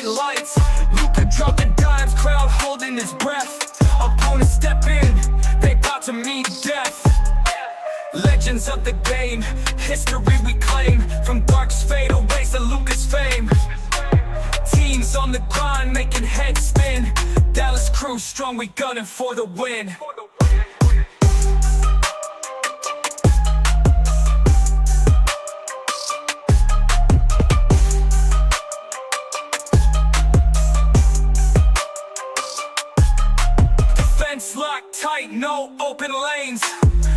lights. Luka dropping dimes, crowd holding his breath. Opponents step in, they about to meet death. Legends of the game, history we claim. From Dark's fadeaways to Luka's fame. Teams on the grind, making heads spin. Dallas crew strong, we gunning for the win. Defense locked tight, no open lanes.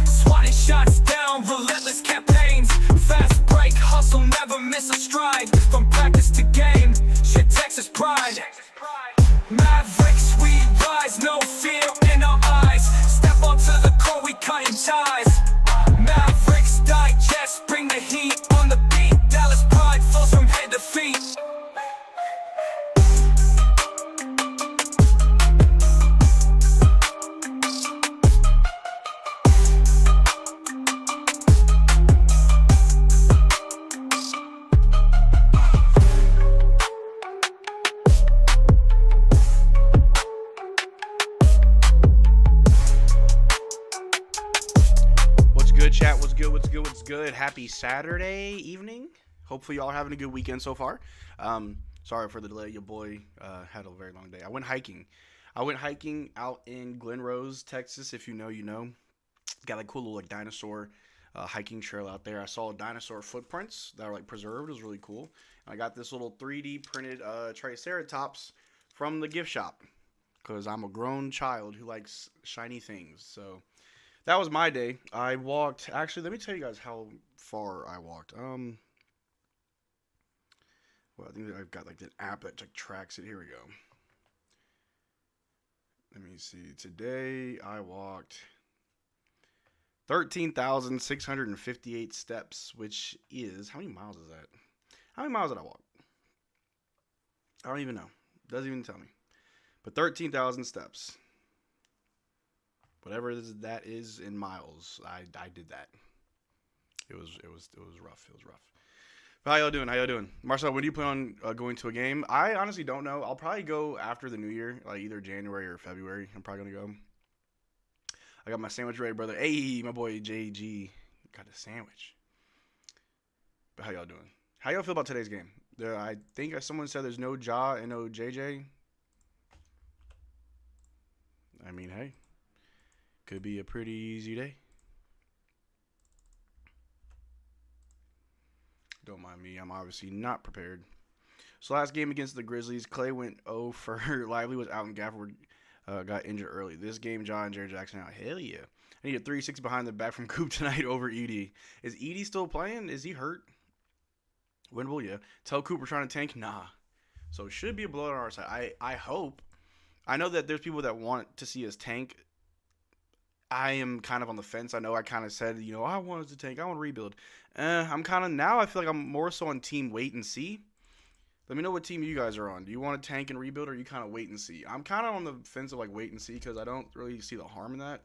Swatting shots down, relentless campaigns. Fast break, hustle, never miss a stride. From practice to game, shit Texas pride. Mavericks, we rise, no fear in our eyes. Step onto the court, we cutting ties. Mavs Digest, bring the heat on the beat. Dallas pride flows from head to feet. Chat, what's good? Happy Saturday evening. Hopefully y'all are having a good weekend so far. Sorry for the delay. Your boy had a very long day. I went hiking out in Glen Rose, Texas. If you know, you know. Got like cool little like dinosaur hiking trail out there. I saw dinosaur footprints that are like preserved. It was really cool. And I got this little 3D printed Triceratops from the gift shop because I'm a grown child who likes shiny things. So that was my day. I walked. Actually, let me tell you guys how far I walked. Well, I think that I've got like an app that like tracks it. Here we go. Let me see. Today I walked 13,658 steps, which is, how many miles is that? How many miles did I walk? I don't even know. Doesn't even tell me. But 13,000 steps. Whatever that is in miles, I did that. It was rough. It was rough. But how y'all doing? Marcel, when do you plan on going to a game? I honestly don't know. I'll probably go after the new year, like either January or February. I'm probably gonna go. I got my sandwich ready, brother. Hey, my boy JG got a sandwich. But how y'all doing? How y'all feel about today's game? I think someone said there's no Ja and no JJ. I mean, hey. Could be a pretty easy day. Don't mind me. I'm obviously not prepared. So last game against the Grizzlies, Clay went 0 for Lively was out and Gafford got injured early. This game, John and Jerry Jackson out. Hell yeah. I need a 3-6 behind the back from Coop tonight over Edie. Is Edie still playing? Is he hurt? Winnable, yeah. Tell Cooper trying to tank? Nah. So it should be a blowout on our side. I hope. I know that there's people that want to see us tank. I am kind of on the fence. I know I kind of said, I wanted to tank. I want to rebuild. I'm kind of, now I feel like I'm more so on team wait and see. Let me know what team you guys are on. Do you want to tank and rebuild, or you kind of wait and see? I'm kind of on the fence of like wait and see because I don't really see the harm in that.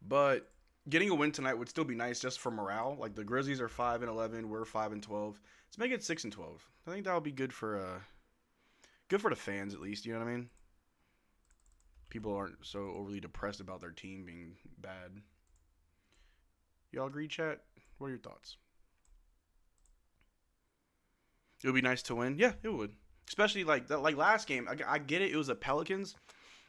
But getting a win tonight would still be nice just for morale. Like the Grizzlies are 5-11, we're 5-12. Let's make it 6-12. I think that would be good for the fans at least. You know what I mean? People aren't so overly depressed about their team being bad. Y'all agree, chat? What are your thoughts? It would be nice to win. Yeah, it would. Especially like last game. I get it. It was the Pelicans.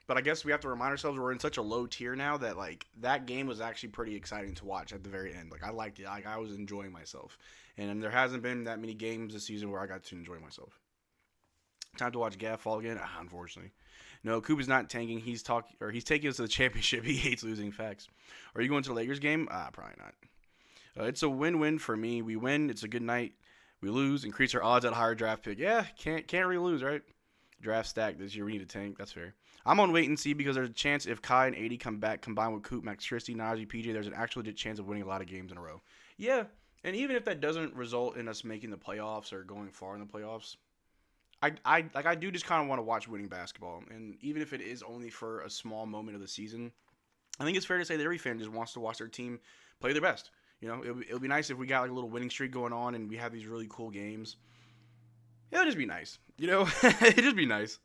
But I guess we have to remind ourselves we're in such a low tier now that like that game was actually pretty exciting to watch at the very end. Like I liked it. Like I was enjoying myself. And there hasn't been that many games this season where I got to enjoy myself. Time to watch Gaff fall again? Unfortunately. No, Cuban's not tanking. He's taking us to the championship. He hates losing. Facts. Are you going to the Lakers game? Probably not. It's a win-win for me. We win. It's a good night. We lose. Increase our odds at a higher draft pick. Yeah, can't really lose, right? Draft stack this year. We need a tank. That's fair. I'm on wait and see because there's a chance if Kai and 80 come back combined with Coop, Max Christie, Najee, PJ, there's an actual legit chance of winning a lot of games in a row. Yeah, and even if that doesn't result in us making the playoffs or going far in the playoffs, I do just kind of want to watch winning basketball. And even if it is only for a small moment of the season, I think it's fair to say that every fan just wants to watch their team play their best. You know, it would be nice if we got like a little winning streak going on and we have these really cool games. It'll just be nice. It'd just be nice.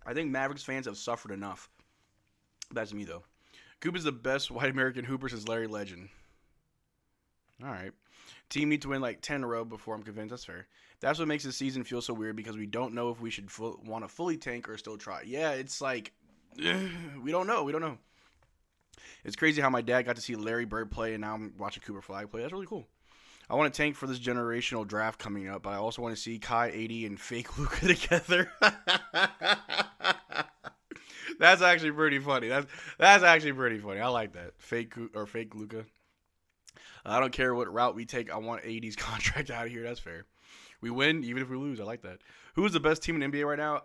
I think Mavericks fans have suffered enough. That's me, though. Coop is the best white American hooper since Larry Legend. All right. Team need to win like 10 in a row before I'm convinced. That's fair. That's what makes the season feel so weird because we don't know if we should want to fully tank or still try. Yeah, it's like, we don't know. We don't know. It's crazy how my dad got to see Larry Bird play and now I'm watching Cooper Flagg play. That's really cool. I want to tank for this generational draft coming up, but I also want to see Kai 80 and fake Luka together. That's actually pretty funny. That's actually pretty funny. I like that. Fake Luka. I don't care what route we take. I want 80's contract out of here. That's fair. We win even if we lose. I like that. Who is the best team in the NBA right now?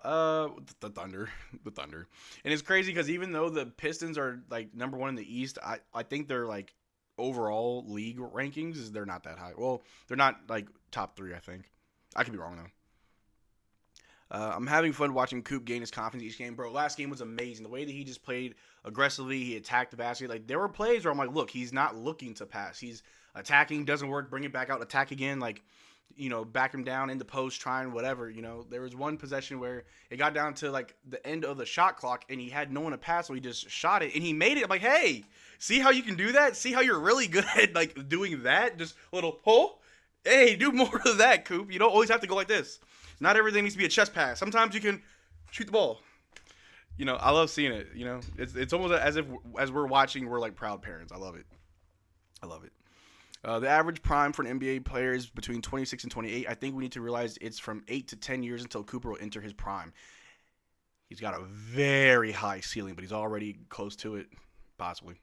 The Thunder. The Thunder. And it's crazy because even though the Pistons are like number 1 in the East, I think they're like overall league rankings is they're not that high. Well, they're not like top 3. I think. I could be wrong though. I'm having fun watching Coop gain his confidence each game. Bro, last game was amazing. The way that he just played aggressively, he attacked the basket. Like, there were plays where I'm like, look, he's not looking to pass. He's attacking, doesn't work, bring it back out, attack again. Like, back him down in the post, trying whatever. There was one possession where it got down to, like, the end of the shot clock, and he had no one to pass, so he just shot it, and he made it. I'm like, hey, see how you can do that? See how you're really good at, like, doing that? Just a little pull? Hey, do more of that, Coop. You don't always have to go like this. Not everything needs to be a chest pass. Sometimes you can shoot the ball. I love seeing it. It's almost as if as we're watching, we're like proud parents. I love it. I love it. The average prime for an NBA player is between 26 and 28. I think we need to realize it's from 8 to 10 years until Cooper will enter his prime. He's got a very high ceiling, but he's already close to it, possibly.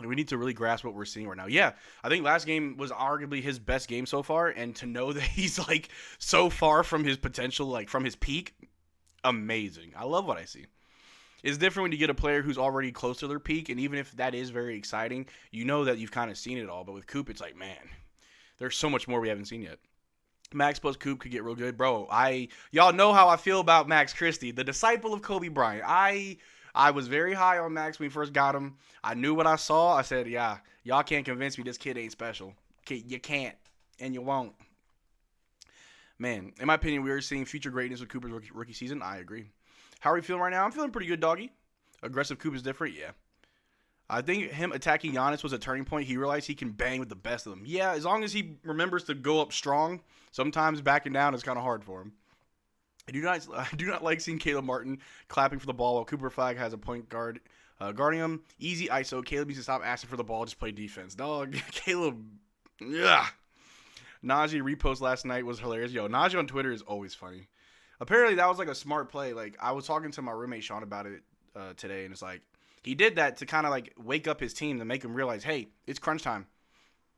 We need to really grasp what we're seeing right now. Yeah, I think last game was arguably his best game so far, and to know that he's like so far from his potential, like from his peak, amazing. I love what I see. It's different when you get a player who's already close to their peak, and even if that is very exciting, you know that you've kind of seen it all. But with Coop, it's like, man, there's so much more we haven't seen yet. Max plus Coop could get real good. Bro, y'all know how I feel about Max Christie, the disciple of Kobe Bryant. I was very high on Max when we first got him. I knew what I saw. I said, yeah, y'all can't convince me this kid ain't special. You can't, and you won't. Man, in my opinion, we are seeing future greatness with Cooper's rookie season. I agree. How are we feeling right now? I'm feeling pretty good, doggy. Aggressive Coop is different, yeah. I think him attacking Giannis was a turning point. He realized he can bang with the best of them. Yeah, as long as he remembers to go up strong, sometimes backing down is kind of hard for him. I do not like seeing Caleb Martin clapping for the ball while Cooper Flagg has a point guard guarding him. Easy ISO. Caleb needs to stop asking for the ball. Just play defense. Dog, Caleb. Yeah. Najee repost last night was hilarious. Yo, Najee on Twitter is always funny. Apparently, that was like a smart play. Like, I was talking to my roommate Sean about it today, and it's like he did that to kind of like wake up his team to make them realize, hey, it's crunch time.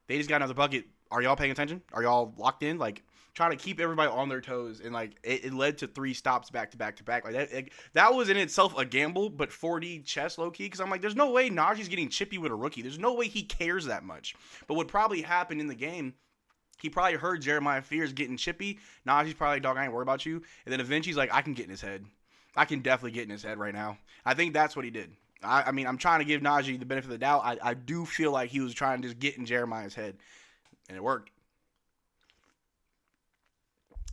They just got another bucket. Are y'all paying attention? Are y'all locked in? Like, trying to keep everybody on their toes, and like it led to 3 stops back to back to back. Like that was in itself a gamble, but 4D chess low key. Because I'm like, there's no way Najee's getting chippy with a rookie. There's no way he cares that much. But what probably happened in the game, he probably heard Jeremiah Fears getting chippy. Najee's probably like, dog, I ain't worried about you. And then eventually he's like, I can get in his head. I can definitely get in his head right now. I think that's what he did. I mean, I'm trying to give Najee the benefit of the doubt. I do feel like he was trying to just get in Jeremiah's head, and it worked.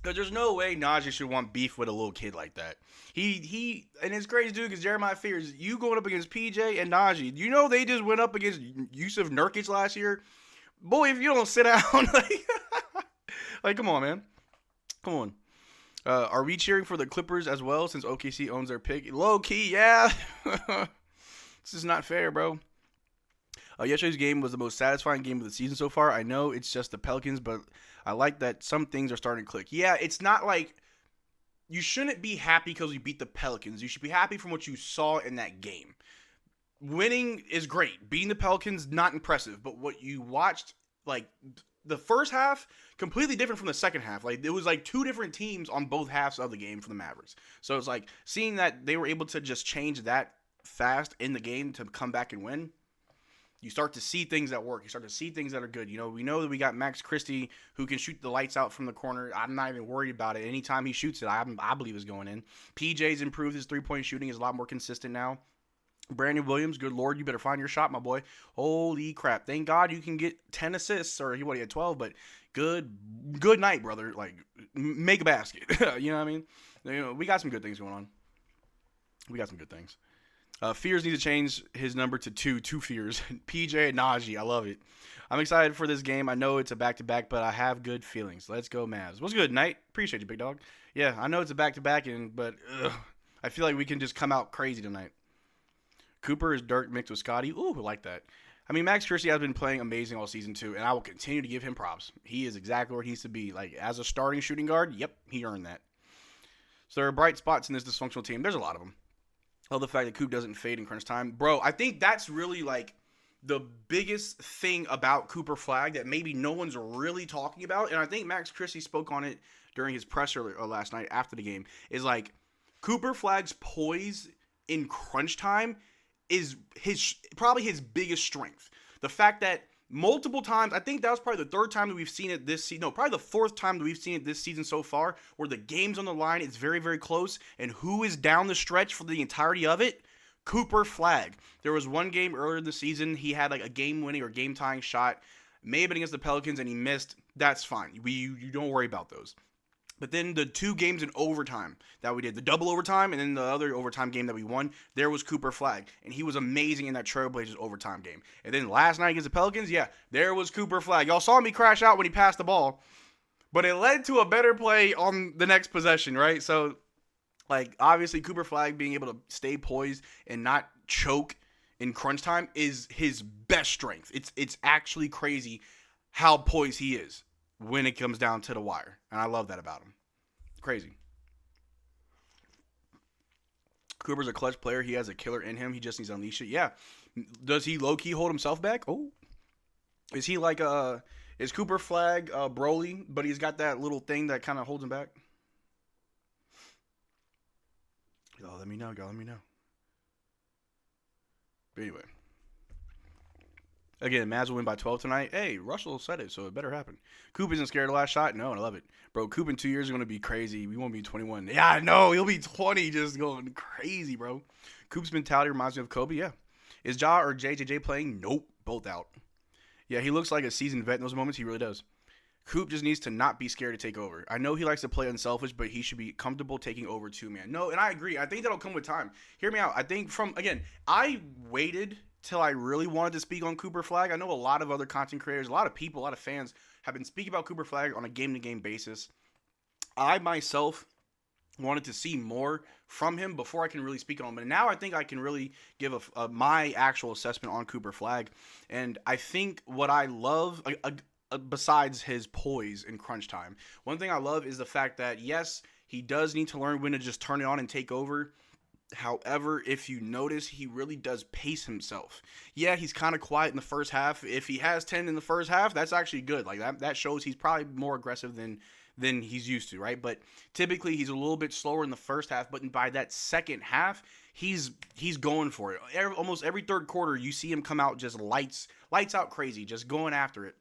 Because there's no way Najee should want beef with a little kid like that. And it's crazy, dude, because Jeremiah Fears, you going up against PJ and Najee. You know they just went up against Yusuf Nurkic last year? Boy, if you don't sit down, like come on, man. Come on. Are we cheering for the Clippers as well since OKC owns their pick? Low key, yeah. This is not fair, bro. Yesterday's game was the most satisfying game of the season so far. I know it's just the Pelicans, but I like that some things are starting to click. Yeah, it's not like you shouldn't be happy because you beat the Pelicans. You should be happy from what you saw in that game. Winning is great. Beating the Pelicans, not impressive. But what you watched, like the first half, completely different from the second half. Like it was like 2 different teams on both halves of the game for the Mavericks. So it's like seeing that they were able to just change that fast in the game to come back and win. You start to see things that work. You start to see things that are good. We know that we got Max Christie who can shoot the lights out from the corner. I'm not even worried about it. Anytime he shoots it, I believe it's going in. PJ's improved. His three-point shooting is a lot more consistent now. Brandon Williams, good Lord, you better find your shot, my boy. Holy crap. Thank God you can get 10 assists, or he had 12, but good night, brother. Like, make a basket. You know what I mean? We got some good things going on. We got some good things. Fears needs to change his number to 2 Fears. PJ and Najee, I love it. I'm excited for this game. I know it's a back-to-back, but I have good feelings. Let's go, Mavs. What's good, Knight? Appreciate you, big dog. Yeah, I know it's a back-to-back, but I feel like we can just come out crazy tonight. Cooper is Dirk mixed with Scotty. Ooh, I like that. I mean, Max Christie has been playing amazing all season, too, and I will continue to give him props. He is exactly where he needs to be. Like, as a starting shooting guard, yep, he earned that. So there are bright spots in this dysfunctional team. There's a lot of them. I love the fact that Coop doesn't fade in crunch time. Bro, I think that's really, like, the biggest thing about Cooper Flagg that maybe no one's really talking about, and I think Max Christie spoke on it during his presser last night after the game, is, like, Cooper Flagg's poise in crunch time is probably his biggest strength. The fact that multiple times, I think that was probably the third time that we've seen it this season. No, probably the fourth time that we've seen it this season so far, where the game's on the line, it's very, very close, and who is down the stretch for the entirety of it? Cooper Flagg. There was one game earlier in the season, he had like a game-winning or game-tying shot, may have been against the Pelicans, and he missed. That's fine. You don't worry about those. But then the 2 games in overtime that we did, the double overtime and then the other overtime game that we won, there was Cooper Flagg. And he was amazing in that Trailblazers overtime game. And then last night against the Pelicans, yeah, there was Cooper Flagg. Y'all saw me crash out when he passed the ball. But it led to a better play on the next possession, right? So, like, obviously Cooper Flagg being able to stay poised and not choke in crunch time is his best strength. It's actually crazy how poised he is when it comes down to the wire. And I love that about him. Crazy. Cooper's a clutch player. He has a killer in him. He just needs to unleash it. Yeah. Does he low-key hold himself back? Oh. Is he like is Cooper Flagg Broly, but he's got that little thing that kind of holds him back? Y'all let me know. But anyway. Again, Mavs will win by 12 tonight. Hey, Russell said it, so it better happen. Coop isn't scared of the last shot. No, and I love it. Bro, Coop in 2 years is going to be crazy. We won't be 21. Yeah, I know. He'll be 20 just going crazy, bro. Coop's mentality reminds me of Kobe, yeah. Is Ja or JJJ playing? Nope, both out. Yeah, he looks like a seasoned vet in those moments. He really does. Coop just needs to not be scared to take over. I know he likes to play unselfish, but he should be comfortable taking over too, man. No, and I agree. I think that'll come with time. Hear me out. I think I waited till I really wanted to speak on Cooper Flagg. I know a lot of other content creators, a lot of people, a lot of fans have been speaking about Cooper Flagg on a game-to-game basis. I myself wanted to see more from him before I can really speak on him. And now I think I can really give my actual assessment on Cooper Flagg. And I think what I love, besides his poise in crunch time, one thing I love is the fact that, yes, he does need to learn when to just turn it on and take over. However, if you notice, he really does pace himself. Yeah, he's kind of quiet in the first half. If he has 10 in the first half, that's actually good. Like that shows he's probably more aggressive than he's used to, right? But typically he's a little bit slower in the first half, but by that second half, he's going for it. Almost every third quarter, you see him come out just lights out crazy, just going after it.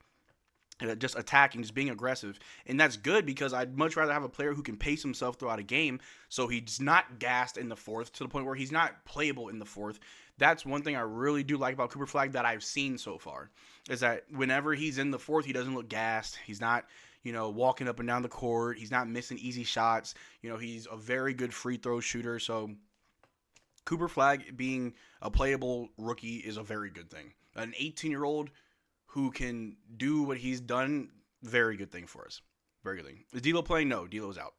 Just attacking, just being aggressive. And that's good because I'd much rather have a player who can pace himself throughout a game so he's not gassed in the fourth to the point where he's not playable in the fourth. That's one thing I really do like about Cooper Flagg that I've seen so far, is that whenever he's in the fourth, he doesn't look gassed. He's not, walking up and down the court. He's not missing easy shots. He's a very good free throw shooter. So Cooper Flagg being a playable rookie is a very good thing. An 18-year-old who can do what he's done, very good thing for us. Very good thing. Is D'Lo playing? No, D'Lo's out.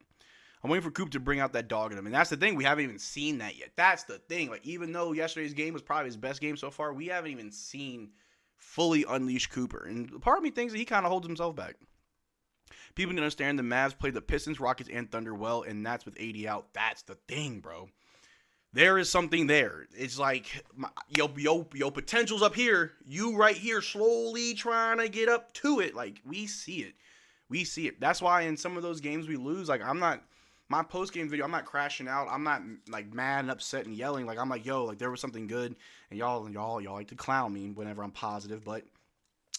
I'm waiting for Coop to bring out that dog in him. And that's the thing. We haven't even seen that yet. That's the thing. Like, even though yesterday's game was probably his best game so far, we haven't even seen fully unleash Cooper. And part of me thinks that he kind of holds himself back. People need to understand the Mavs played the Pistons, Rockets, and Thunder well, and that's with AD out. That's the thing, bro. There is something there. It's like, yo, potential's up here. You right here slowly trying to get up to it. Like, we see it. We see it. That's why in some of those games we lose, like, my post-game video, I'm not crashing out. I'm not, like, mad and upset and yelling. Like, I'm like, yo, like, there was something good. And y'all like to clown me whenever I'm positive. But,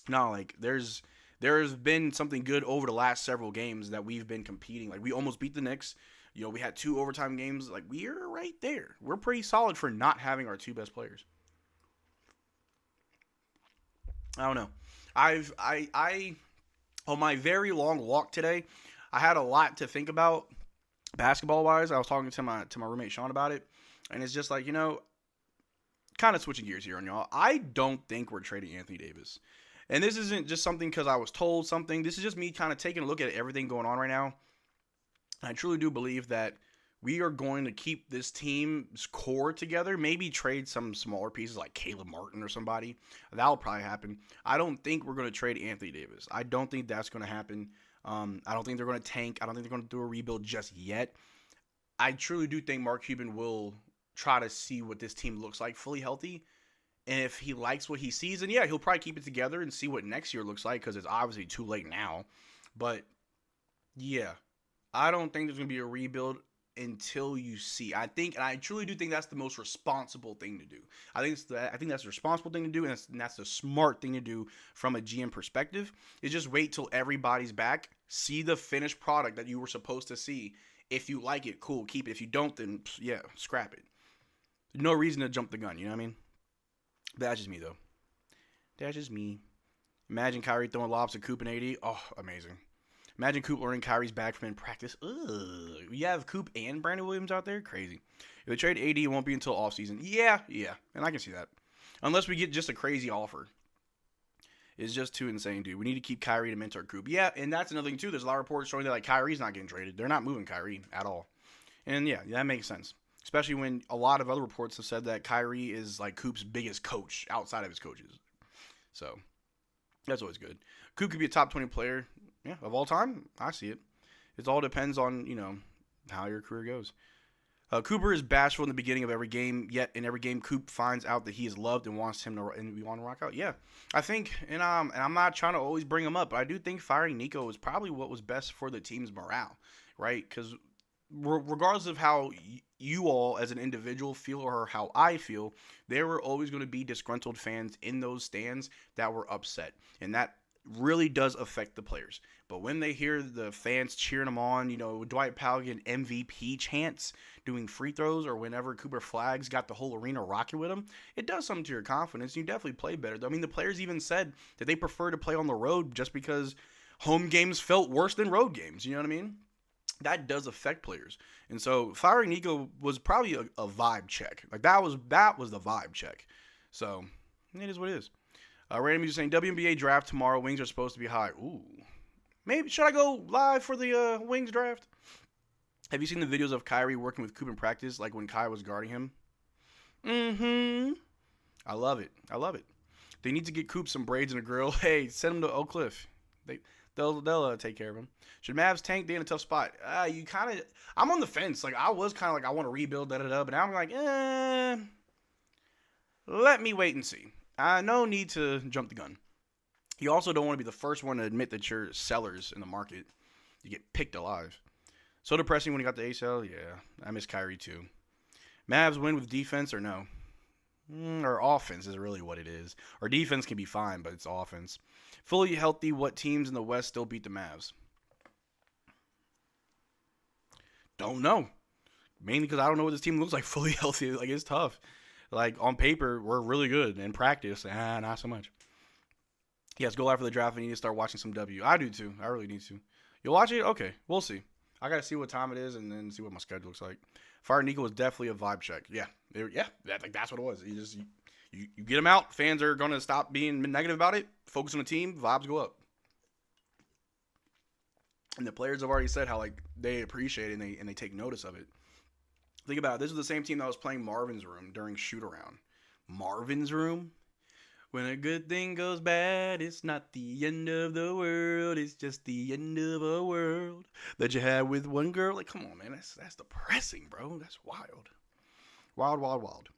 no, like, there's been something good over the last several games that we've been competing. Like, we almost beat the Knicks. We had 2 overtime games. Like, we're right there. We're pretty solid for not having our 2 best players. I don't know. I On my very long walk today, I had a lot to think about basketball wise. I was talking to my roommate Sean about it, and it's just like, kind of switching gears here on y'all. I don't think we're trading Anthony Davis. And this isn't just something because I was told something. This is just me kind of taking a look at everything going on right now. I truly do believe that we are going to keep this team's core together. Maybe trade some smaller pieces like Caleb Martin or somebody. That'll probably happen. I don't think we're going to trade Anthony Davis. I don't think that's going to happen. I don't think they're going to tank. I don't think they're going to do a rebuild just yet. I truly do think Mark Cuban will try to see what this team looks like fully healthy. And if he likes what he sees, then yeah, he'll probably keep it together and see what next year looks like because it's obviously too late now. But yeah, I don't think there's going to be a rebuild until you see. And I truly do think that's the most responsible thing to do. I think that's the responsible thing to do, and that's the smart thing to do from a GM perspective. Is just wait till everybody's back, see the finished product that you were supposed to see. If you like it, cool, keep it. If you don't, then yeah, scrap it. No reason to jump the gun. You know what I mean? That's just me though. That's just me. Imagine Kyrie throwing lobs to Cooper and AD. Oh, amazing. Imagine Coop learning Kyrie's back from in practice. Ugh. You have Coop and Brandon Williams out there? Crazy. If they trade AD, it won't be until offseason. Yeah. And I can see that. Unless we get just a crazy offer. It's just too insane, dude. We need to keep Kyrie to mentor Coop. Yeah, and that's another thing, too. There's a lot of reports showing that like Kyrie's not getting traded. They're not moving Kyrie at all. And yeah, that makes sense. Especially when a lot of other reports have said that Kyrie is like Coop's biggest coach outside of his coaches. So, that's always good. Coop could be a top 20 player. Yeah, of all time, I see it. It all depends on, how your career goes. Cooper is bashful in the beginning of every game, yet in every game, Coop finds out that he is loved and wants him to, and we want to rock out. Yeah, I think, and I'm not trying to always bring him up, but I do think firing Nico was probably what was best for the team's morale, right? Because regardless of how you all as an individual feel or how I feel, there were always going to be disgruntled fans in those stands that were upset, and that really does affect the players. But when they hear the fans cheering them on, Dwight Powell getting MVP chants, doing free throws, or whenever Cooper Flagg's got the whole arena rocking with him, it does something to your confidence. You definitely play better. I mean, the players even said that they prefer to play on the road just because home games felt worse than road games. You know what I mean? That does affect players. And so firing Nico was probably a vibe check. Like that was the vibe check. So it is what it is. Random user saying WNBA draft tomorrow. Wings are supposed to be high. Ooh. Maybe should I go live for the Wings draft? Have you seen the videos of Kyrie working with Cuban practice, like when Kai was guarding him? Mm-hmm. I love it. They need to get Coop some braids and a grill. Hey, send him to Oak Cliff. They'll take care of him. Should Mavs tank? They in a tough spot. I'm on the fence. Like I was kind of like I want to rebuild but now I'm like, let me wait and see. No need to jump the gun. You also don't want to be the first one to admit that you're sellers in the market. You get picked alive. So depressing when you got the ACL. Yeah, I miss Kyrie too. Mavs win with defense or no? Or offense is really what it is. Or defense can be fine, but it's offense. Fully healthy, what teams in the West still beat the Mavs? Don't know. Mainly because I don't know what this team looks like fully healthy. Like, it's tough. Like, on paper, we're really good. In practice, not so much. Yes, go out for the draft and you need to start watching some W. I do, too. I really need to. You'll watch it? Okay, we'll see. I got to see what time it is and then see what my schedule looks like. Fire Nico was definitely a vibe check. Yeah. That's what it was. You get them out. Fans are going to stop being negative about it. Focus on the team. Vibes go up. And the players have already said how like they appreciate it and they take notice of it. Think about it. This is the same team that was playing Marvin's Room during shoot-around. Marvin's Room? When a good thing goes bad, it's not the end of the world. It's just the end of a world that you had with one girl. Like, come on, man. That's depressing, bro. That's wild. Wild, wild, wild.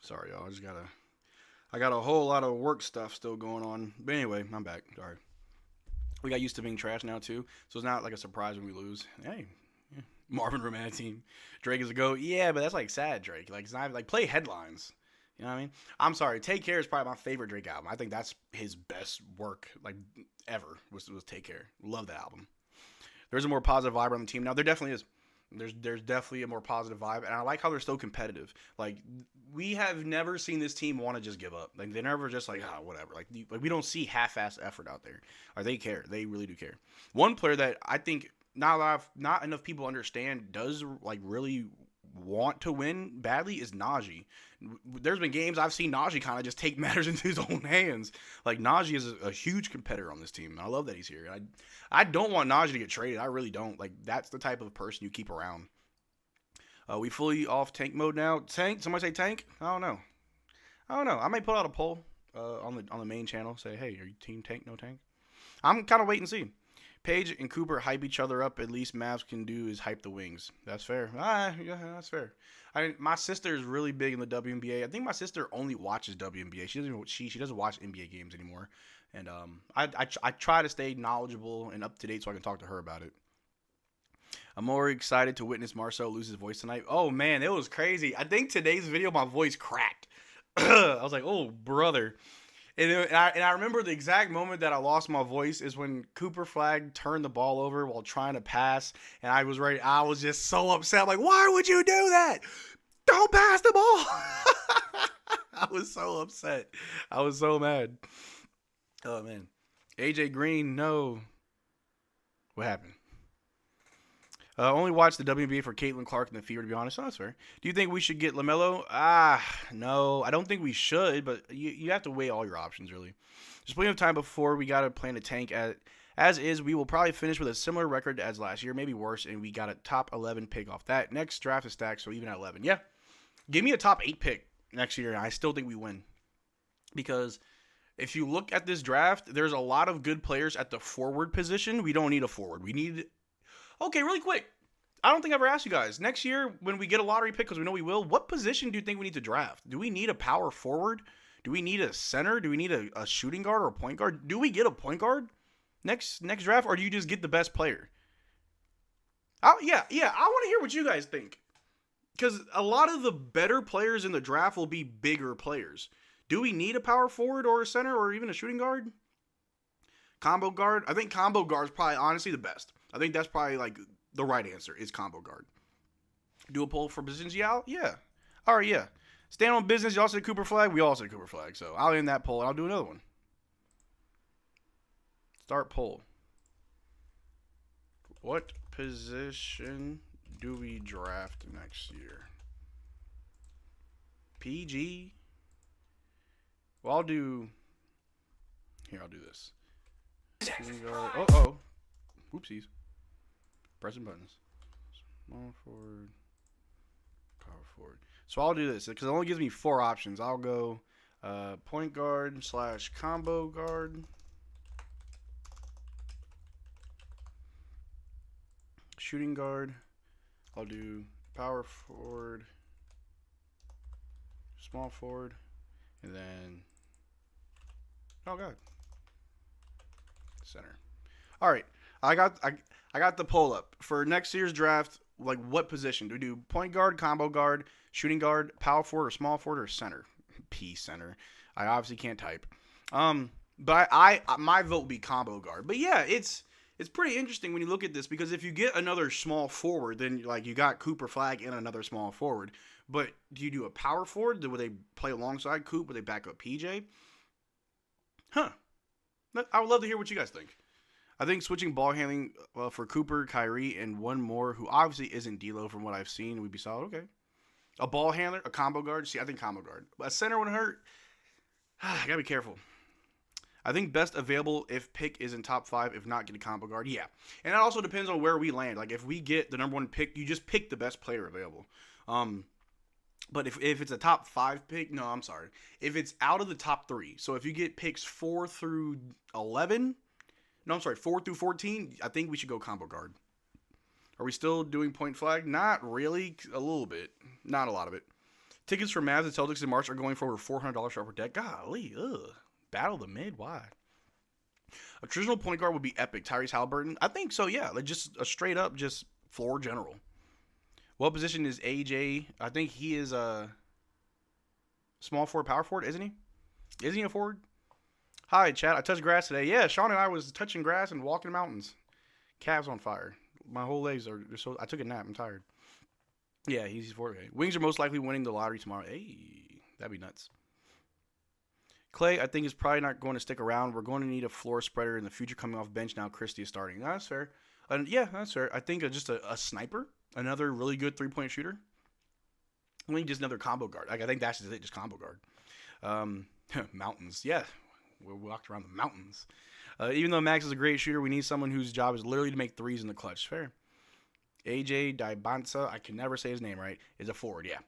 Sorry, y'all. I got a whole lot of work stuff still going on. But anyway, I'm back. Sorry. We got used to being trash now, too. So it's not like a surprise when we lose. Hey, Marvin Roman team. Drake is a GOAT. Yeah, but that's like sad, Drake. Like, it's not like play headlines. You know what I mean? I'm sorry. Take Care is probably my favorite Drake album. I think that's his best work, like, ever, was Take Care. Love that album. There's a more positive vibe on the team now. There definitely is. There's definitely a more positive vibe, and I like how they're still competitive. Like, we have never seen this team want to just give up. Like, they're never just like, whatever. Like we don't see half-ass effort out there. Or they care. They really do care. One player that I think not enough people understand does, like, really want to win badly is Najee. There's been games I've seen Najee kind of just take matters into his own hands. Like, Najee is a huge competitor on this team, and I love that he's here. I don't want Najee to get traded. I really don't. Like, that's the type of person you keep around. We fully off tank mode now. Tank? Somebody say tank? I don't know. I may put out a poll on the main channel. Say, hey, are you team tank, no tank? I'm kind of wait and see. Paige and Cooper hype each other up. At least Mavs can do is hype the wings. That's fair. Yeah, that's fair. My sister is really big in the WNBA. I think my sister only watches WNBA. She doesn't watch NBA games anymore. And I try to stay knowledgeable and up to date so I can talk to her about it. I'm more excited to witness Marcel lose his voice tonight. Oh man, it was crazy. I think today's video my voice cracked. I was like, oh brother. And I remember the exact moment that I lost my voice is when Cooper Flagg turned the ball over while trying to pass, and I was ready. I was just so upset. I'm like, why would you do that? Don't pass the ball. I was so upset. I was so mad. Oh, man. AJ Green, no. What happened? Only watch the WNBA for Caitlin Clark and the Fever, to be honest. Oh, that's fair. Do you think we should get LaMelo? No. I don't think we should, but you have to weigh all your options, really. There's plenty of time before we got to plan a tank. As is, we will probably finish with a similar record as last year, maybe worse, and we got a top 11 pick off that. Next draft is stacked, so even at 11. Yeah. Give me a top 8 pick next year, and I still think we win. Because if you look at this draft, there's a lot of good players at the forward position. We don't need a forward. We need... Okay, really quick. I don't think I ever asked you guys. Next year, when we get a lottery pick, because we know we will, what position do you think we need to draft? Do we need a power forward? Do we need a center? Do we need a shooting guard or a point guard? Do we get a point guard next draft, or do you just get the best player? Yeah. I want to hear what you guys think. Because a lot of the better players in the draft will be bigger players. Do we need a power forward or a center or even a shooting guard? Combo guard? I think combo guard is probably honestly the best. I think that's probably like the right answer is combo guard. Do a poll for positions? Yeah. All right, yeah. Stand on business. Y'all said Cooper Flagg. We all said Cooper Flagg. So I'll end that poll and I'll do another one. Start poll. What position do we draft next year? PG. Well, I'll do this. Oh. Whoopsies. Pressing buttons. Small forward. Power forward. So I'll do this because it only gives me 4 options. I'll go point guard / combo guard. Shooting guard. I'll do power forward. Small forward. And then... Oh, God. Center. All right. I got the poll up for next year's draft. Like, what position do we do? Point guard, combo guard, shooting guard, power forward, or small forward, or center? Center. I obviously can't type. But my vote would be combo guard. But yeah, it's pretty interesting when you look at this because if you get another small forward, then like you got Cooper Flagg and another small forward. But do you do a power forward? Would they play alongside Coop? Would they back up PJ? Huh. I would love to hear what you guys think. I think switching ball handling for Cooper, Kyrie, and one more who obviously isn't D'Lo from what I've seen would be solid. Okay. A ball handler, a combo guard. See, I think combo guard. A center wouldn't hurt. I gotta be careful. I think best available if pick is in top 5. If not, get a combo guard. Yeah. And that also depends on where we land. Like, if we get the number 1 pick, you just pick the best player available. But if it's a top 5 pick, no, I'm sorry. If it's out of the top 3. So if you get picks 4 through 11... No, I'm sorry, 4 through 14, I think we should go combo guard. Are we still doing point flag? Not really. A little bit. Not a lot of it. Tickets for Mavs and Celtics in March are going for over $400 per deck. Golly, Battle of the mid, why? A traditional point guard would be epic. Tyrese Halliburton? I think so, yeah. Like just a straight up, just floor general. What position is AJ? I think he is Small forward, power forward, isn't he? Isn't he a forward? Hi, chat. I touched grass today. Yeah, Sean and I was touching grass and walking mountains. Calves on fire. My whole legs are so. I took a nap. I'm tired. Yeah, he's forward. Okay. Wings are most likely winning the lottery tomorrow. Hey, that'd be nuts. Clay, I think, is probably not going to stick around. We're going to need a floor spreader in the future coming off bench now. Christie is starting. No, that's fair. Yeah, that's fair. I think just a sniper, another really good three-point shooter. I think just another combo guard. Like, I think that's just it, just combo guard. Mountains, yeah. We walked around the mountains. Even though Max is a great shooter, we need someone whose job is literally to make threes in the clutch. Fair. AJ Dibansa, I can never say his name right, is a forward, yeah.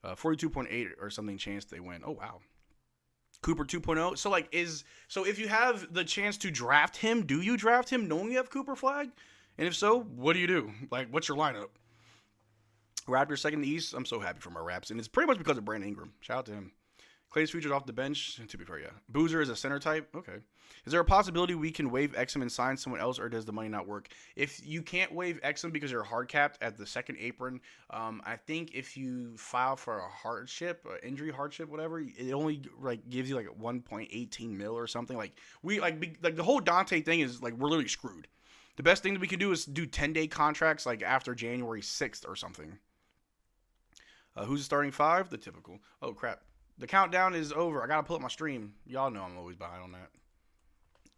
42.8 or something chance they win. Oh, wow. Cooper 2.0. So if you have the chance to draft him, do you draft him knowing you have Cooper Flagg? And if so, what do you do? Like, what's your lineup? Raptors second in the East. I'm so happy for my Raps. And it's pretty much because of Brandon Ingram. Shout out to him. Clay's featured off the bench. To be fair, yeah. Boozer is a center type. Okay. Is there a possibility we can waive Exum and sign someone else, or does the money not work? If you can't waive Exum because you're hard capped at the second apron, I think if you file for a hardship, injury hardship, whatever, it only gives you 1.18 mil or something. The whole Dante thing is we're literally screwed. The best thing that we can do is do 10-day contracts after January 6th or something. Who's the starting five? The typical. Oh crap. The countdown is over. I gotta pull up my stream. Y'all know I'm always behind on that.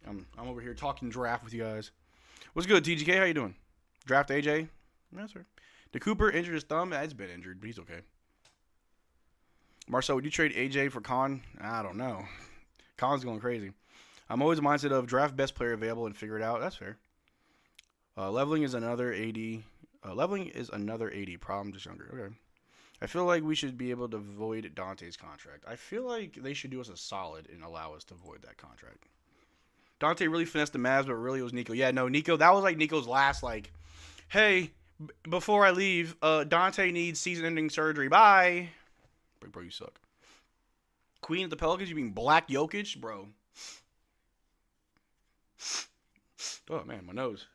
I'm over here talking draft with you guys. What's good, TGK? How you doing? Draft AJ? Yes, sir. Did Cooper injured his thumb? It's been injured, but he's okay. Marcel, would you trade AJ for Con? I don't know. Con's going crazy. I'm always mindset of draft best player available and figure it out. That's fair. Leveling is another 80. Leveling is another 80. Problem just younger. Okay. I feel like we should be able to void Dante's contract. I feel like they should do us a solid and allow us to void that contract. Dante really finessed the Mavs, but really it was Nico. Yeah, no, Nico, that was Nico's last, hey, before I leave, Dante needs season-ending surgery. Bye. Bro, you suck. Queen of the Pelicans, you mean Black Jokic? Bro. Oh, man, my nose.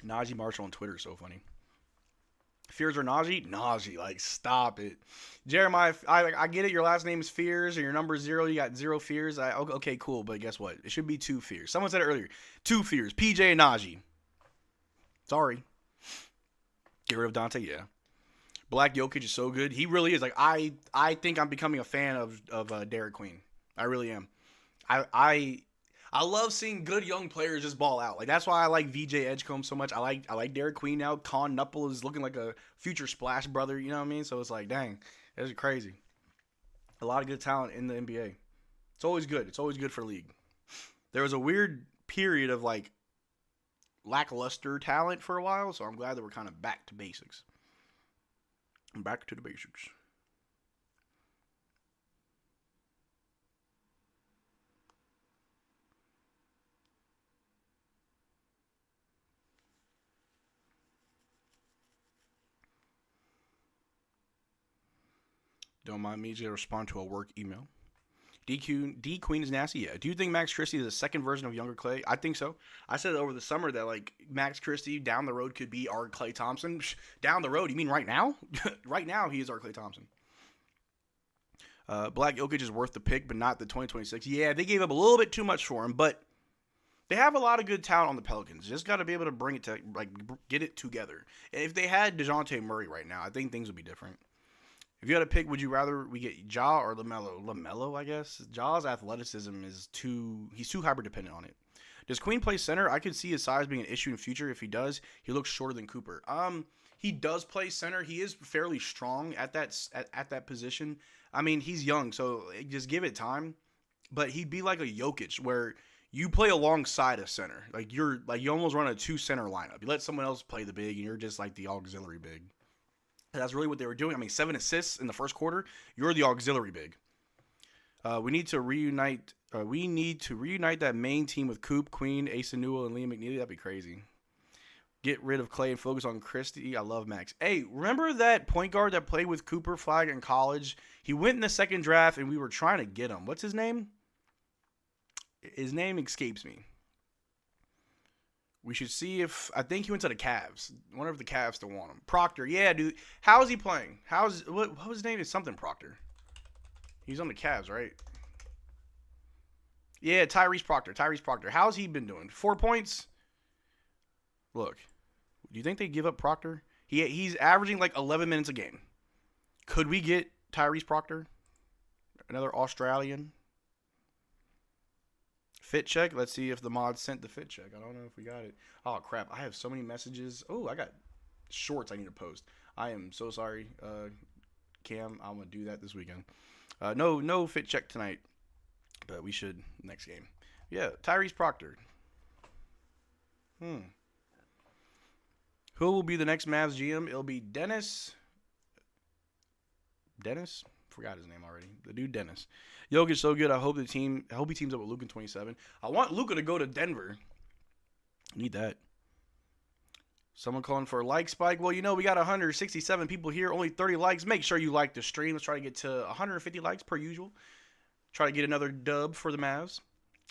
Najee Marshall on Twitter is so funny. Fears or Najee? Najee, stop it. Jeremiah, I get it. Your last name is Fears, and your number is 0. You got 0 Fears. Okay, cool, but guess what? It should be 2 Fears. Someone said it earlier. 2 Fears. PJ and Najee. Sorry. Get rid of Dante, yeah. Black Jokic is so good. He really is. I think I'm becoming a fan of Derrick Queen. I really am. I love seeing good young players just ball out. That's why I like VJ Edgecombe so much. I like Derrick Queen now. Con Knuckle is looking like a future Splash brother. You know what I mean? So it's dang, that's crazy. A lot of good talent in the NBA. It's always good. It's always good for the league. There was a weird period of lackluster talent for a while, so I'm glad that we're kind of back to basics. Back to the basics. Don't mind me to respond to a work email. D Queen is nasty. Yeah. Do you think Max Christie is a second version of younger Clay? I think so. I said over the summer that Max Christie down the road could be our Klay Thompson. Down the road? You mean right now? Right now he is our Klay Thompson. Black Jokic is worth the pick, but not the 2026. Yeah, they gave up a little bit too much for him, but they have a lot of good talent on the Pelicans. Just got to be able to bring it to get it together. And if they had DeJounte Murray right now, I think things would be different. If you had to pick, would you rather we get Ja or LaMelo? LaMelo, I guess. Ja's athleticism is he's too hyper-dependent on it. Does Queen play center? I could see his size being an issue in the future. If he does, he looks shorter than Cooper. He does play center. He is fairly strong at that position. I mean, he's young, so just give it time. But he'd be like a Jokic, where you play alongside a center. You almost run a 2-center lineup. You let someone else play the big, and you're just the auxiliary big. That's really what they were doing. I mean, 7 assists in the first quarter. You're the auxiliary big. We need to reunite. That main team with Coop, Queen, Asa Newell, and Liam McNeely. That'd be crazy. Get rid of Clay and focus on Christie. I love Max. Hey, remember that point guard that played with Cooper Flagg in college? He went in the second draft, and we were trying to get him. What's his name? His name escapes me. We should see if I think he went to the Cavs. I wonder if the Cavs still want him. Proctor, yeah, dude. How is he playing? What was his name? Is something Proctor. He's on the Cavs, right? Yeah, Tyrese Proctor. How's he been doing? 4 points. Look, do you think they give up Proctor? He's averaging like 11 minutes a game. Could we get Tyrese Proctor? Another Australian? Fit check. Let's see if the mod sent the fit check. I don't know if we got it. Oh, crap. I have so many messages. Oh, I got shorts I need to post. I am so sorry, Cam. I'm going to do that this weekend. No fit check tonight, but we should next game. Yeah, Tyrese Proctor. Who will be the next Mavs GM? It'll be Dennis? Forgot his name already. The dude Dennis. Jokic so good. I hope he teams up with Luka in 27. I want Luka to go to Denver. Need that. Someone calling for a like spike. Well, we got 167 people here. Only 30 likes. Make sure you like the stream. Let's try to get to 150 likes per usual. Try to get another dub for the Mavs.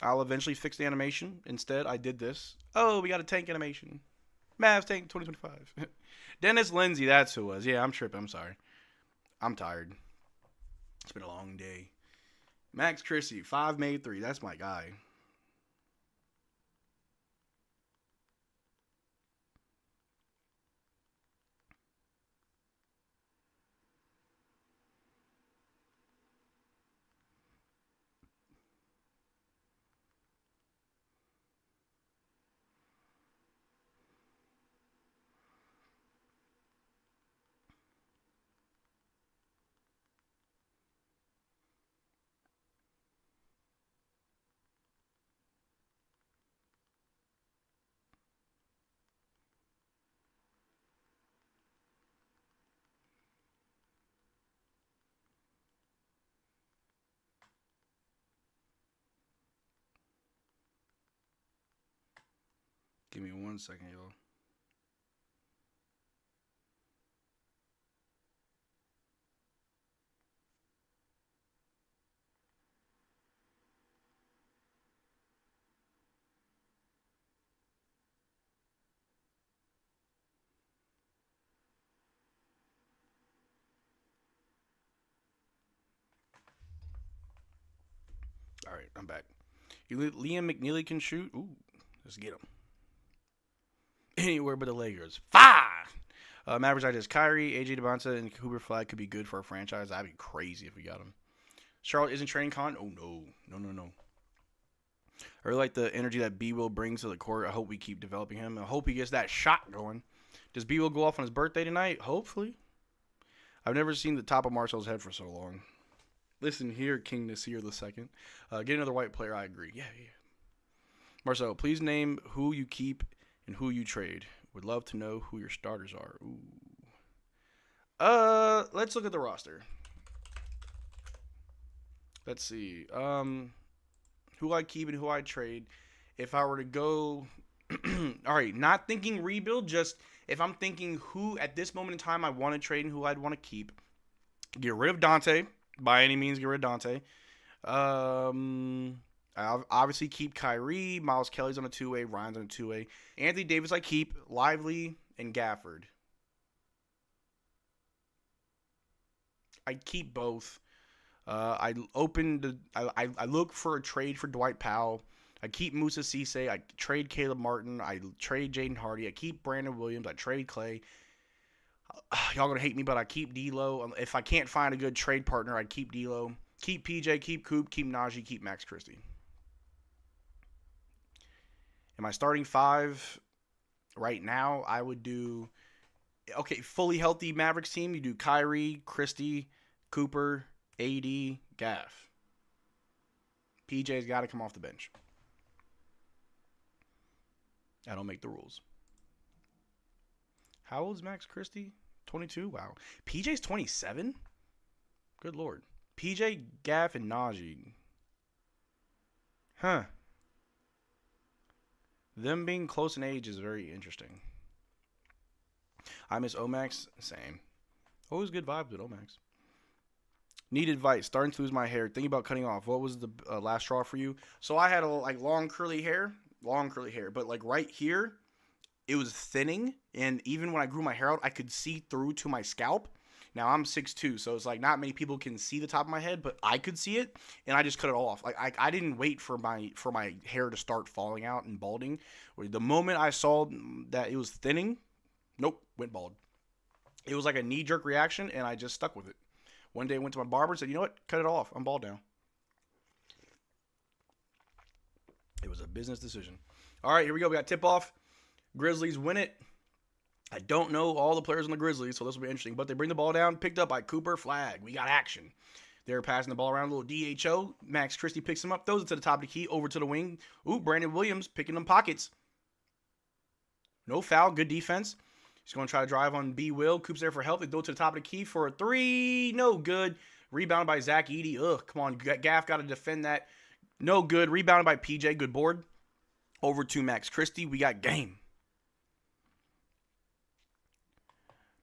I'll eventually fix the animation. Instead, I did this. Oh, we got a tank animation. Mavs tank 2025. Dennis Lindsay, that's who it was. Yeah, I'm tripping. I'm sorry. I'm tired. It's been a long day. Max Christie, 5 made 3. That's my guy. Give me 1 second, y'all. All right, I'm back. Liam McNeely can shoot. Ooh, let's get him. Anywhere but the Lakers. 5! Mavs Digest. Kyrie, AJ DeBonta, and Cooper Flagg could be good for our franchise. That'd be crazy if we got him. Charlotte isn't training con. Oh, no. I really like the energy that B-Will brings to the court. I hope we keep developing him. I hope he gets that shot going. Does B-Will go off on his birthday tonight? Hopefully. I've never seen the top of Marcel's head for so long. Listen here, King Nasir II. Get another white player. I agree. Yeah. Marcel, please name who you keep and who you trade. Would love to know who your starters are. Ooh. Let's look at the roster. Let's see. Who I keep and who I trade. If I were to go, all right, not thinking rebuild, just if I'm thinking who at this moment in time I want to trade and who I'd want to keep. Get rid of Dante. By any means, get rid of Dante. I'll obviously keep Kyrie. Miles Kelly's on a 2-way. Ryan's on a 2-way. Anthony Davis I keep. Lively and Gafford. I keep both. I look for a trade for Dwight Powell. I keep Musa Cisse. I trade Caleb Martin. I trade Jaden Hardy. I keep Brandon Williams. I trade Clay. Y'all gonna hate me, but I keep D'Lo. If I can't find a good trade partner, I'd keep D'Lo. Keep PJ. Keep Coop. Keep Najee. Keep Max Christie. Am I starting 5 right now? I would do, okay, fully healthy Mavericks team. You do Kyrie, Christie, Cooper, AD, Gaff. PJ's got to come off the bench. I don't make the rules. How old is Max Christie? 22? Wow. PJ's 27? Good Lord. PJ, Gaff, and Najee. Huh. Them being close in age is very interesting. I miss Omax. Same. Always good vibes with Omax. Need advice. Starting to lose my hair. Thinking about cutting off. What was the last straw for you? So I had a long curly hair, but like right here, it was thinning, and even when I grew my hair out, I could see through to my scalp. Now I'm 6'2", so it's like not many people can see the top of my head, but I could see it, and I just cut it off. Like I didn't wait for my hair to start falling out and balding. The moment I saw that it was thinning, nope, went bald. It was like a knee-jerk reaction, and I just stuck with it. One day I went to my barber and said, you know what, cut it off. I'm bald now. It was a business decision. All right, here we go. We got tip-off. Grizzlies win it. I don't know all the players on the Grizzlies, so this will be interesting. But they bring the ball down, picked up by Cooper Flagg. We got action. They're passing the ball around, a little DHO. Max Christie picks him up, throws it to the top of the key, over to the wing. Ooh, Brandon Williams picking them pockets. No foul, good defense. He's going to try to drive on B. Will. Coop's there for help. They throw it to the top of the key for a three. No good. Rebounded by Zach Edey. Ugh, come on. Gaff got to defend that. No good. Rebounded by PJ. Good board. Over to Max Christie. We got game.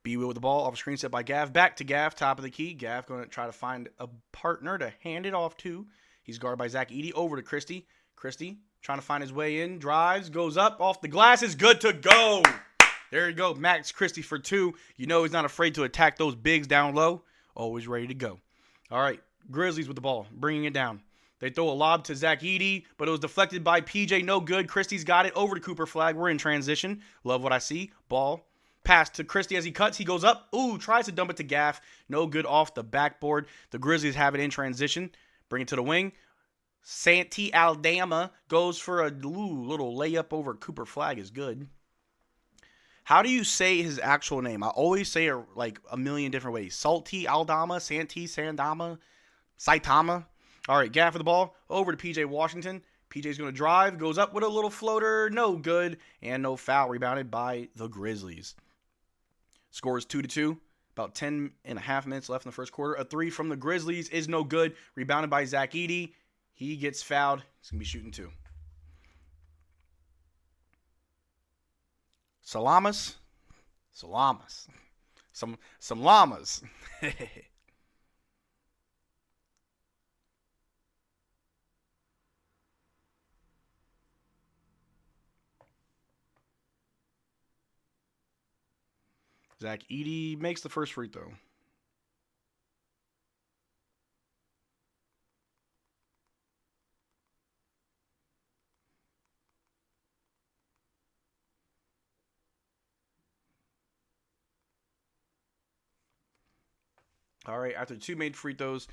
B. Will with the ball. Off a screen set by Gaff. Back to Gaff. Top of the key. Gaff going to try to find a partner to hand it off to. He's guarded by Zach Edey. Over to Christie. Christie trying to find his way in. Drives. Goes up. Off the glass. Is good to go. There you go. Max Christie for two. You know he's not afraid to attack those bigs down low. Always ready to go. All right. Grizzlies with the ball. Bringing it down. They throw a lob to Zach Edey, but it was deflected by PJ. No good. Christie's got it. Over to Cooper Flagg. We're in transition. Love what I see. Ball. Pass to Christie as he cuts. He goes up. Ooh, tries to dump it to Gaff. No good off the backboard. The Grizzlies have it in transition. Bring it to the wing. Santi Aldama goes for a little layup over Cooper Flagg. Is good. How do you say his actual name? I always say it like a million different ways. Salty Aldama, Santi Sandama, Saitama. All right, Gaff with the ball. Over to PJ Washington. PJ's going to drive. Goes up with a little floater. No good. And no foul. Rebounded by the Grizzlies. Score is 2-2. About 10 and a half minutes left in the first quarter. A three from the Grizzlies is no good. Rebounded by Zach Edey. He gets fouled. He's going to be shooting two. Salamas. Some llamas. Zach Edey makes the first free throw. All right, after two made free throws,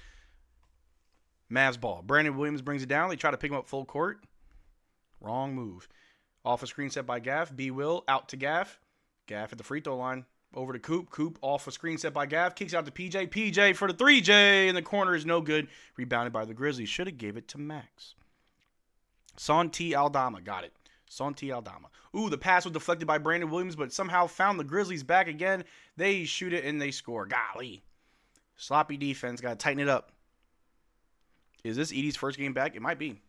Mavs ball. Brandon Williams brings it down. They try to pick him up full court. Wrong move. Off a screen set by Gaff. B. Will out to Gaff. Gaff at the free throw line. Over to Coop. Coop off a screen set by Gaff. Kicks out to PJ. PJ for the 3J. In the corner is no good. Rebounded by the Grizzlies. Should have gave it to Max. Santi Aldama. Got it. Santi Aldama. Ooh, the pass was deflected by Brandon Williams, but somehow found the Grizzlies back again. They shoot it and they score. Golly. Sloppy defense. Got to tighten it up. Is this Edey's first game back? It might be.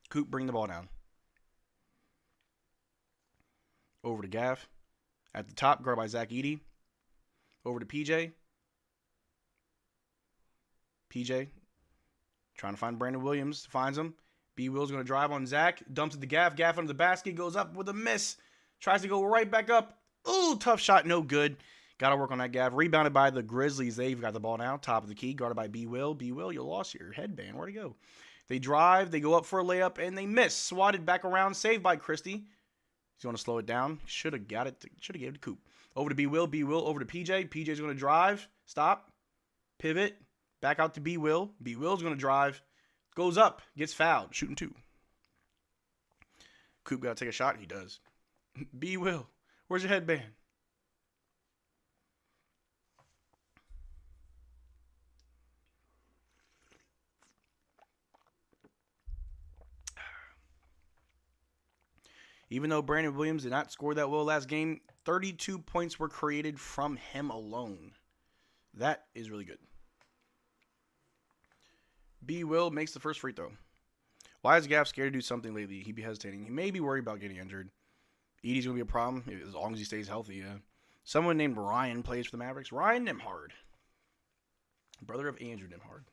Coop bring the ball down. Over to Gaff. At the top, guarded by Zach Edey. Over to PJ. PJ trying to find Brandon Williams. Finds him. B. Will's going to drive on Zach. Dumps it to Gaff. Gaff under the basket. Goes up with a miss. Tries to go right back up. Ooh, tough shot. No good. Got to work on that, Gaff. Rebounded by the Grizzlies. They've got the ball now. Top of the key. Guarded by B. Will. B. Will, you lost your headband. Where'd it go? They drive. They go up for a layup, and they miss. Swatted back around. Saved by Christie. He's going to slow it down. Should have got it. Should have gave it to Coop. Over to B. Will. B. Will over to PJ. PJ's going to drive. Stop. Pivot. Back out to B. Will. B. Will's going to drive. Goes up. Gets fouled. Shooting two. Coop got to take a shot. He does. B. Will. Where's your headband? Even though Brandon Williams did not score that well last game, 32 points were created from him alone. That is really good. B. Will makes the first free throw. Why is Gaff scared to do something lately? He'd be hesitating. He may be worried about getting injured. Edey's going to be a problem as long as he stays healthy, yeah. Someone named Ryan plays for the Mavericks. Ryan Nembhard. Brother of Andrew Nembhard.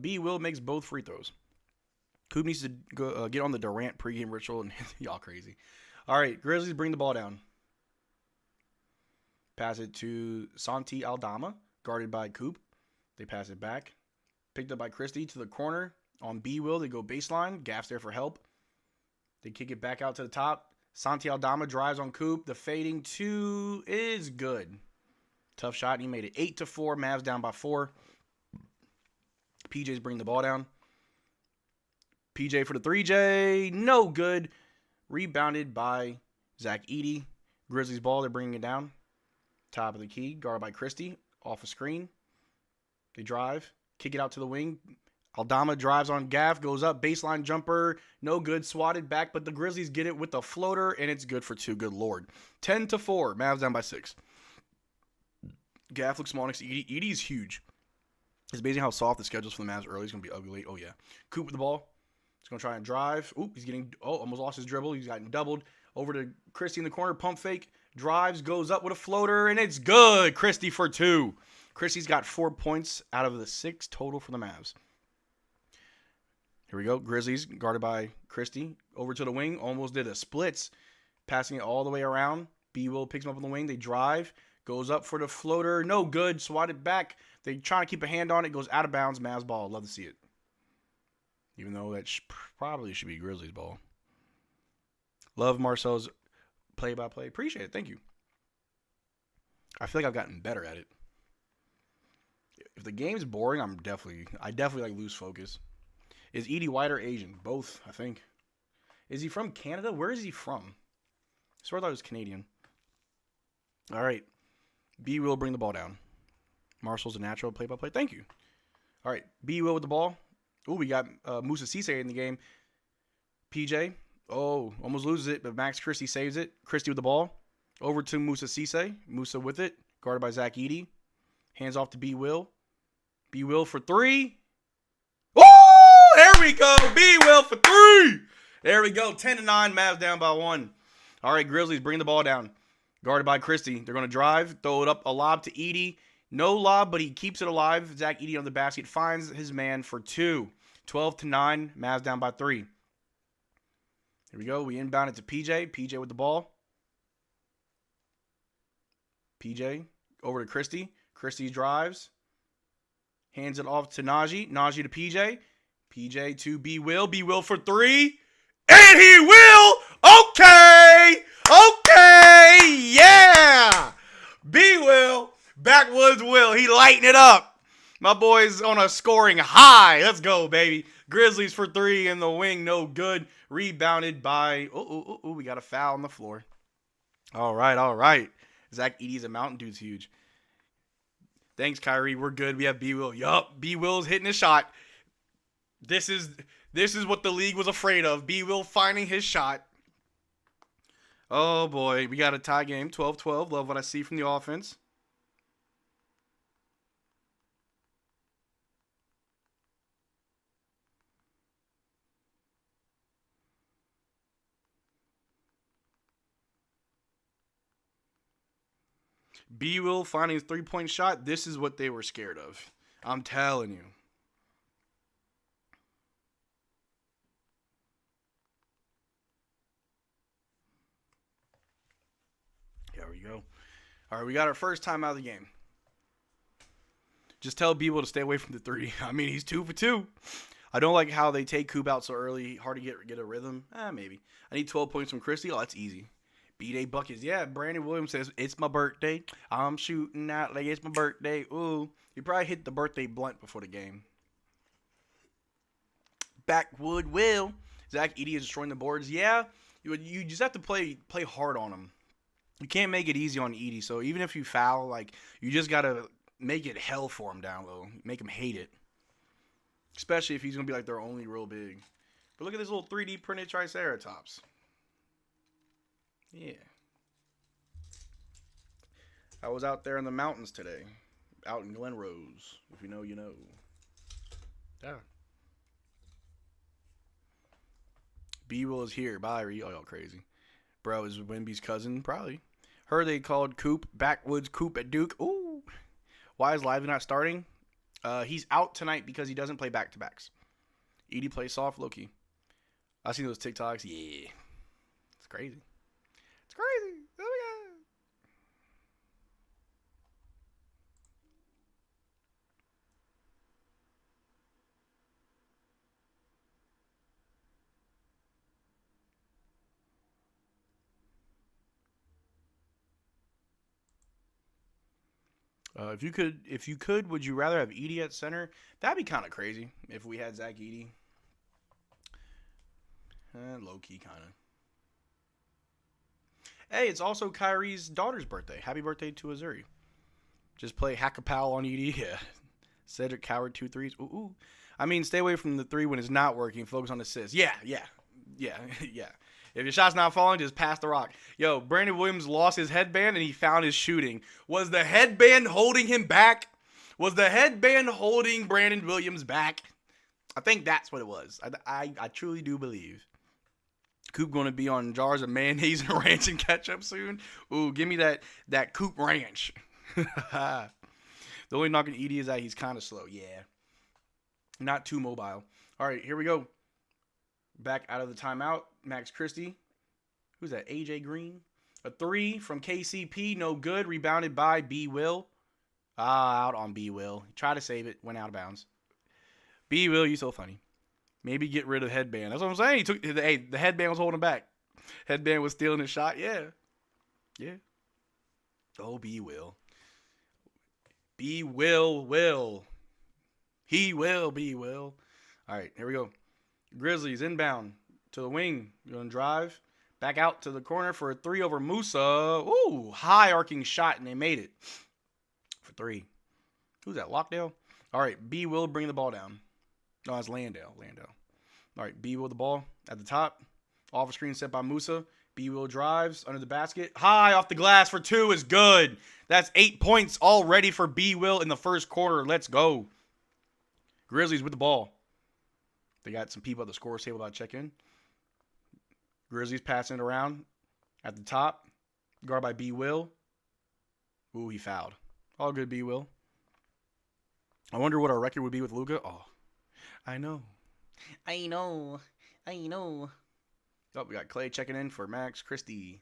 B. Will makes both free throws. Coop needs to go get on the Durant pregame ritual, and y'all crazy. All right, Grizzlies bring the ball down. Pass it to Santi Aldama, guarded by Coop. They pass it back. Picked up by Christie to the corner. On B-Will, they go baseline. Gaff's there for help. They kick it back out to the top. Santi Aldama drives on Coop. The fading 2 is good. Tough shot, and he made it 8-4. Mavs down by 4. PJ's bring the ball down. PJ for the 3J. No good. Rebounded by Zach Edey. Grizzlies ball, they're bringing it down. Top of the key, guarded by Christie. Off a screen. They drive. Kick it out to the wing. Aldama drives on Gaff. Goes up. Baseline jumper. No good. Swatted back. But the Grizzlies get it with a floater. And it's good for 2. Good Lord. 10-4. Mavs down by 6. Gaff looks small next to Edey. Edey's huge. It's amazing how soft the schedule's for the Mavs early. He's going to be ugly. Oh, yeah. Coop with the ball. He's going to try and drive. Oop, he's getting... Oh, almost lost his dribble. He's gotten doubled. Over to Christie in the corner. Pump fake. Drives. Goes up with a floater. And it's good. Christie for 2. Christie's got 4 points out of the 6 total for the Mavs. Here we go. Grizzlies guarded by Christie. Over to the wing. Almost did a splits. Passing it all the way around. B-Will picks him up on the wing. They drive. Goes up for the floater. No good. Swatted back. They try to keep a hand on it. Goes out of bounds. Mavs ball. Love to see it. Even though that probably should be Grizzlies ball. Love Marcel's play-by-play. Appreciate it. Thank you. I feel like I've gotten better at it. If the game's boring, I definitely like lose focus. Is Edey white or Asian? Both, I think. Is he from Canada? Where is he from? I swear I thought he was Canadian. All right. B will bring the ball down. Marcel's a natural play-by-play. Thank you. All right. B will with the ball. Oh, we got Musa Cisse in the game. PJ. Oh, almost loses it, but Max Christie saves it. Christie with the ball. Over to Musa Cisse. Musa with it. Guarded by Zach Edey. Hands off to B-Will. B-Will for 3. Oh, there we go. B-Will for 3. There we go. 10-9. Mavs down by 1. All right, Grizzlies bring the ball down. Guarded by Christie. They're going to drive. Throw it up. A lob to Edey. No lob, but he keeps it alive. Zach Edey on the basket. Finds his man for 2. 12-9. Mavs down by 3. Here we go. We inbound it to PJ. PJ with the ball. PJ over to Christie. Christie drives. Hands it off to Najee. Najee to PJ. PJ to B-Will. B-Will for 3. And he will! Okay! Okay! Yeah! B-Will. Backwoods Will. He lighting it up. My boy's on a scoring high. Let's go, baby. Grizzlies for 3 in the wing. No good. Rebounded by... Oh, we got a foul on the floor. All right. Zach Edey's a mountain dude's huge. Thanks, Kyrie. We're good. We have B-Will. Yup. B-Will's hitting a shot. This is what the league was afraid of. B-Will finding his shot. Oh, boy. We got a tie game. 12-12. Love what I see from the offense. B-Will finding his 3-point shot. This is what they were scared of. I'm telling you. There we go. All right, we got our first time out of the game. Just tell B-Will to stay away from the 3. I mean, he's 2 for 2. I don't like how they take Coop out so early. Hard to get a rhythm. Maybe. I need 12 points from Christie. Oh, that's easy. B-Day buckets. Yeah, Brandon Williams says, it's my birthday. I'm shooting out like it's my birthday. Ooh. He probably hit the birthday blunt before the game. Backwood Will. Zach Edey is destroying the boards. Yeah, you just have to play hard on him. You can't make it easy on Edey. So even if you foul, like, you just got to make it hell for him down low. Make him hate it. Especially if he's going to be like their only real big. But look at this little 3D printed Triceratops. Yeah. I was out there in the mountains today. Out in Glen Rose. If you know, you know. Yeah. B-Will is here. Bye. Oh, y'all crazy. Bro, is Wemby's cousin? Probably. Heard they called Coop Backwoods Coop at Duke. Ooh. Why is Lively not starting? He's out tonight because he doesn't play back-to-backs. Edey plays soft, low-key. I seen those TikToks. Yeah. It's crazy. It's crazy. Oh my God. If you could, would you rather have Edie at center? That'd be kind of crazy if we had Zach Edey. Low key, kind of. Hey, it's also Kyrie's daughter's birthday. Happy birthday to Azuri. Just play Hack-a-Pow on Edie. Yeah. Cedric Coward 2 threes. Ooh. I mean, stay away from the three when it's not working. Focus on assists. Yeah. If your shot's not falling, just pass the rock. Yo, Brandon Williams lost his headband and he found his shooting. Was the headband holding him back? Was the headband holding Brandon Williams back? I think that's what it was. I truly do believe. Coop going to be on jars of mayonnaise and ranch and ketchup soon. Ooh, give me that Coop ranch. The only knock on Edie is that he's kind of slow. Yeah. Not too mobile. All right, here we go. Back out of the timeout. Max Christie. Who's that? AJ Green. A three from KCP. No good. Rebounded by B. Will. Out on B. Will. Tried to save it. Went out of bounds. B. Will, you so funny. Maybe get rid of the headband. That's what I'm saying. The headband was holding him back. Headband was stealing his shot. Yeah. Oh, B. Will. B. Will. He will. B. Will. All right, here we go. Grizzlies inbound to the wing. Going to drive. Back out to the corner for a three over Musa. Ooh, high arcing shot, and they made it. For three. Who's that, Lockdale? All right, B. Will bring the ball down. No, that's Landale. All right, B. Will the ball at the top. Off a screen set by Musa. B. Will drives under the basket. High off the glass for two is good. That's 8 points already for B. Will in the first quarter. Let's go. Grizzlies with the ball. They got some people at the scores table about to check in. Grizzlies passing it around at the top. Guard by B. Will. Ooh, he fouled. All good, B. Will. I wonder what our record would be with Luka. Oh, I know. Oh, we got Clay checking in for Max Christie.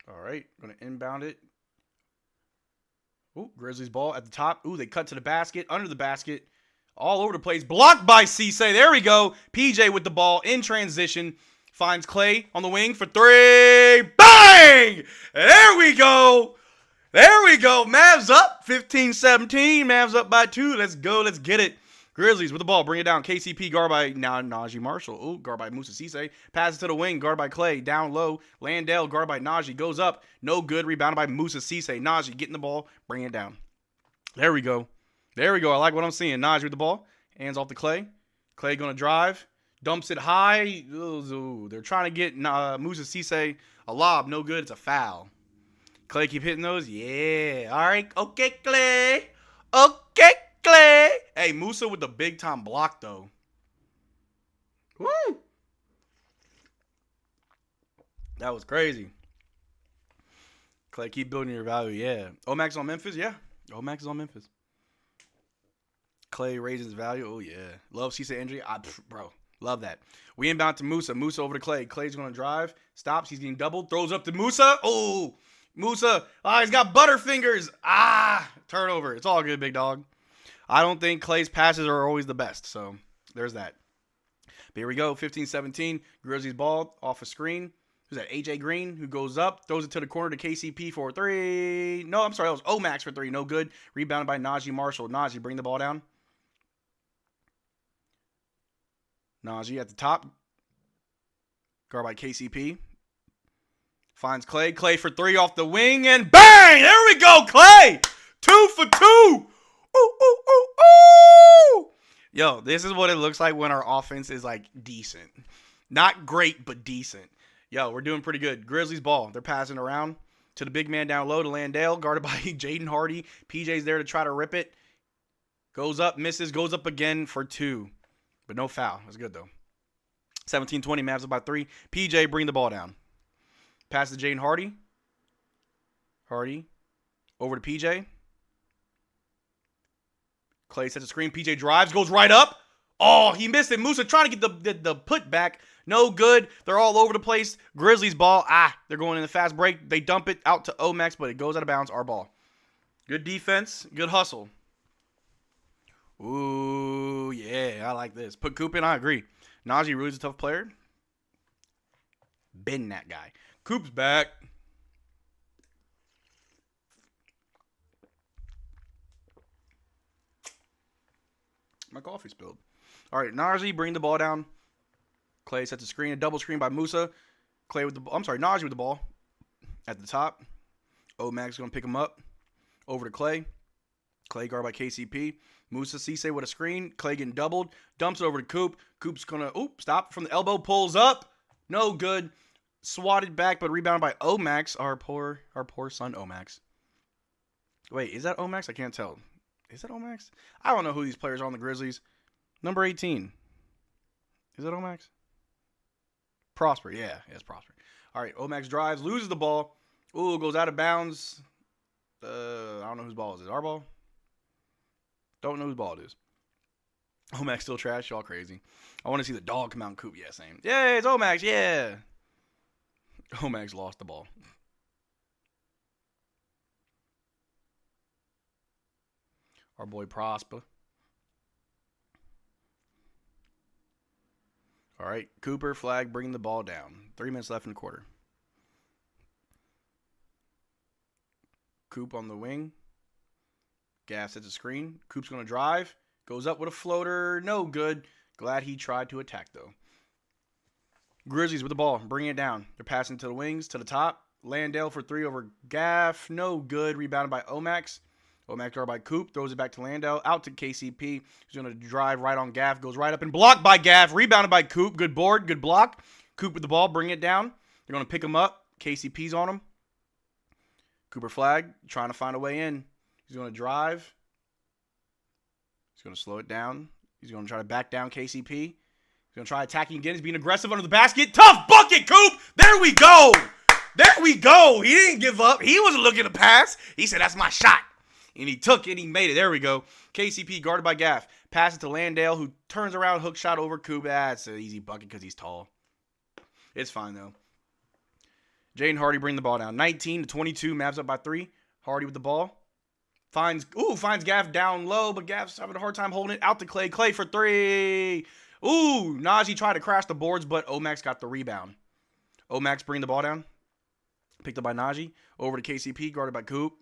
All right, going to inbound it. Ooh, Grizzlies ball at the top. Ooh, they cut to the basket, under the basket, all over the place. Blocked by Cisse. There we go. PJ with the ball in transition. Finds Clay on the wing for three. Bang! There we go. Mavs up 15-17. Mavs up by 2. Let's go. Let's get it. Grizzlies with the ball. Bring it down. KCP guard by now Najee Marshall. Ooh, guard by Musa Cisse. Passes to the wing. Guard by Clay. Down low. Landale guard by Najee. Goes up. No good. Rebounded by Musa Cisse. Najee getting the ball. Bring it down. There we go. I like what I'm seeing. Najee with the ball. Hands off to Clay. Clay going to drive. Dumps it high. Ooh, they're trying to get Musa Cisse a lob. No good. It's a foul. Clay keep hitting those. Yeah. All right. Okay, Clay. Hey, Musa with the big time block, though. Woo! That was crazy. Clay, keep building your value. Yeah. Omax on Memphis? Yeah. Omax is on Memphis. Clay raises his value. Oh, yeah. Love Cisse injury. Bro. Love that. We inbound to Musa. Musa over to Clay. Clay's going to drive. Stops. He's getting doubled. Throws up to Musa. Oh, Musa. He's got butterfingers. Turnover. It's all good, big dog. I don't think Clay's passes are always the best. So there's that. But here we go. 15-17. Grizzlies ball off a screen. Who's that? AJ Green, who goes up. Throws it to the corner to KCP for three. No, I'm sorry. That was Omax for three. No good. Rebounded by Najee Marshall. Najee, bring the ball down. Najee at the top. Guard by KCP. Finds Clay. Clay for three off the wing. And bang! There we go, Clay! 2 for 2! Ooh! Yo, this is what it looks like when our offense is, like, decent. Not great, but decent. Yo, we're doing pretty good. Grizzlies ball. They're passing around to the big man down low to Landale, guarded by Jaden Hardy. PJ's there to try to rip it. Goes up, misses, goes up again for 2. But no foul. That's good, though. 17-20, Mavs up by 3. PJ, bring the ball down. Pass to Jaden Hardy. Hardy. Over to PJ. Clay sets a screen. PJ drives. Goes right up. Oh, he missed it. Musa trying to get the put back. No good. They're all over the place. Grizzlies ball. They're going in the fast break. They dump it out to Omax, but it goes out of bounds. Our ball. Good defense. Good hustle. Ooh, yeah. I like this. Put Coop in. I agree. Najee really is a tough player. Bend that guy. Coop's back. My coffee spilled. All right, Najee bring the ball down. Clay sets a screen, a double screen by Musa. Najee with the ball at the top. Omax going to pick him up. Over to Clay. Clay guard by KCP. Musa Cisse with a screen. Clay getting doubled. Dumps it over to Coop. Coop's going to, stop from the elbow. Pulls up. No good. Swatted back, but rebounded by Omax. Our poor son Omax. Wait, is that Omax? I can't tell. Is that Omax? I don't know who these players are on the Grizzlies. Number 18. Is that Omax? Prosper. Yeah, it's Prosper. All right, Omax drives, loses the ball. Ooh, goes out of bounds. I don't know whose ball is it. Our ball? Don't know whose ball it is. Omax still trash. Y'all crazy. I want to see the dog come out and Coop. Yeah, same. Yeah, it's Omax. Yeah. Omax lost the ball. Our boy Prosper. All right, Cooper Flagg bringing the ball down. 3 minutes left in the quarter. Coop on the wing. Gaff sets a screen. Coop's going to drive. Goes up with a floater. No good. Glad he tried to attack, though. Grizzlies with the ball. Bringing it down. They're passing to the wings, to the top. Landale for 3 over Gaff. No good. Rebounded by Omax. Omax guard by Coop. Throws it back to Landale. Out to KCP. He's going to drive right on Gaff. Goes right up and blocked by Gaff. Rebounded by Coop. Good board. Good block. Coop with the ball. Bring it down. They're going to pick him up. KCP's on him. Cooper Flagg trying to find a way in. He's going to drive. He's going to slow it down. He's going to try to back down KCP. He's going to try attacking again. He's being aggressive under the basket. Tough bucket, Coop. There we go. There we go. He didn't give up. He wasn't looking to pass. He said, that's my shot. And he took it. He made it. There we go. KCP guarded by Gaff. Pass it to Landale, who turns around, hook shot over Coop. It's an easy bucket because he's tall. It's fine, though. Jaden Hardy bring the ball down. 19-22. Mavs up by 3. Hardy with the ball. Finds Gaff down low, but Gaff's having a hard time holding it. Out to Clay. Clay for 3. Ooh, Najee tried to crash the boards, but Omax got the rebound. Omax bring the ball down. Picked up by Najee. Over to KCP, guarded by Coop.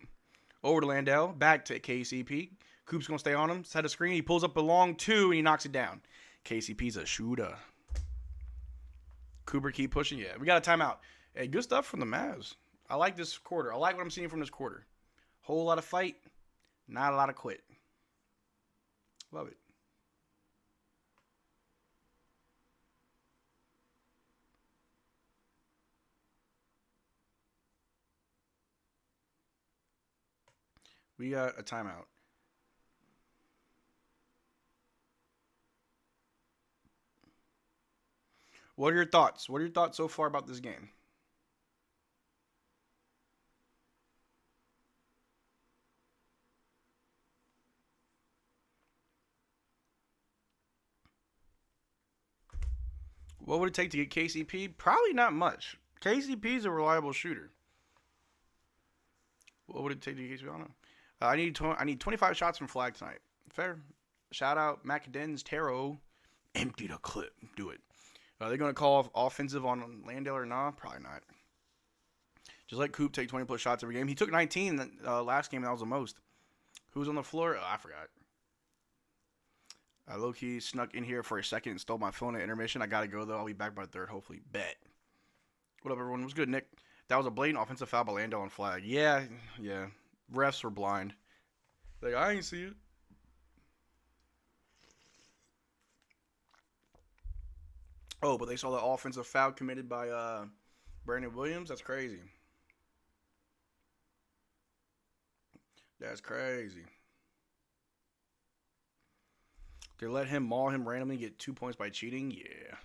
Over to Landale. Back to KCP. Coop's going to stay on him. Set a screen. He pulls up a long 2, and he knocks it down. KCP's a shooter. Cooper keep pushing. Yeah, we got a timeout. Hey, good stuff from the Mavs. I like this quarter. I like what I'm seeing from this quarter. Whole lot of fight. Not a lot of quit. Love it. We got a timeout. What are your thoughts? What are your thoughts so far about this game? What would it take to get KCP? Probably not much. KCP's a reliable shooter. What would it take to get KCP? I don't know. I need 25 shots from Flagg tonight. Fair. Shout out Macadens Taro. Empty the clip. Do it. Are they going to call offensive on Landale or not? Probably not. Just let Coop take 20 plus shots every game. He took 19 last game. That was the most. Who was on the floor? Oh, I forgot. I low-key snuck in here for a second and stole my phone at intermission. I got to go, though. I'll be back by the third, hopefully. Bet. What up, everyone? What's good, Nick? That was a blatant offensive foul by Landale on Flagg. Yeah. Refs were blind. Like, I ain't see it. Oh, but they saw the offensive foul committed by Brandon Williams? That's crazy. That's crazy. They let him maul him randomly, get 2 points by cheating? Yeah.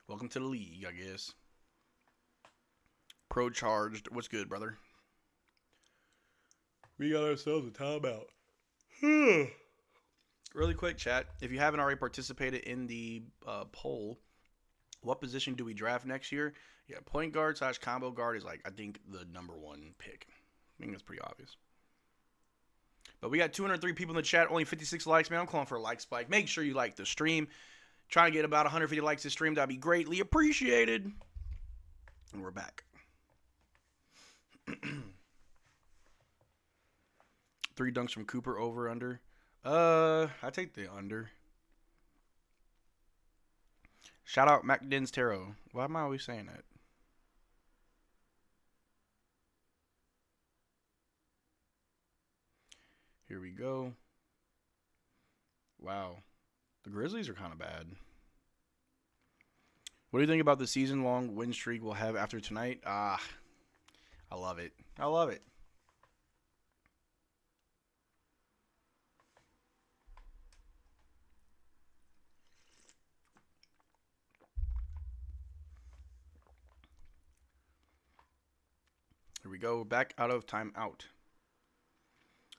Welcome to the league, I guess. Pro charged. What's good, brother? We got ourselves a timeout. Really quick, chat. If you haven't already participated in the poll, what position do we draft next year? Yeah, point guard / combo guard is like, I think, the #1 pick. I think that's pretty obvious. But we got 203 people in the chat, only 56 likes, man. I'm calling for a like spike. Make sure you like the stream. Trying to get about 150 likes this stream. That'd be greatly appreciated. And we're back. 3 dunks from Cooper, over, under. I take the under. Shout out Mac Dins Tarot. Why am I always saying that? Here we go. Wow. The Grizzlies are kind of bad. What do you think about the season-long win streak we'll have after tonight? I love it. I love it. Here we go. Back out of timeout.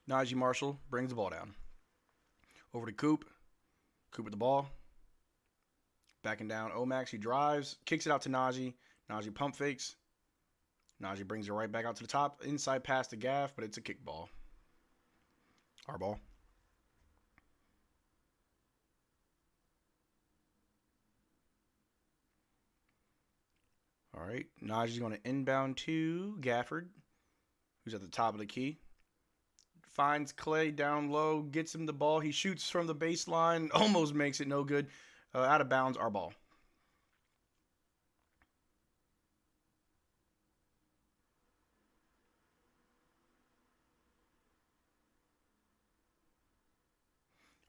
Najee Marshall brings the ball down. Over to Coop. Coop with the ball. Backing down Omax. He drives. Kicks it out to Najee. Najee pump fakes. Najee brings it right back out to the top. Inside pass to Gaff, but it's a kick ball. Our ball. All right. Najee's going to inbound to Gafford, who's at the top of the key. Finds Clay down low, gets him the ball. He shoots from the baseline, almost makes it, no good. Out of bounds, our ball.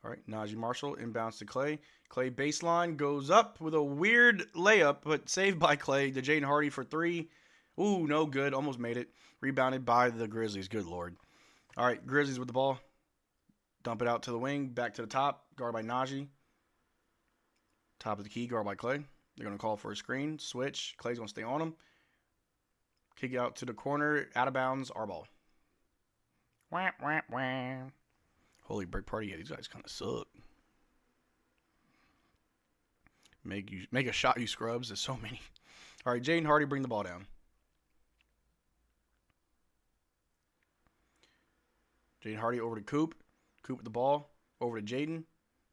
All right, Najee Marshall inbounds to Clay. Clay baseline goes up with a weird layup, but saved by Clay to Jaden Hardy for 3. Ooh, no good. Almost made it. Rebounded by the Grizzlies. Good Lord. All right, Grizzlies with the ball. Dump it out to the wing. Back to the top. Guard by Najee. Top of the key. Guard by Clay. They're going to call for a screen. Switch. Clay's going to stay on him. Kick it out to the corner. Out of bounds. Our ball. Wah, wah, wah. Holy brick party. Yeah, these guys kind of suck. Make a shot, you scrubs. There's so many. All right, Jaden Hardy, bring the ball down. Jaden Hardy over to Coop. Coop with the ball. Over to Jaden.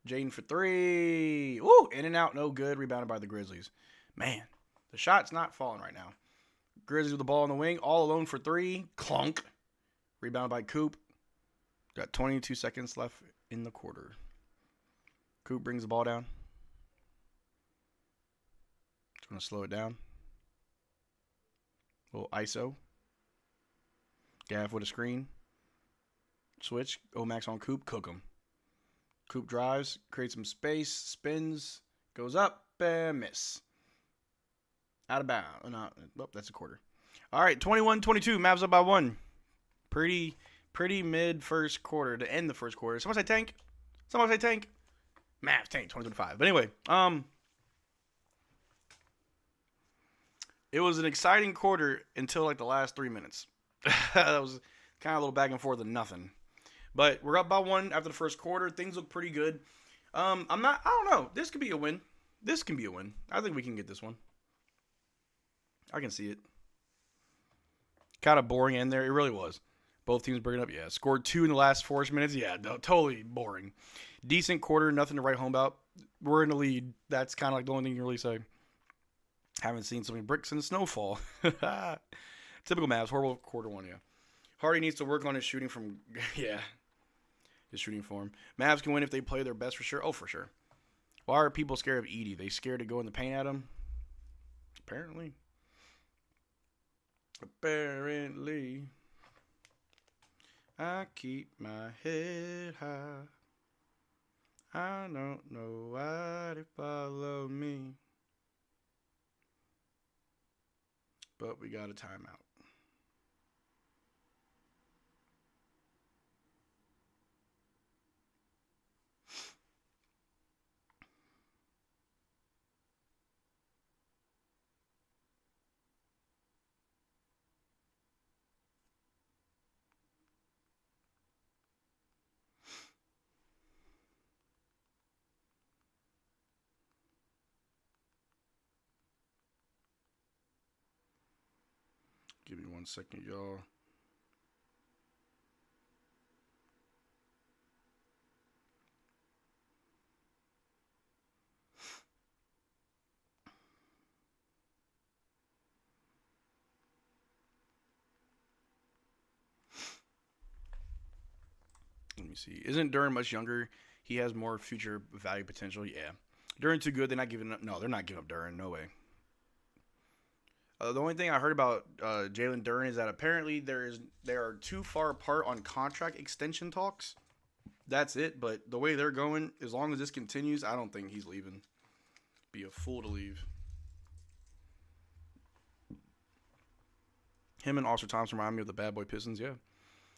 Jaden for 3. Ooh, in and out. No good. Rebounded by the Grizzlies. Man, the shot's not falling right now. Grizzlies with the ball in the wing. All alone for 3. Clunk. Rebounded by Coop. Got 22 seconds left in the quarter. Coop brings the ball down. Just going to slow it down. A little ISO. Gaff with a screen. Switch. Omax on Coop. Cook him. Coop drives. Creates some space. Spins. Goes up. And miss. Out of bounds. Oh, that's a quarter. All right. 21-22. Mavs up by 1. Pretty mid first quarter to end the first quarter. Someone say tank. Someone say tank. Mavs tank 2025. But anyway, it was an exciting quarter until like the last 3 minutes. That was kind of a little back and forth and nothing. But we're up by 1 after the first quarter. Things look pretty good. I don't know. This could be a win. This can be a win. I think we can get this one. I can see it. Kind of boring in there. It really was. Both teams bring it up. Yeah, scored 2 in the last 4 minutes. Yeah, no, totally boring. Decent quarter. Nothing to write home about. We're in the lead. That's kind of like the only thing you can really say. Haven't seen so many bricks in snowfall. Typical Mavs. Horrible quarter 1, yeah. Hardy needs to work on his shooting from, yeah, his shooting form. Mavs can win if they play their best for sure. Oh, for sure. Why are people scared of Edie? They scared to go in the paint at him? Apparently. I keep my head high. I don't know why they follow me. But we got a timeout. Give me 1 second, y'all. Let me see. Isn't Duran much younger? He has more future value potential. Yeah. Duran too good. They're not giving up. No, they're not giving up Duran. No way. The only thing I heard about Jalen Duran is that apparently they are too far apart on contract extension talks. That's it. But the way they're going, as long as this continues, I don't think he's leaving. Be a fool to leave. Him and Austin Thompson remind me of the bad boy Pistons. Yeah.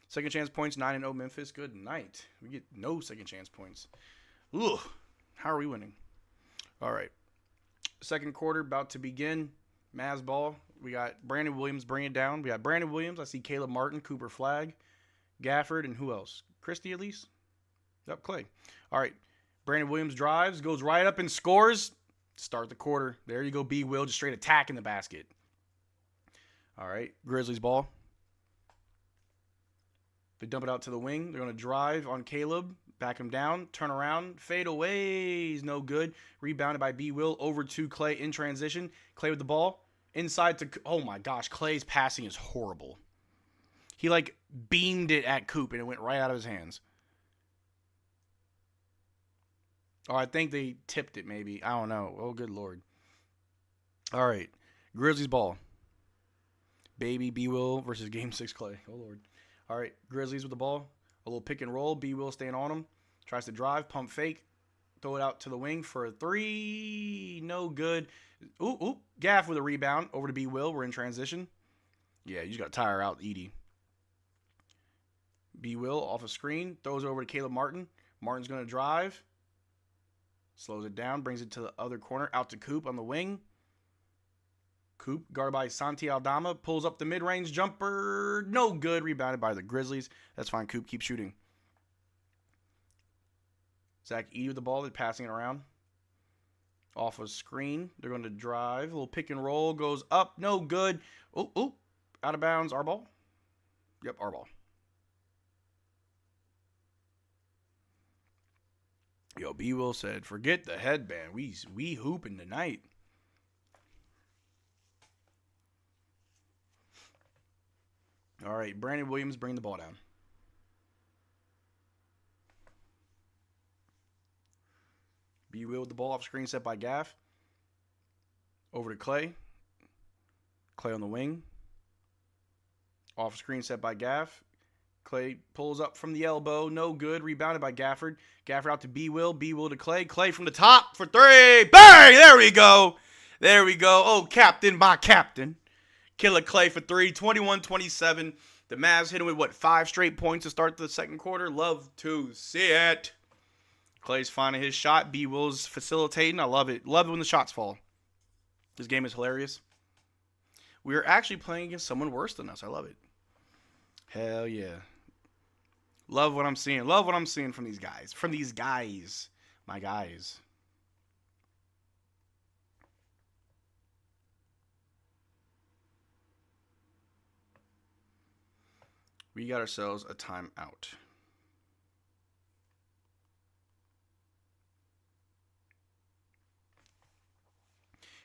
Second chance points, 9-0 Memphis. Good night. We get no second chance points. Ugh. How are we winning? All right. Second quarter about to begin. Mavs ball. We got Brandon Williams bringing it down. We got Brandon Williams. I see Caleb Martin, Cooper Flagg, Gafford, and who else? Christie at least? Yep, Clay. All right. Brandon Williams drives, goes right up and scores. Start the quarter. There you go, B. Will. Just straight attack in the basket. All right. Grizzlies ball. They dump it out to the wing. They're going to drive on Caleb. Back him down. Turn around. Fade away. He's no good. Rebounded by B. Will. Over to Clay in transition. Clay with the ball. Inside to... Oh, my gosh. Clay's passing is horrible. He, like, beamed it at Coop, and it went right out of his hands. Oh, I think they tipped it, maybe. I don't know. Oh, good Lord. All right. Grizzlies ball. Baby B. Will versus Game 6 Clay. Oh, Lord. All right, Grizzlies with the ball. A little pick and roll. B. Will staying on him. Tries to drive, pump fake. Throw it out to the wing for a three. No good. Ooh. Gaff with a rebound. Over to B. Will. We're in transition. Yeah, you just got to tire out Edie. B. Will off a screen. Throws it over to Caleb Martin. Martin's going to drive. Slows it down. Brings it to the other corner. Out to Coop on the wing. Coop, guarded by Santi Aldama, pulls up the mid-range jumper. No good. Rebounded by the Grizzlies. That's fine. Coop, keep shooting. Zach Edey with the ball. They're passing it around. Off a screen. They're going to drive. A little pick and roll. Goes up. No good. Ooh. Out of bounds. Our ball. Yep, our ball. Yo, B. Will said, forget the headband. We hooping tonight. All right, Brandon Williams bring the ball down. B. Will with the ball off screen set by Gaff. Over to Clay. Clay on the wing. Off screen set by Gaff. Clay pulls up from the elbow. No good. Rebounded by Gafford. Gafford out to B. Will. B. Will to Clay. Clay from the top for three. Bang! There we go. Oh, captain, my captain. Killer Clay for three, 21-27. The Mavs hit him with, 5 straight points to start the second quarter? Love to see it. Clay's finding his shot. B. Will's facilitating. I love it. Love it when the shots fall. This game is hilarious. We are actually playing against someone worse than us. I love it. Hell yeah. Love what I'm seeing. Love what I'm seeing from these guys. My guys. We got ourselves a timeout.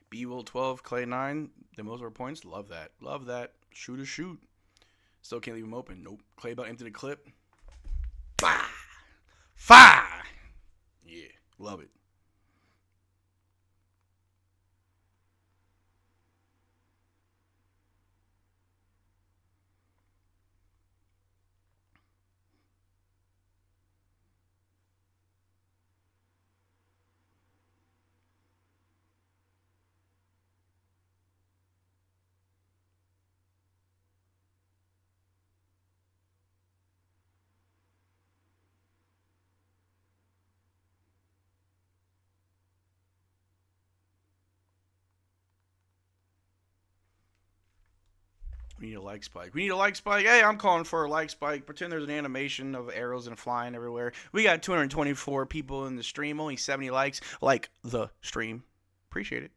B. Will 12, Clay 9. The most of our points. Love that. Shoot. Still can't leave him open. Nope. Clay about empty the clip. Fire! Yeah, love it. We need a like spike. Hey, I'm calling for a like spike. Pretend there's an animation of arrows and flying everywhere. We got 224 people in the stream. Only 70 likes. Like the stream. Appreciate it.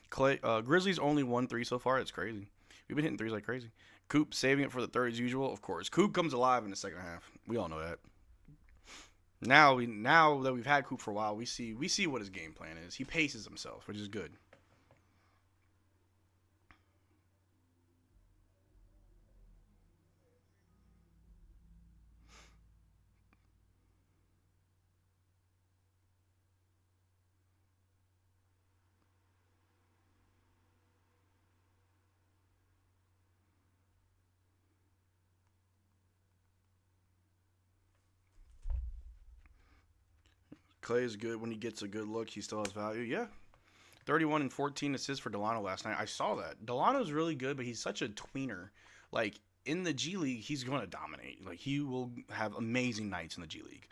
Grizzlies only 1-3 so far. It's crazy. We've been hitting threes like crazy. Coop saving it for the third as usual, of course. Coop comes alive in the second half. We all know that. Now that we've had Coop for a while, we see what his game plan is. He paces himself, which is good. Clay is good when he gets a good look. He still has value. Yeah. 31 and 14 assists for Delano last night. I saw that. Delano's really good, but he's such a tweener. Like, in the G League, he's going to dominate. Like, he will have amazing nights in the G League.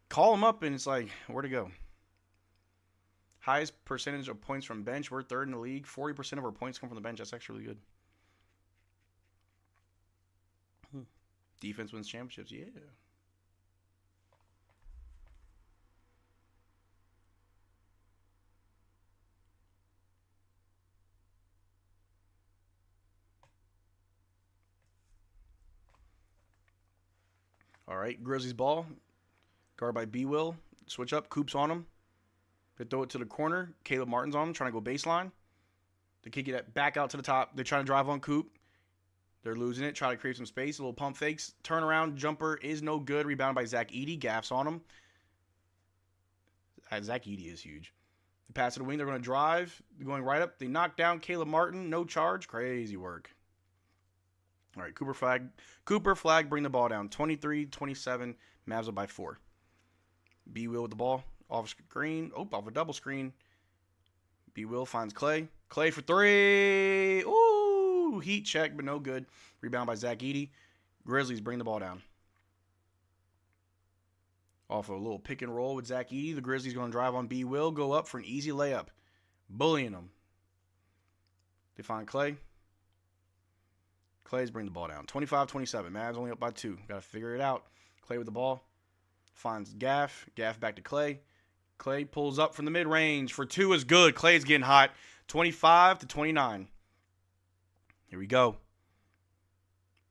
Call him up, and it's like, where to go? Highest percentage of points from bench. We're third in the league. 40% of our points come from the bench. That's actually really good. Defense wins championships. Yeah. All right, Grizzlies ball. Guard by B. Will. Switch up. Coop's on him. They throw it to the corner. Caleb Martin's on him, trying to go baseline. They kick it back out to the top. They're trying to drive on Coop. They're losing it. Try to create some space. A little pump fakes. Turnaround jumper is no good. Rebound by Zach Edey. Gaff's on him. Zach Edey is huge. They pass to the wing. They're going to drive. They're going right up. They knock down Caleb Martin. No charge. Crazy work. All right, Cooper Flagg, bring the ball down. 23-27, Mavs up by 4. B. Will with the ball. Off screen. Off a double screen. B. Will finds Clay. Clay for 3. Ooh, heat check, but no good. Rebound by Zach Edey. Grizzlies bring the ball down. Off a little pick and roll with Zach Edey. The Grizzlies going to drive on B. Will. Go up for an easy layup. Bullying them. They find Clay. Clay's bring the ball down. 25-27. Mavs only up by 2. Got to figure it out. Clay with the ball. Finds Gaff. Gaff back to Clay. Clay pulls up from the mid-range. For 2 is good. Clay's getting hot. 25-29. Here we go.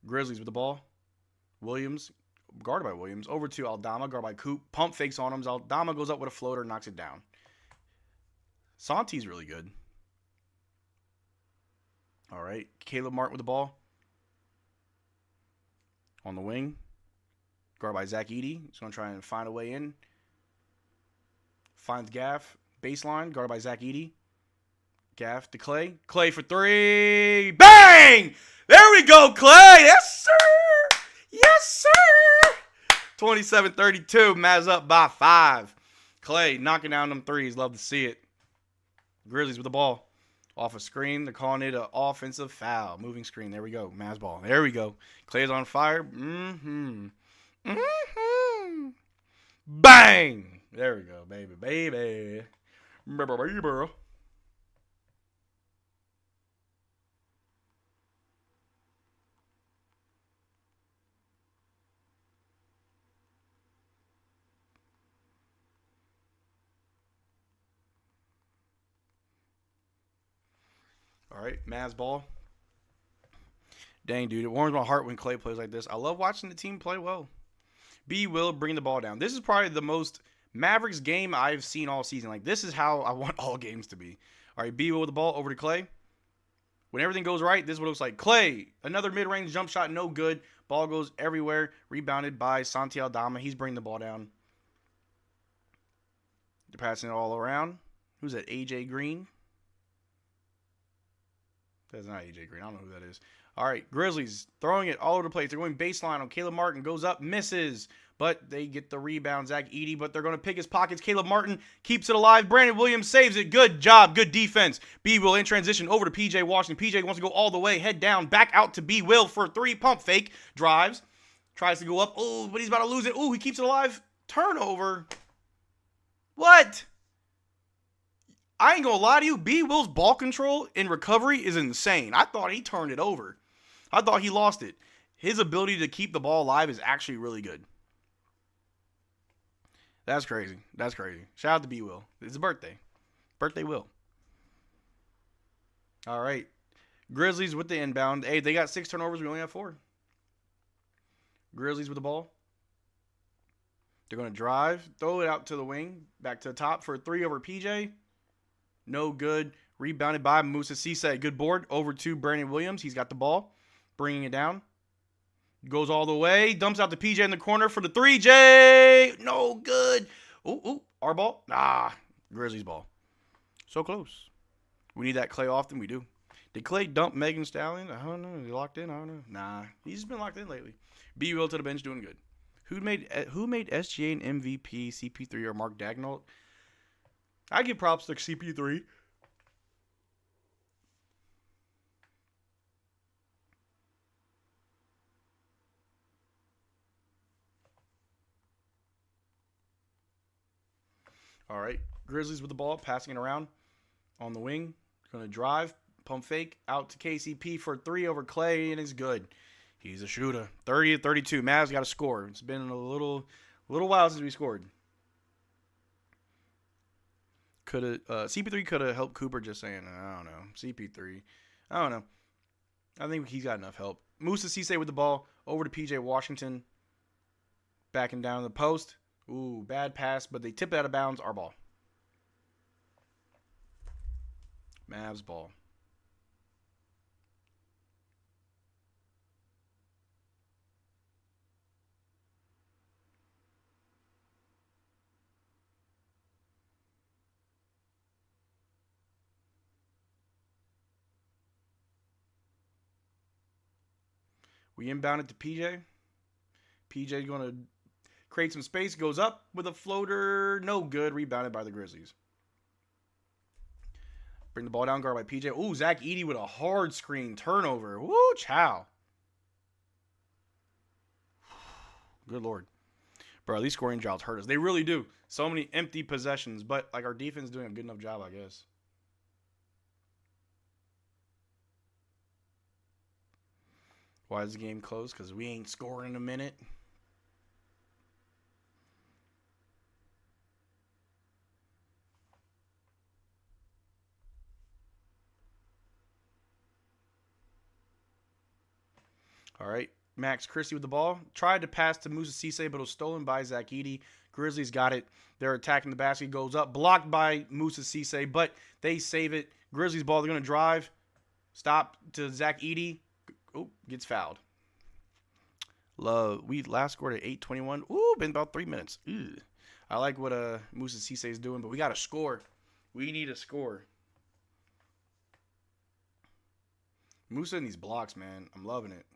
Grizzlies with the ball. Williams. Guarded by Williams. Over to Aldama. Guarded by Coop. Pump fakes on him. Aldama goes up with a floater. Knocks it down. Santi's really good. All right. Caleb Martin with the ball. On the wing. Guarded by Zach Edey. He's going to try and find a way in. Finds Gaff. Baseline. Guarded by Zach Edey. Gaff to Clay. Clay for 3. Bang! There we go, Clay! Yes, sir! Yes, sir! 27-32. Mavs up by 5. Clay knocking down them threes. Love to see it. Grizzlies with the ball. Off a screen. They're calling it an offensive foul. Moving screen. There we go. Mavs ball. There we go. Clay's on fire. Bang! There we go, baby. Baby. Baby. All right, Mavs ball. Dang, dude, it warms my heart when Clay plays like this. I love watching the team play well. B. Will bring the ball down. This is probably the most Mavericks game I've seen all season. Like, this is how I want all games to be. All right, B. Will with the ball over to Clay. When everything goes right, this is what it looks like. Clay, another mid-range jump shot, no good. Ball goes everywhere. Rebounded by Santi Aldama. He's bringing the ball down. They're passing it all around. Who's that? AJ Green? That's not AJ Green. I don't know who that is. All right, Grizzlies throwing it all over the place. They're going baseline on Caleb Martin. Goes up, misses, but they get the rebound. Zach Edey, but they're going to pick his pockets. Caleb Martin keeps it alive. Brandon Williams saves it. Good job. Good defense. B. Will in transition over to PJ Washington. PJ wants to go all the way. Head down. Back out to B. Will for 3. Pump fake. Drives. Tries to go up. Oh, but he's about to lose it. Oh, he keeps it alive. Turnover. What? I ain't going to lie to you. B. Will's ball control in recovery is insane. I thought he turned it over. I thought he lost it. His ability to keep the ball alive is actually really good. That's crazy. That's crazy. Shout out to B. Will. It's a birthday. Birthday Will. All right. Grizzlies with the inbound. Hey, they got 6 turnovers. We only have 4. Grizzlies with the ball. They're going to drive. Throw it out to the wing. Back to the top for a 3 over PJ. No good. Rebounded by Musa Cisse. Good board. Over to Brandon Williams. He's got the ball. Bringing it down. Goes all the way. Dumps out to PJ in the corner for the 3. J. No good. Ooh. Our ball. Grizzlies ball. So close. We need that Clay often. We do. Did Clay dump Megan Stallion? I don't know. Is he locked in? I don't know. Nah. He's been locked in lately. B. Will to the bench doing good. Who made SGA an MVP, CP3 or Mark Daigneault? I give props to CP3. All right. Grizzlies with the ball, passing it around on the wing. Going to drive, pump fake, out to KCP for a 3 over Clay, and it's good. He's a shooter. 30-32. Mavs got to score. It's been a little while since we scored. CP3 could have helped Cooper, just saying. I don't know. CP3. I don't know. I think he's got enough help. Musa Cisse with the ball. Over to PJ Washington. Backing down the post. Ooh, bad pass, but they tip it out of bounds. Our ball. Mavs ball. We inbounded to PJ. PJ going to create some space. Goes up with a floater. No good. Rebounded by the Grizzlies. Bring the ball down. Guard by PJ. Ooh, Zach Edey with a hard screen. Turnover. Woo, chow. Good Lord. Bro, these scoring droughts hurt us. They really do. So many empty possessions. But, like, our defense is doing a good enough job, I guess. Why is the game close? Because we ain't scoring in a minute. All right. Max Christie with the ball. Tried to pass to Musa Cisse, but it was stolen by Zach Edey. Grizzlies got it. They're attacking the basket. Goes up. Blocked by Musa Cisse, but they save it. Grizzlies ball. They're going to drive. Stop to Zach Edey. Oh, gets fouled. We last scored at 8:21. Ooh, been about 3 minutes. Ew. I like what Musa Cisse is doing, but we got to score. We need a score. Musa in these blocks, man. I'm loving it.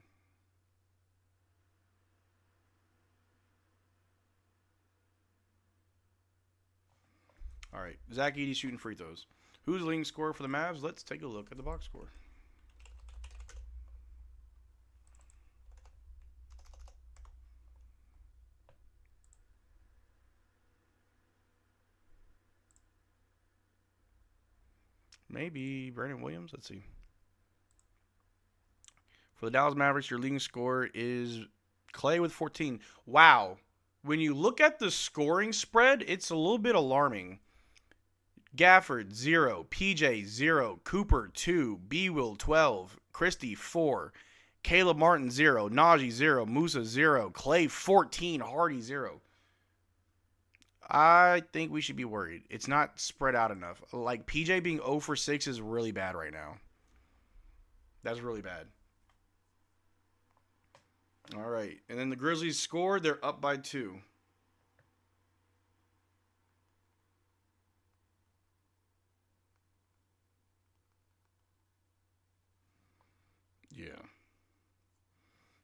All right, Zach Edey shooting free throws. Who's the leading scorer for the Mavs? Let's take a look at the box score. Maybe Brandon Williams. Let's see. For the Dallas Mavericks, your leading scorer is Clay with 14. Wow. When you look at the scoring spread, it's a little bit alarming. Gafford, 0. PJ, 0. Cooper, 2. B-Will, 12. Christie, 4. Caleb Martin, 0. Najee, 0. Musa, 0. Clay, 14. Hardy, 0. I think we should be worried. It's not spread out enough. Like, PJ being 0 for 6 is really bad right now. That's really bad. All right. And then the Grizzlies scored. They're up by 2. Yeah.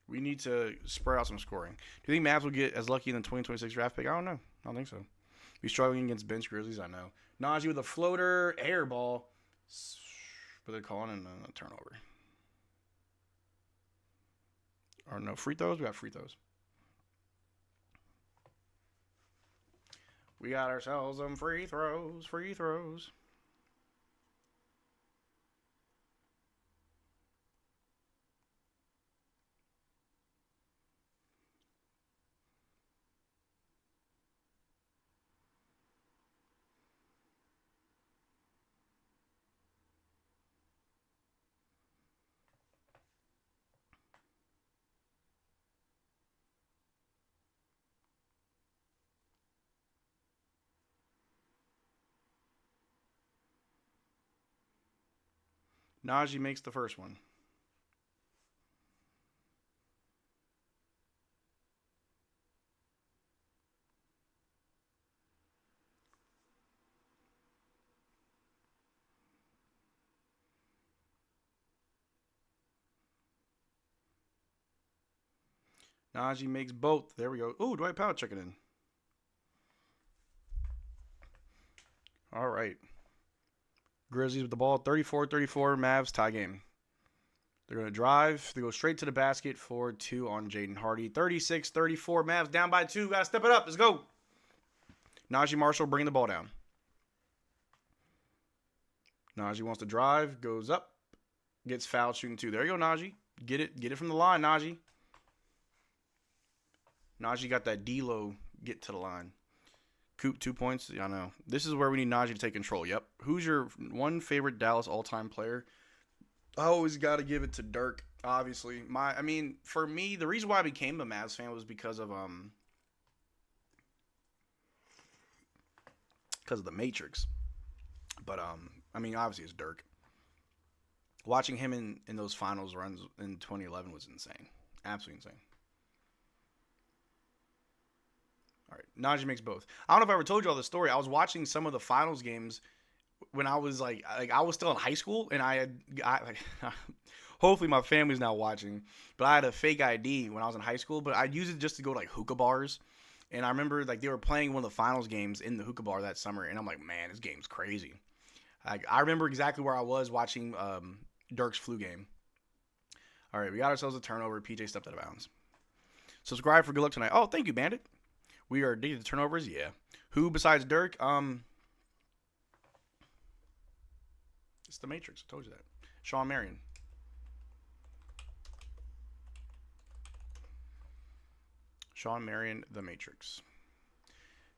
We need to spread out some scoring. Do you think Mavs will get as lucky in the 2026 draft pick? I don't know. I don't think so. We're struggling against bench Grizzlies, I know. Najee with a floater, air ball. But they're calling it a turnover. Or no, free throws? We got free throws. We got ourselves some free throws. Free throws. Najee makes the first one. Najee makes both. There we go. Ooh, Dwight Powell checking in. All right. Grizzlies with the ball. 34-34. Mavs tie game. They're going to drive. They go straight to the basket for 2 on Jaden Hardy. 36-34. Mavs down by 2. Got to step it up. Let's go. Najee Marshall bringing the ball down. Najee wants to drive. Goes up. Gets fouled shooting 2. There you go, Najee. Get it from the line, Najee. Najee got that D-low get to the line. Coop, 2 points. Yeah, I know. This is where we need Najee to take control. Yep. Who's your one favorite Dallas all-time player? I always got to give it to Dirk, obviously. For me, the reason why I became a Mavs fan was because of the Matrix. But obviously it's Dirk. Watching him in those finals runs in 2011 was insane. Absolutely insane. All right, Najee makes both. I don't know if I ever told you all this story. I was watching some of the finals games when I was I was still in high school, and hopefully my family's not watching, but I had a fake ID when I was in high school, but I'd use it just to go to hookah bars. And I remember they were playing one of the finals games in the hookah bar that summer, and I'm like, man, this game's crazy. I remember exactly where I was watching Dirk's flu game. All right, we got ourselves a turnover. PJ stepped out of bounds. Subscribe for good luck tonight. Oh, thank you, Bandit. We are addicted to turnovers? Yeah. Who besides Dirk? It's the Matrix. I told you that. Sean Marion. Sean Marion, the Matrix.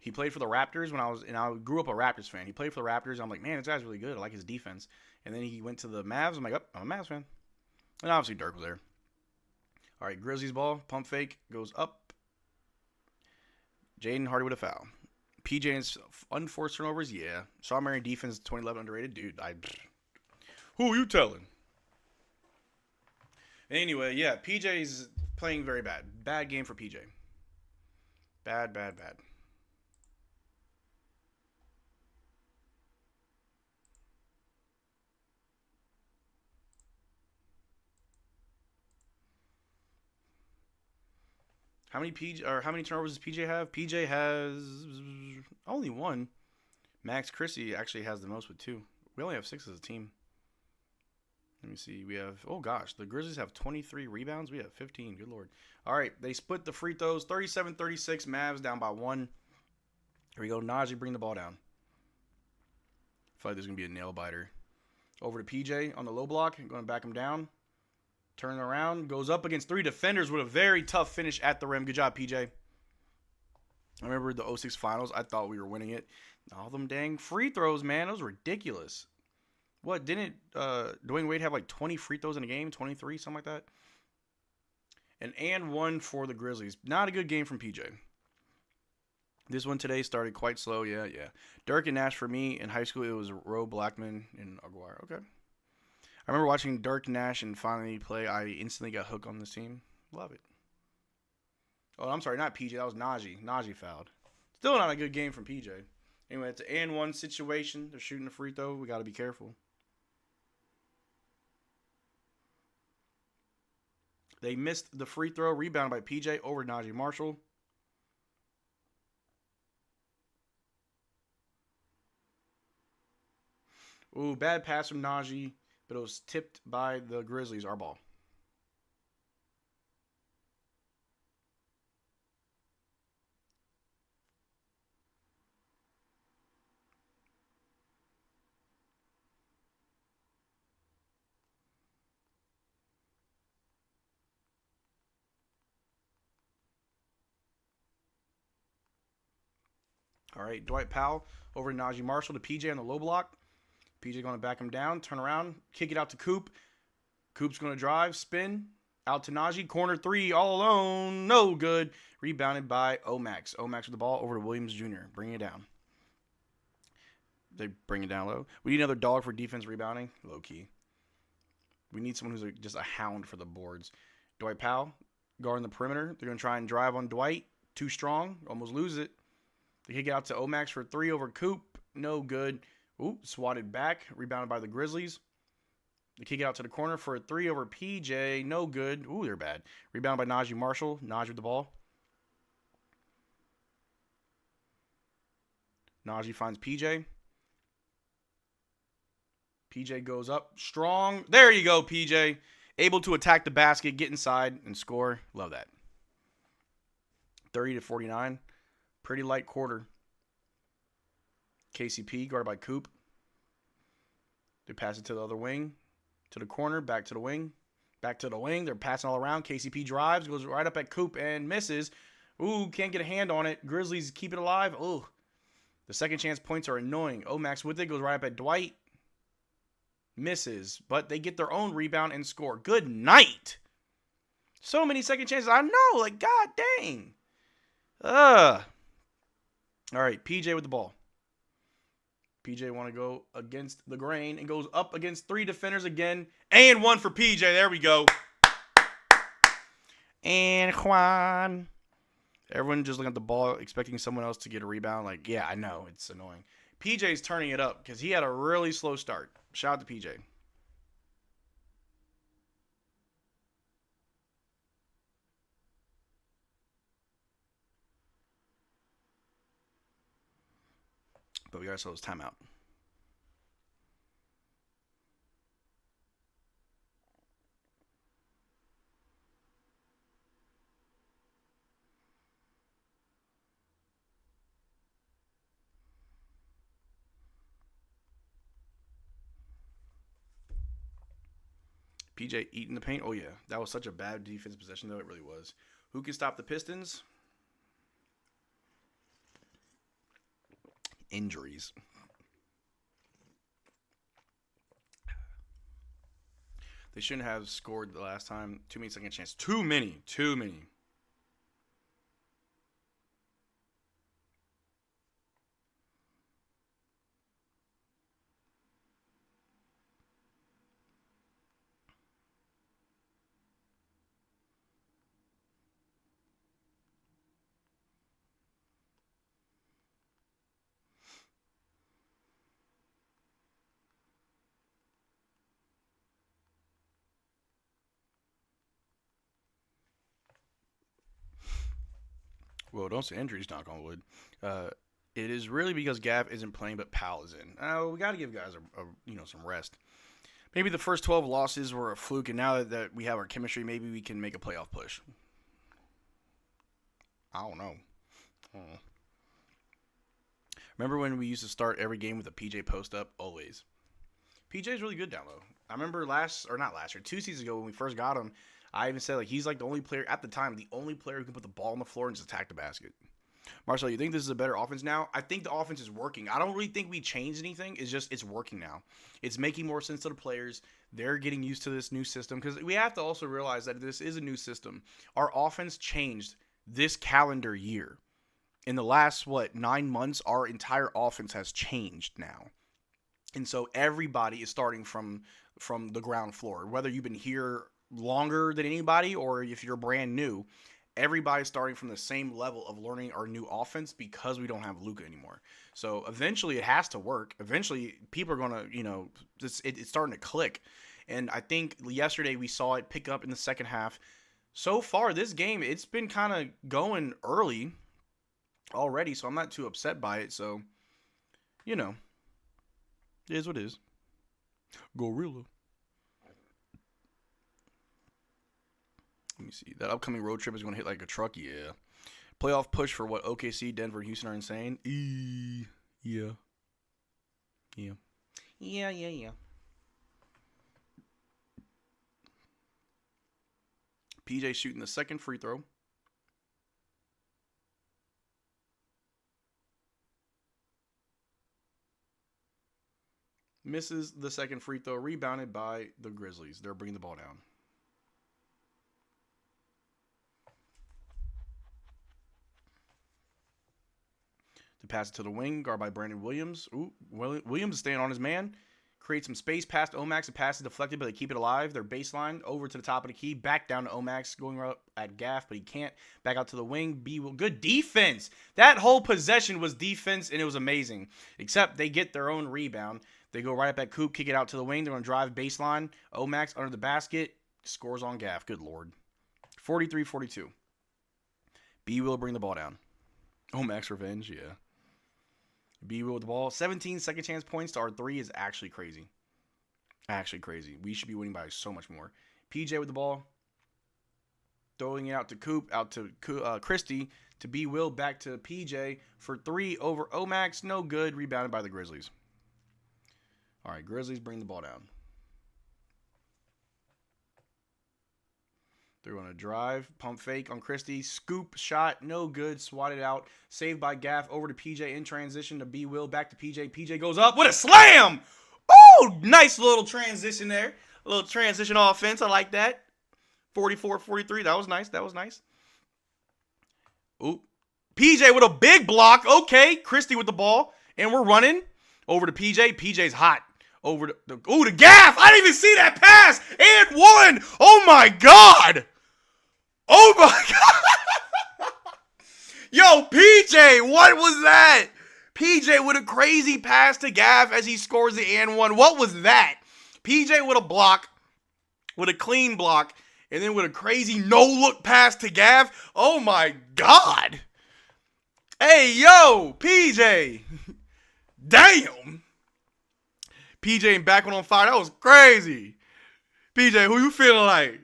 He played for the Raptors I grew up a Raptors fan. He played for the Raptors. I'm like, man, this guy's really good. I like his defense. And then he went to the Mavs. I'm like, I'm a Mavs fan. And obviously Dirk was there. All right, Grizzlies ball. Pump fake. Goes up. Jaden Hardy with a foul. PJ's unforced turnovers, yeah. Sean Marion defense, 2011 underrated. Dude, who are you telling? Anyway, yeah, PJ's playing very bad. Bad game for PJ. Bad. How many turnovers does PJ have? PJ has only 1. Max Christie actually has the most with 2. We only have 6 as a team. Let me see. We have, oh gosh, the Grizzlies have 23 rebounds. We have 15. Good Lord. All right, they split the free throws. 37-36. Mavs down by 1. Here we go. Najee, bring the ball down. I feel like there's going to be a nail biter. Over to PJ on the low block. Going to back him down. Turning around, goes up against 3 defenders with a very tough finish at the rim. Good job, PJ. I remember the 06 finals. I thought we were winning it. All them dang free throws, man. Those were ridiculous. What, didn't Dwayne Wade have 20 free throws in a game? 23, something like that? And 1 for the Grizzlies. Not a good game from PJ. This one today started quite slow. Yeah. Dirk and Nash for me. In high school, it was Roe, Blackman, and Aguirre. Okay. I remember watching Dirk, Nash, and finally play. I instantly got hooked on this team. Love it. Oh, I'm sorry, not PJ. That was Najee. Najee fouled. Still not a good game from PJ. Anyway, it's an and 1 situation. They're shooting a free throw. We got to be careful. They missed the free throw. Rebound by PJ over Najee Marshall. Ooh, bad pass from Najee. But it was tipped by the Grizzlies, our ball. All right, Dwight Powell over to Najee Marshall to PJ on the low block. PJ going to back him down, turn around, kick it out to Coop. Coop's going to drive, spin, out to Najee. Corner 3, all alone, no good. Rebounded by Omax. Omax with the ball over to Williams Jr. Bring it down. They bring it down low. We need another dog for defense rebounding. Low key. We need someone who's just a hound for the boards. Dwight Powell, guarding the perimeter. They're going to try and drive on Dwight. Too strong. Almost lose it. They kick it out to Omax for 3 over Coop. No good. Ooh, swatted back. Rebounded by the Grizzlies. They kick it out to the corner for a 3 over PJ. No good. Ooh, they're bad. Rebounded by Najee Marshall. Najee with the ball. Najee finds PJ. PJ goes up strong. There you go, PJ. Able to attack the basket, get inside, and score. Love that. 30-49. Pretty light quarter. KCP guarded by Coop. They pass it to the other wing. To the corner. Back to the wing. Back to the wing. They're passing all around. KCP drives. Goes right up at Coop and misses. Ooh, can't get a hand on it. Grizzlies keep it alive. Ooh. The second chance points are annoying. Omax with it. Goes right up at Dwight. Misses. But they get their own rebound and score. Good night. So many second chances. I know. Like, god dang. All right. PJ with the ball. PJ want to go against the grain and goes up against 3 defenders again. And 1 for PJ. There we go. And Juan. Everyone just looking at the ball, expecting someone else to get a rebound. Like, yeah, I know. It's annoying. PJ's turning it up because he had a really slow start. Shout out to PJ. But we got ourselves timeout. PJ eating the paint. Oh, yeah. That was such a bad defensive possession, though. It really was. Who can stop the Pistons? Injuries. They shouldn't have scored the last time. Too many second chances. Too many. Well, don't say injuries, knock on wood. It is really because Gav isn't playing, but Powell is in. We got to give guys some rest. Maybe the first 12 losses were a fluke, and now that we have our chemistry, maybe we can make a playoff push. I don't know. Remember when we used to start every game with a PJ post up? Always. PJ's really good down low. I remember 2 seasons ago when we first got him, I even said, like, he's like the only player at the time, the only player who can put the ball on the floor and just attack the basket. Marcel, you think this is a better offense now? I think the offense is working. I don't really think we changed anything. It's working now. It's making more sense to the players. They're getting used to this new system because we have to also realize that this is a new system. Our offense changed this calendar year. In the last, 9 months, our entire offense has changed now. And so everybody is starting from the ground floor. Whether you've been here longer than anybody or if you're brand new, everybody's starting from the same level of learning our new offense because we don't have Luka anymore. So eventually it has to work. Eventually people are going to, it's starting to click. And I think yesterday we saw it pick up in the second half. So far this game, it's been kind of going early already, so I'm not too upset by it. So, it is what it is. Gorilla. Let me see. That upcoming road trip is going to hit like a truck. Yeah. Playoff push for what? OKC, Denver, and Houston are insane. Yeah. PJ shooting the second free throw. Misses the second free throw. Rebounded by the Grizzlies. They're bringing the ball down. To pass it to the wing, guard by Brandon Williams. Ooh, Williams is staying on his man. create some space past Omax. The pass is deflected, but they keep it alive. Their baseline over to the top of the key, back down to Omax, going up at Gaff, but he can't. Back out to the wing. B will. Good defense. That whole possession was defense, and it was amazing. Except they get their own rebound. They go right up at Coop, kick it out to the wing. They're going to drive baseline. Omax under the basket. Scores on Gaff. Good Lord. 43-42. B will bring the ball down. Omax revenge, yeah. B will with the ball. 17 second chance points to our 3 is actually crazy. Actually crazy. We should be winning by so much more. PJ with the ball. Throwing it out to Coop, out to Christie, to B will, back to PJ for 3 over Omax. No good. Rebounded by the Grizzlies. All right, Grizzlies bring the ball down. They're going to drive, pump fake on Christie, scoop shot, no good, swatted out, saved by Gaff, over to PJ in transition to B will, back to PJ. PJ goes up with a slam. Oh, nice little transition there. A little transition offense. I like that. 44-43. That was nice. That was nice. Ooh. PJ with a big block. Okay, Christie with the ball, and we're running over to PJ. PJ's hot. Over to the Gaff. I didn't even see that pass. And one. Oh my God. Oh my God. Yo, PJ, what was that? PJ with a crazy pass to Gaff as he scores the and one. What was that? PJ with a block, with a clean block, and then with a crazy no-look pass to Gaff. Oh my God. Hey, yo, PJ. Damn. PJ and back on fire. That was crazy. PJ, who you feeling like?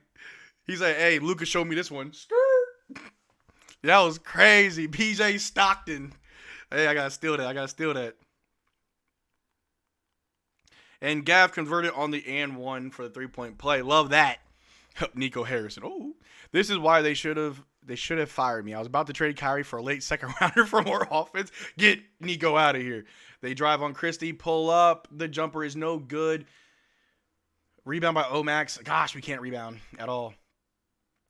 He's like, hey, Luka showed me this one. That was crazy. PJ Stockton. Hey, I got to steal that. And Gav converted on the and one for the three-point play. Love that. Nico Harrison. Oh, this is why they should have fired me. I was about to trade Kyrie for a late second rounder for more offense. Get Nico out of here. They drive on Christie, pull up. The jumper is no good. Rebound by Omax. Gosh, we can't rebound at all.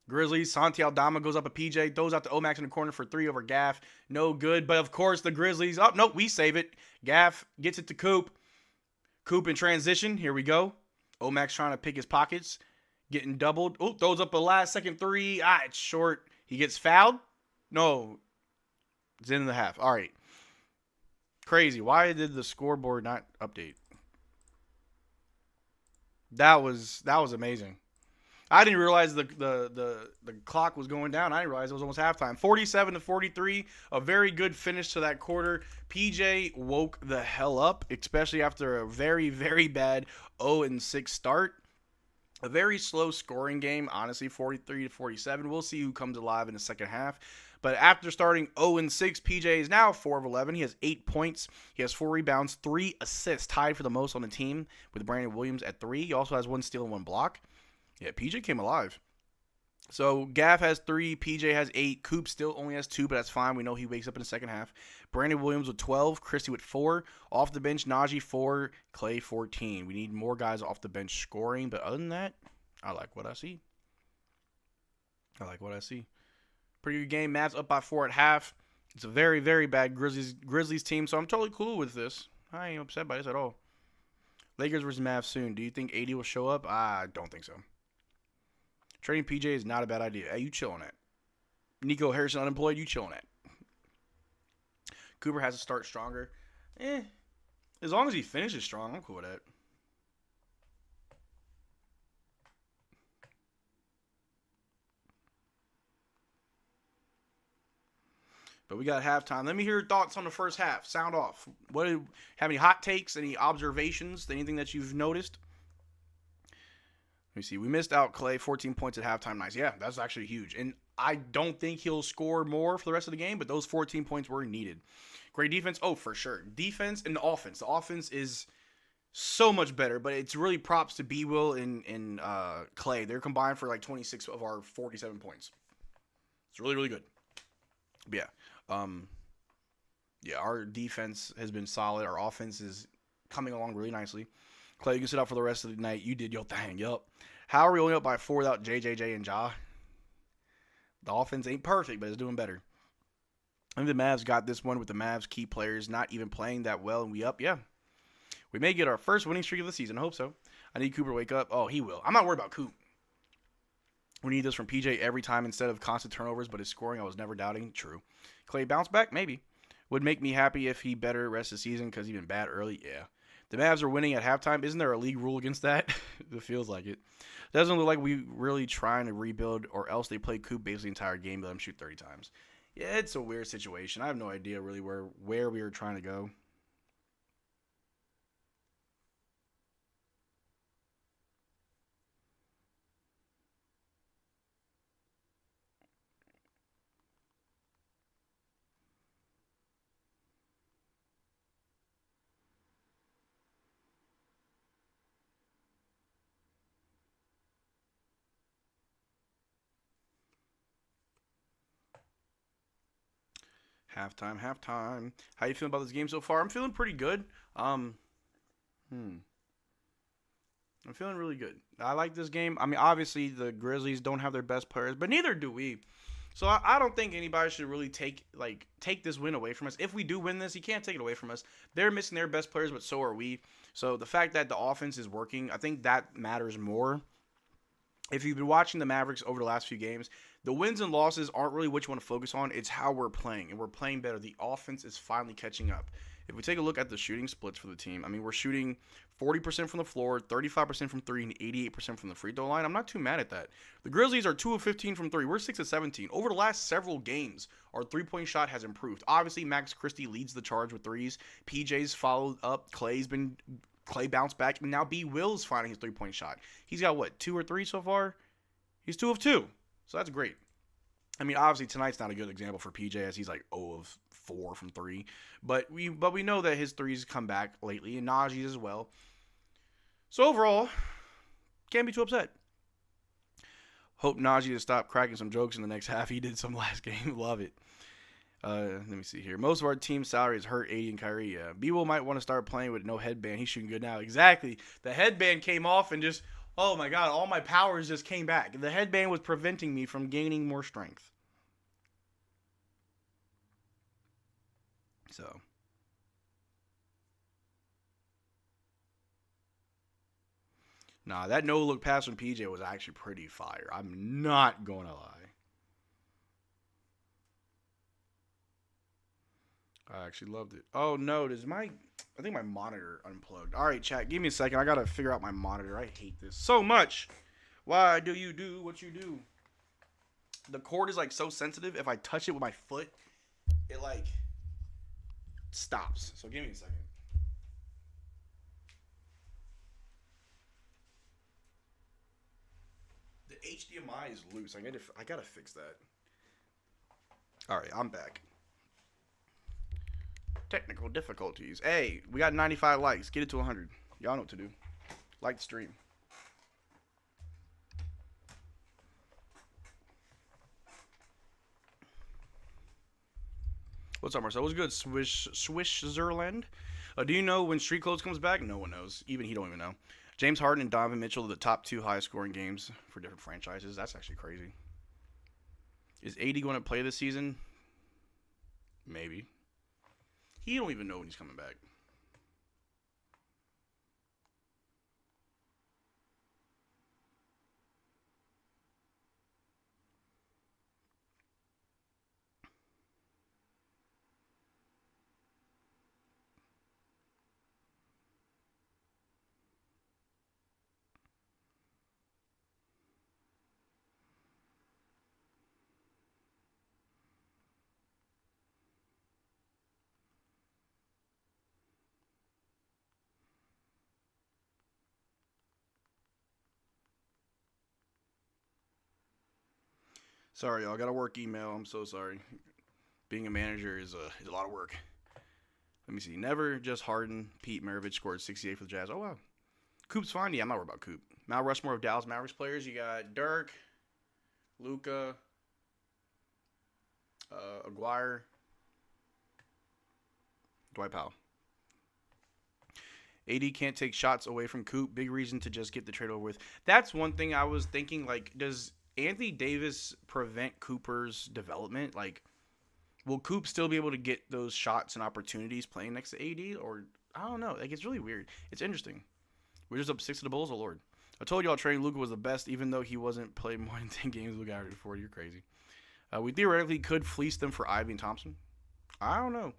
Grizzlies, Santi Aldama goes up a PJ, throws out to Omax in the corner for 3 over Gaff. No good, but of course the Grizzlies, oh, no, we save it. Gaff gets it to Coop. Coop in transition, here we go. Omax trying to pick his pockets, getting doubled. Oh, throws up a last second 3. It's short. He gets fouled? No, it's in the half. All right. Crazy. Why did the scoreboard not update? That was amazing. I didn't realize the clock was going down. I didn't realize it was almost halftime. 47-43, a very good finish to that quarter. PJ woke the hell up, especially after a very, very bad 0-6 start. A very slow scoring game, honestly, 43-47. We'll see who comes alive in the second half. But after starting 0-6, PJ is now 4 of 11. He has 8 points. He has 4 rebounds, 3 assists, tied for the most on the team with Brandon Williams at 3. He also has 1 steal and 1 block. Yeah, PJ came alive. So Gaff has 3, PJ has 8, Coop still only has 2, but that's fine. We know he wakes up in the second half. Brandon Williams with 12, Christie with 4. Off the bench, Najee 4, Clay 14. We need more guys off the bench scoring, but other than that, I like what I see. Pretty good game. Mavs up by 4 at half. It's a very, very bad Grizzlies team, so I'm totally cool with this. I ain't upset by this at all. Lakers versus Mavs soon. Do you think AD will show up? I don't think so. Trading PJ is not a bad idea. Hey, you chill on that. Nico Harrison unemployed, you chill on that. Cooper has to start stronger. As long as he finishes strong, I'm cool with that. But we got halftime. Let me hear your thoughts on the first half. Sound off. Have any hot takes, any observations, anything that you've noticed? Let me see. We missed out Clay, 14 points at halftime. Nice. Yeah, that's actually huge. And I don't think he'll score more for the rest of the game, but those 14 points were needed. Great defense. Oh, for sure. Defense and the offense. The offense is so much better, but it's really props to B. Will and Clay. They're combined for like 26 of our 47 points. It's really, really good. But yeah. Our defense has been solid. Our offense is coming along really nicely. Clay, you can sit out for the rest of the night. You did your thing. Yup. How are we only up by 4 without JJJ and Ja? The offense ain't perfect, but it's doing better. I think the Mavs got this one with the Mavs key players not even playing that well, and we up. Yeah. We may get our first winning streak of the season. I hope so. I need Cooper to wake up. Oh, he will. I'm not worried about Coop. We need this from PJ every time instead of constant turnovers, but his scoring I was never doubting. True. Clay bounce back? Maybe. Would make me happy if he better rest the season because he's been bad early. Yeah. The Mavs are winning at halftime. Isn't there a league rule against that? It feels like it. Doesn't look like we really trying to rebuild, or else they play Coop basically the entire game, but let him shoot 30 times. Yeah, it's a weird situation. I have no idea really where we were trying to go. Halftime. How you feeling about this game so far? I'm feeling pretty good. I'm feeling really good. I like this game. I mean, obviously the Grizzlies don't have their best players, but neither do we. So I don't think anybody should really take this win away from us. If we do win this, you can't take it away from us. They're missing their best players, but so are we. So the fact that the offense is working, I think that matters more. If you've been watching the Mavericks over the last few games, the wins and losses aren't really what you want to focus on. It's how we're playing, and we're playing better. The offense is finally catching up. If we take a look at the shooting splits for the team, I mean, we're shooting 40% from the floor, 35% from 3, and 88% from the free throw line. I'm not too mad at that. The Grizzlies are 2 of 15 from 3. We're 6 of 17. Over the last several games, our three-point shot has improved. Obviously, Max Christie leads the charge with threes. PJ's followed up. Clay bounced back, and now B. Will's finding his three-point shot. He's got, 2 or 3 so far? He's 2 of 2. So that's great. I mean, obviously, tonight's not a good example for PJ as he's 0 of 4 from 3. But we know that his threes come back lately, and Najee's as well. So overall, can't be too upset. Hope Najee to stop cracking some jokes in the next half. He did some last game. Love it. Let me see here. Most of our team salary is hurt 80 and Kyrie. B-Will might want to start playing with no headband. He's shooting good now. Exactly. The headband came off and just, oh my God, all my powers just came back. The headband was preventing me from gaining more strength. So. Nah, that no-look pass from PJ was actually pretty fire. I'm not going to lie. I actually loved it. Oh, no, I think my monitor unplugged. All right, chat, give me a second. I got to figure out my monitor. I hate this so much. Why do you do what you do? The cord is, so sensitive. If I touch it with my foot, it, stops. So give me a second. The HDMI is loose. I gotta fix that. All right, I'm back. Technical difficulties. Hey, we got 95 likes. Get it to 100. Y'all know what to do. Like the stream. What's up, Marcel? What's good? Switzerland. Do you know when Street Clothes comes back? No one knows. Even he don't even know. James Harden and Donovan Mitchell are the top 2 highest scoring games for different franchises. That's actually crazy. Is AD going to play this season? Maybe. He don't even know when he's coming back. Sorry, y'all. Got a work email. I'm so sorry. Being a manager is a lot of work. Let me see. Never just Harden. Pete Maravich scored 68 for the Jazz. Oh, wow. Coop's fine. Yeah, I'm not worried about Coop. Mount Rushmore of Dallas Mavericks players. You got Dirk, Luka, Aguirre, Dwight Powell. AD can't take shots away from Coop. Big reason to just get the trade over with. That's one thing I was thinking. Does Anthony Davis prevent Cooper's development? Will Coop still be able to get those shots and opportunities playing next to AD? Or I don't know. Like, it's really weird. It's interesting. We're just up 6 to the Bulls. Oh, Lord. I told y'all trading Luka was the best, even though he wasn't played more than 10 games. Luka averaged 40. You're crazy. We theoretically could fleece them for Ivy and Thompson. I don't know.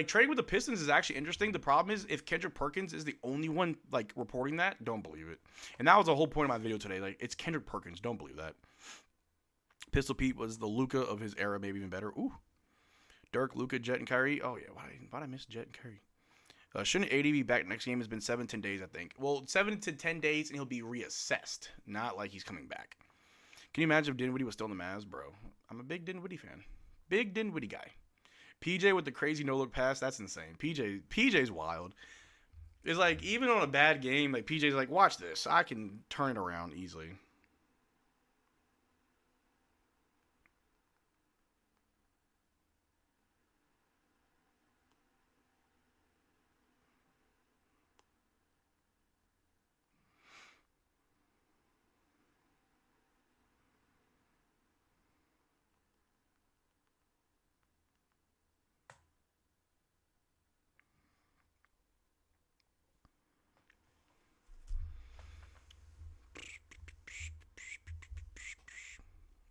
Trading with the Pistons is actually interesting. The problem is if Kendrick Perkins is the only one like reporting that, don't believe it. And that was the whole point of my video today. Like, it's Kendrick Perkins. Don't believe that. Pistol Pete was the Luka of his era, maybe even better. Ooh. Dirk, Luka, Jet, and Kyrie. Oh, yeah. Why did I miss Jet and Kyrie? Shouldn't AD be back next game? It's been 7-10 days, I think. Well, 7 to 10 days, and he'll be reassessed. Not like he's coming back. Can you imagine if Dinwiddie was still in the Mavs, bro? I'm a big Dinwiddie fan. Big Dinwiddie guy. PJ with the crazy no-look pass, that's insane. PJ's wild. It's like, even on a bad game, like PJ's like, watch this. I can turn it around easily.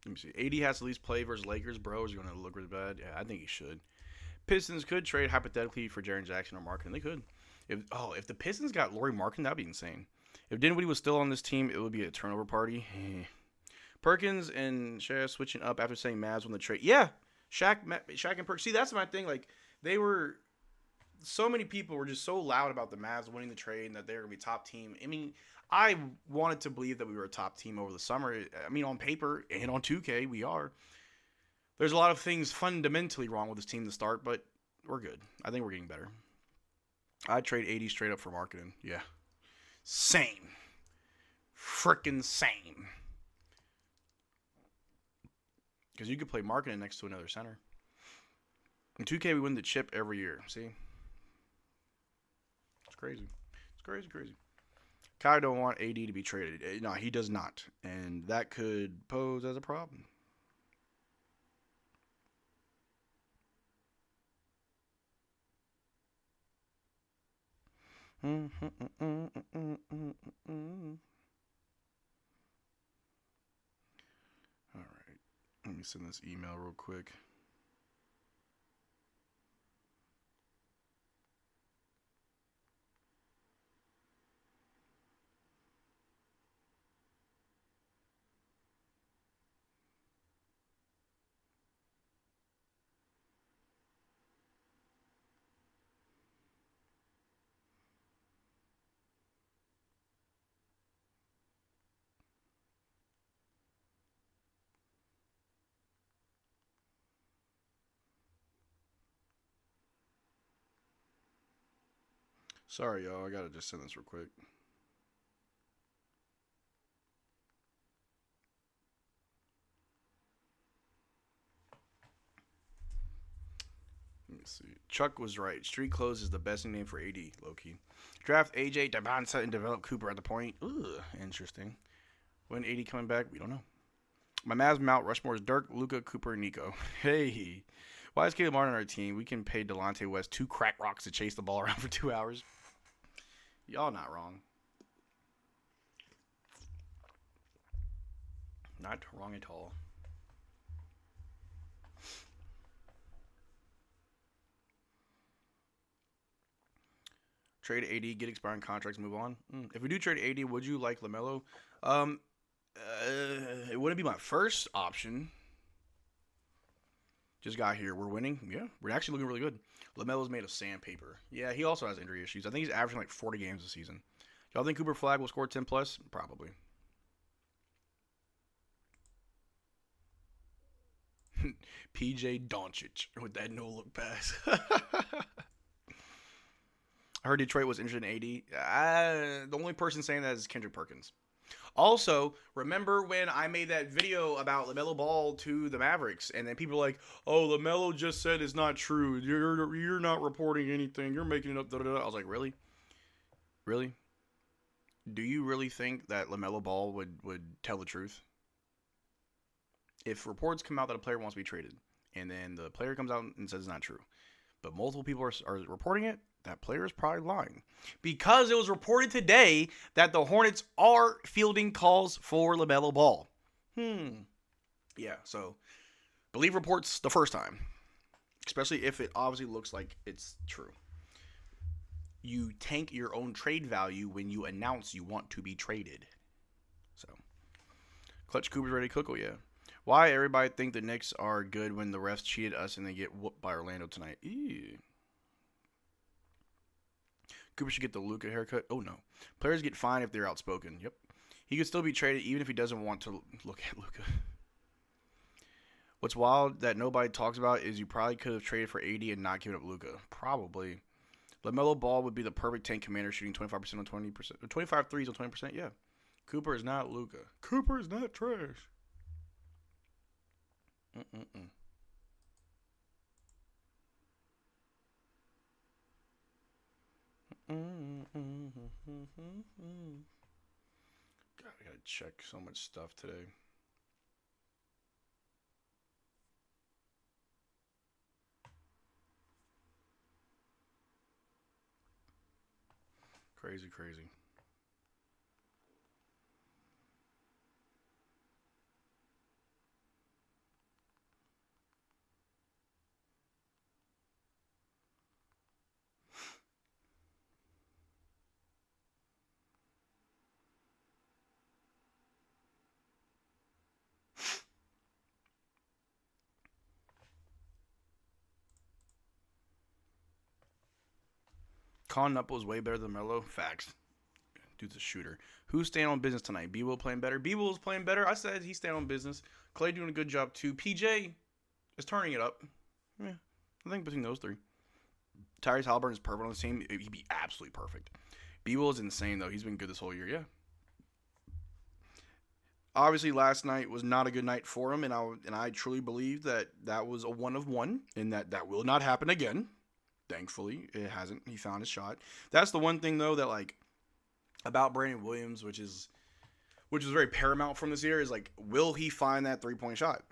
Let me see. AD has to at least play versus Lakers, bro. Is he going to look really bad? Yeah, I think he should. Pistons could trade hypothetically for Jaren Jackson or Markin. They could. If the Pistons got Lauri Markin, that'd be insane. If Dinwiddie was still on this team, it would be a turnover party. Perkins and Shaq switching up after saying Mavs won the trade. Yeah, Shaq and Perkins. See, that's my thing. Like, so many people were just so loud about the Mavs winning the trade and that they were going to be top team. I mean, I wanted to believe that we were a top team over the summer. I mean, on paper and on 2K, we are. There's a lot of things fundamentally wrong with this team to start, but we're good. I think we're getting better. I'd trade 80 straight up for marketing. Yeah. Same. Frickin' same. Because you could play marketing next to another center. In 2K, we win the chip every year. See? It's crazy. It's crazy, crazy. Kai don't want AD to be traded. No, he does not. And that could pose as a problem. All right. Let me send this email real quick. Sorry, y'all. I gotta just send this real quick. Let me see. Chuck was right. Street clothes is the best name for AD, low-key. Draft AJ, Devonta, and develop Cooper at the point. Ugh, interesting. When AD coming back, we don't know. My Mavs Mount Rushmore is Dirk, Luka, Cooper, and Nico. Hey. Why is Caleb Martin on our team? We can pay Delonte West 2 crack rocks to chase the ball around for 2 hours. Y'all not wrong. Not wrong at all. Trade AD, get expiring contracts, move on. If we do trade AD, would you like LaMelo? It wouldn't be my first option. Just got here. We're winning. Yeah, we're actually looking really good. LaMelo's made of sandpaper. Yeah, he also has injury issues. I think he's averaging like 40 games this season. Y'all think Cooper Flagg will score 10 plus? Probably. PJ Doncic with that no-look pass. I heard Detroit was interested in AD. The only person saying that is Kendrick Perkins. Also, remember when I made that video about LaMelo Ball to the Mavericks, and then people were like, "Oh, LaMelo just said it's not true. You're not reporting anything. You're making it up." Da, da, da. I was like, really? Really? Do you really think that LaMelo Ball would tell the truth? If reports come out that a player wants to be traded, and then the player comes out and says it's not true, but multiple people are reporting it, that player is probably lying. Because it was reported today that the Hornets are fielding calls for LaMelo Ball. Yeah, so believe reports the first time. Especially if it obviously looks like it's true. You tank your own trade value when you announce you want to be traded. So, Clutch Cooper's ready to cook, oh yeah. Why everybody think the Knicks are good when the refs cheated us and they get whooped by Orlando tonight? Ew. Cooper should get the Luka haircut. Oh no. Players get fined if they're outspoken. Yep. He could still be traded even if he doesn't want to look at Luka. What's wild that nobody talks about is you probably could have traded for AD and not given up Luka. Probably. LaMelo Ball would be the perfect tank commander shooting 25% on 20%. 25 threes on 20%, yeah. Cooper is not Luka. Cooper is not trash. God, I gotta check so much stuff today. Crazy, crazy. Con Knuckles way better than Melo. Facts. Dude's a shooter. Who's staying on business tonight? B-Will playing better? B-Will's playing better. I said he's staying on business. Clay doing a good job too. PJ is turning it up. Yeah, I think between those three. Tyrese Halliburton is perfect on the team. He'd be absolutely perfect. B-Will is insane, though. He's been good this whole year, yeah. Obviously, last night was not a good night for him, and I truly believe that was a one of one, and that will not happen again. Thankfully, it hasn't. He found his shot. That's the one thing, though, that, like, about Brandon Williams, which is very paramount from this year, is, like, will he find that three-point shot?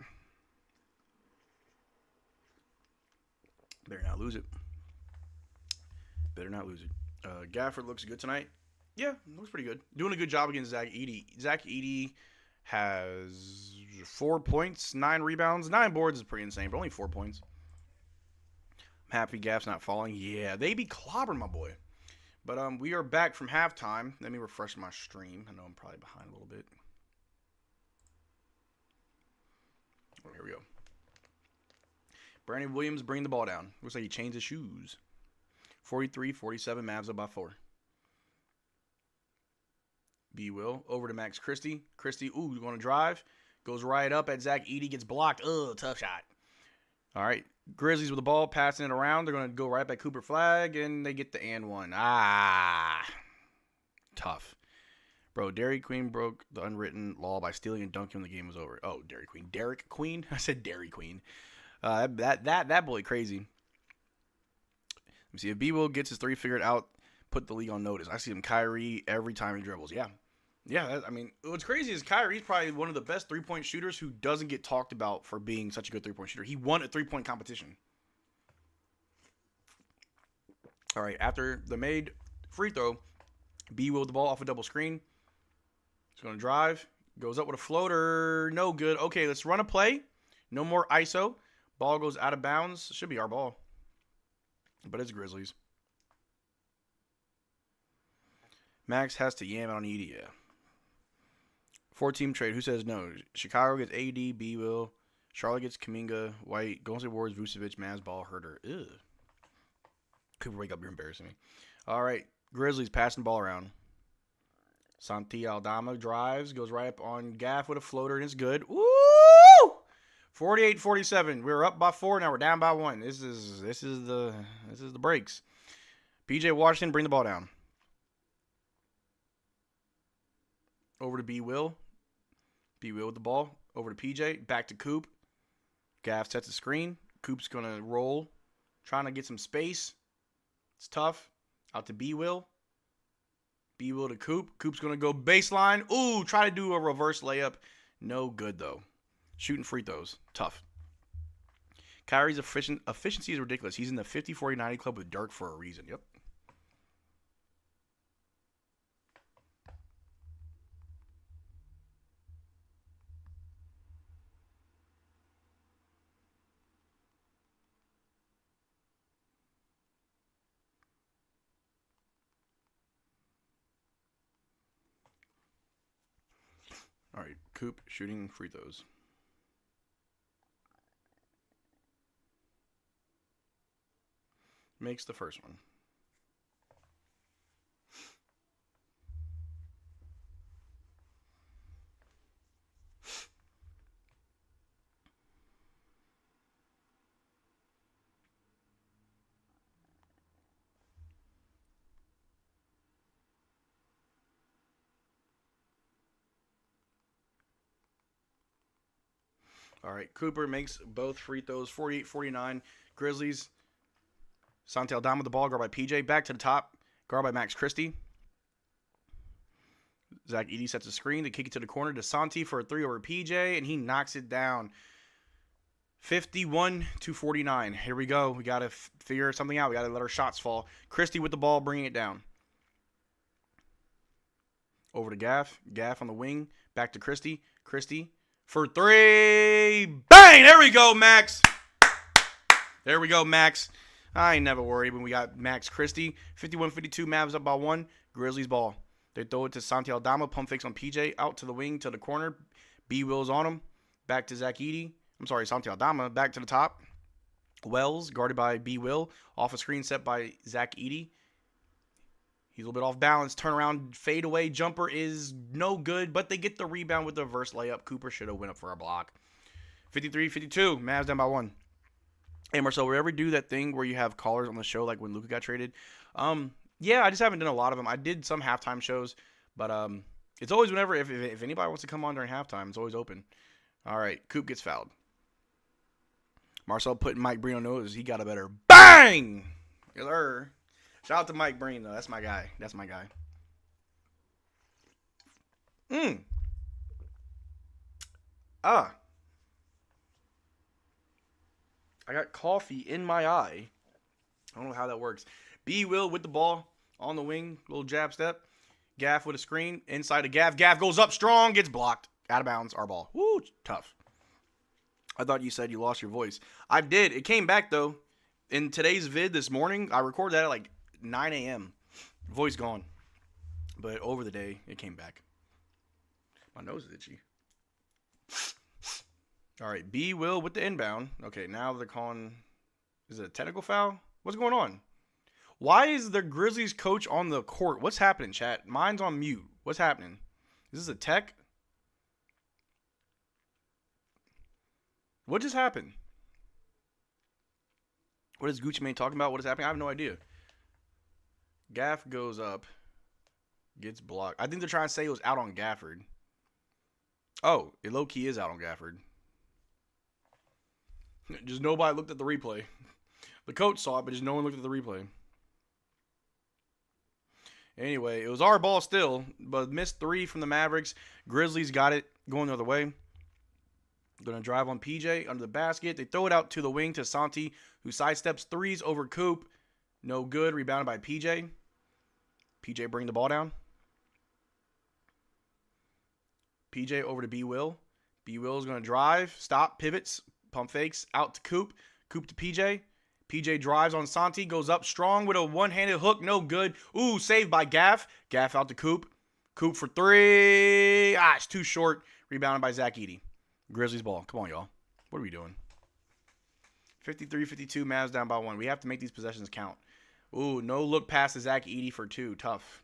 Better not lose it. Gafford looks good tonight. Yeah, looks pretty good. Doing a good job against Zach Edey. Zach Edey has 4 points, 9 rebounds, 9 boards is pretty insane, but only 4 points. I'm happy Gaff's not falling. Yeah, they be clobbering my boy. But we are back from halftime. Let me refresh my stream. I know I'm probably behind a little bit. Oh, here we go. Brandon Williams bringing the ball down. Looks like he changed his shoes. 43-47, Mavs up by 4. B-Will over to Max Christie. Christie, ooh, you want to drive? Goes right up at Zach Edey, gets blocked. Ugh, tough shot. All right, Grizzlies with the ball, passing it around. They're going to go right back Cooper Flagg, and they get the and one. Tough. Bro, Dairy Queen broke the unwritten law by stealing and dunking when the game was over. Oh, Dairy Queen. Derrick Queen? I said Dairy Queen. That boy crazy. Let me see. If B-Will gets his three figured out, put the league on notice. I see him Kyrie every time he dribbles. Yeah. Yeah, I mean, what's crazy is Kyrie's probably one of the best three-point shooters who doesn't get talked about for being such a good three-point shooter. He won a three-point competition. All right, after the made free throw, B-Will with the ball off a double screen. He's going to drive. Goes up with a floater. No good. Okay, let's run a play. No more ISO. Ball goes out of bounds. Should be our ball. But it's Grizzlies. Max has to yam it on Edey. Yeah. 4-team trade. Who says no? Chicago gets AD, B-Will. Charlotte gets Kuminga, White. Golden State Warriors, Vucevic, Mavs, Ball, Herter. Ew. Cooper, wake up. You're embarrassing me. All right. Grizzlies passing the ball around. Santi Aldama drives. Goes right up on Gaff with a floater, and it's good. Woo! 48-47. We're up by 4. Now we're down by 1. This is the breaks. PJ Washington, bring the ball down. Over to B-Will. B-Will with the ball. Over to PJ. Back to Coop. Gaff sets the screen. Coop's going to roll. Trying to get some space. It's tough. Out to B-Will. B-Will to Coop. Coop's going to go baseline. Ooh, try to do a reverse layup. No good, though. Shooting free throws. Tough. Kyrie's efficiency is ridiculous. He's in the 50-40-90 club with Dirk for a reason. Yep. right, Coop shooting free throws. Makes the first one. All right, Cooper makes both free throws, 48-49. Grizzlies, Santi Aldama with the ball, guard by PJ. Back to the top, guard by Max Christie. Zach Edey sets a screen to kick it to the corner to Santi for a 3 over PJ, and he knocks it down. 51-49. Here we go. We got to figure something out. We got to let our shots fall. Christie with the ball, bringing it down. Over to Gaff. Gaff on the wing. Back to Christie. Christie for 3. Bang! There we go, Max. There we go, Max. I ain't never worried when we got Max Christie. 51-52, Mavs up by 1. Grizzlies ball. They throw it to Santi Aldama. Pump fakes on PJ. Out to the wing, to the corner. B. Will's on him. Back to Zach Edey. I'm sorry, Santi Aldama. Back to the top. Wells, guarded by B. Will. Off a screen set by Zach Edey. He's a little bit off balance. Turnaround, fadeaway jumper is no good, but they get the rebound with the reverse layup. Cooper should have went up for a block. 53-52, Mavs down by 1. Hey, Marcel, will you ever do that thing where you have callers on the show like when Luka got traded? Yeah, I just haven't done a lot of them. I did some halftime shows, but it's always whenever, if anybody wants to come on during halftime, it's always open. All right, Coop gets fouled. Marcel putting Mike Breen on nose. He got a better bang! Yes, sir. Shout out to Mike Breen, though. That's my guy. That's my guy. I got coffee in my eye. I don't know how that works. B. Will with the ball on the wing. Little jab step. Gaff with a screen. Inside to Gaff. Gaff goes up strong. Gets blocked. Out of bounds. Our ball. Woo, tough. I thought you said you lost your voice. I did. It came back, though. In today's vid this morning, I recorded that at like 9 a.m. Voice gone. But over the day, it came back. My nose is itchy. All right, B. Will with the inbound. Okay, now they're calling... Is it a technical foul? What's going on? Why is the Grizzlies coach on the court? What's happening, chat? Mine's on mute. What's happening? Is this a tech? What just happened? What is Gucci Mane talking about? What is happening? I have no idea. Gaff goes up. Gets blocked. I think they're trying to say it was out on Gafford. Oh, it low-key is out on Gafford. Just nobody looked at the replay. The coach saw it, but just no one looked at the replay. Anyway, it was our ball still, but missed 3 from the Mavericks. Grizzlies got it going the other way. Going to drive on PJ under the basket. They throw it out to the wing to Santi, who sidesteps 3s over Coop. No good. Rebounded by PJ. PJ bring the ball down. PJ over to B. Will. B. Will is going to drive. Stop. Pivots. Pump fakes. Out to Coop. Coop to PJ. PJ drives on Santi. Goes up strong with a one-handed hook. No good. Ooh, saved by Gaff. Gaff out to Coop. Coop for 3. It's too short. Rebounded by Zach Edey. Grizzlies ball. Come on, y'all. What are we doing? 53-52. Mavs down by 1. We have to make these possessions count. Ooh, no look past to Zach Edey for 2. Tough.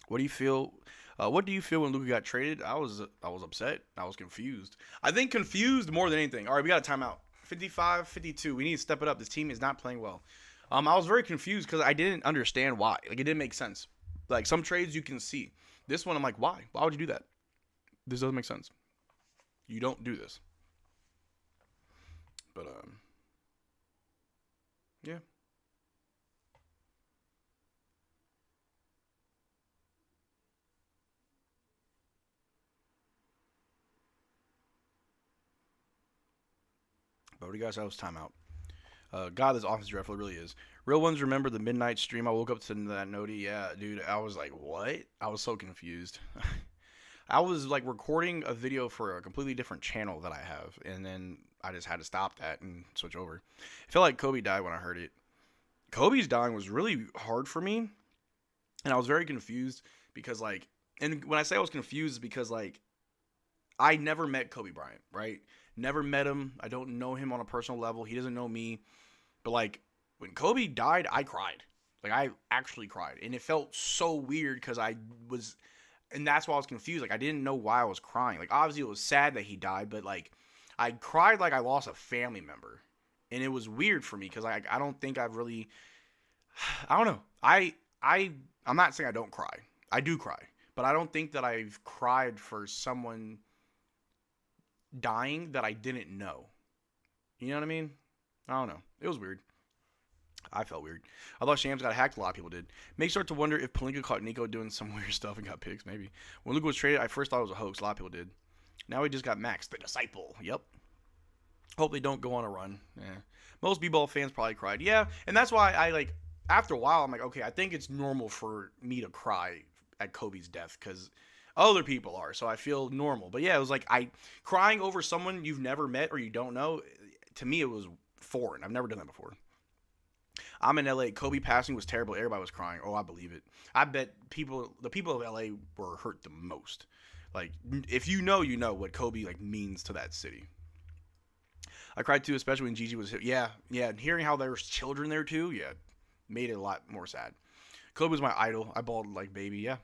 What do you feel? What do you feel when Luka got traded? I was upset. I was confused. I think confused more than anything. All right, we got a timeout. 55-52. We need to step it up. This team is not playing well. I was very confused because I didn't understand why. Like, it didn't make sense. Like, some trades you can see. This one, I'm like, why? Why would you do that? This doesn't make sense. You don't do this. But, yeah. But what do you guys have as timeout? God, this offense draft really is. Real ones remember the midnight stream. I woke up to that noti. Yeah, dude, I was like, what? I was so confused. I was like recording a video for a completely different channel that I have, and then I just had to stop that and switch over. I felt like Kobe died when I heard it. Kobe's dying was really hard for me, and I was very confused because like And when I say I was confused, it's because, like, I never met Kobe Bryant, right? Never met him. I don't know him on a personal level. He doesn't know me. But, like, when Kobe died, I cried. Like, I actually cried. And it felt so weird because and that's why I was confused. Like, I didn't know why I was crying. Like, obviously it was sad that he died, but, like, I cried like I lost a family member. And it was weird for me because I don't think I've really, I don't know. I'm not saying I don't cry. I do cry. But I don't think that I've cried for someone dying that I didn't know. You know what I mean? I don't know. It was weird. I felt weird. I thought Shams got hacked. A lot of people did. Makes start to wonder if Pelinka caught Nico doing some weird stuff and got picks, maybe. When Luka was traded, I first thought it was a hoax. A lot of people did. Now he just got Max, the disciple. Yep. Hope they don't go on a run. Yeah. Most B-ball fans probably cried. Yeah, and that's why I, like, after a while, I'm like, okay, I think it's normal for me to cry at Kobe's death because other people are, so I feel normal. But yeah, it was like crying over someone you've never met or you don't know, to me it was foreign. I've never done that before. I'm in LA. Kobe passing was terrible. Everybody was crying. Oh, I believe it. I bet the people of LA were hurt the most. Like, if you know what Kobe, like, means to that city. I cried too, especially when Gigi was hit. Yeah. And hearing how there was children there too, yeah, made it a lot more sad. Kobe was my idol. I bawled like baby. Yeah.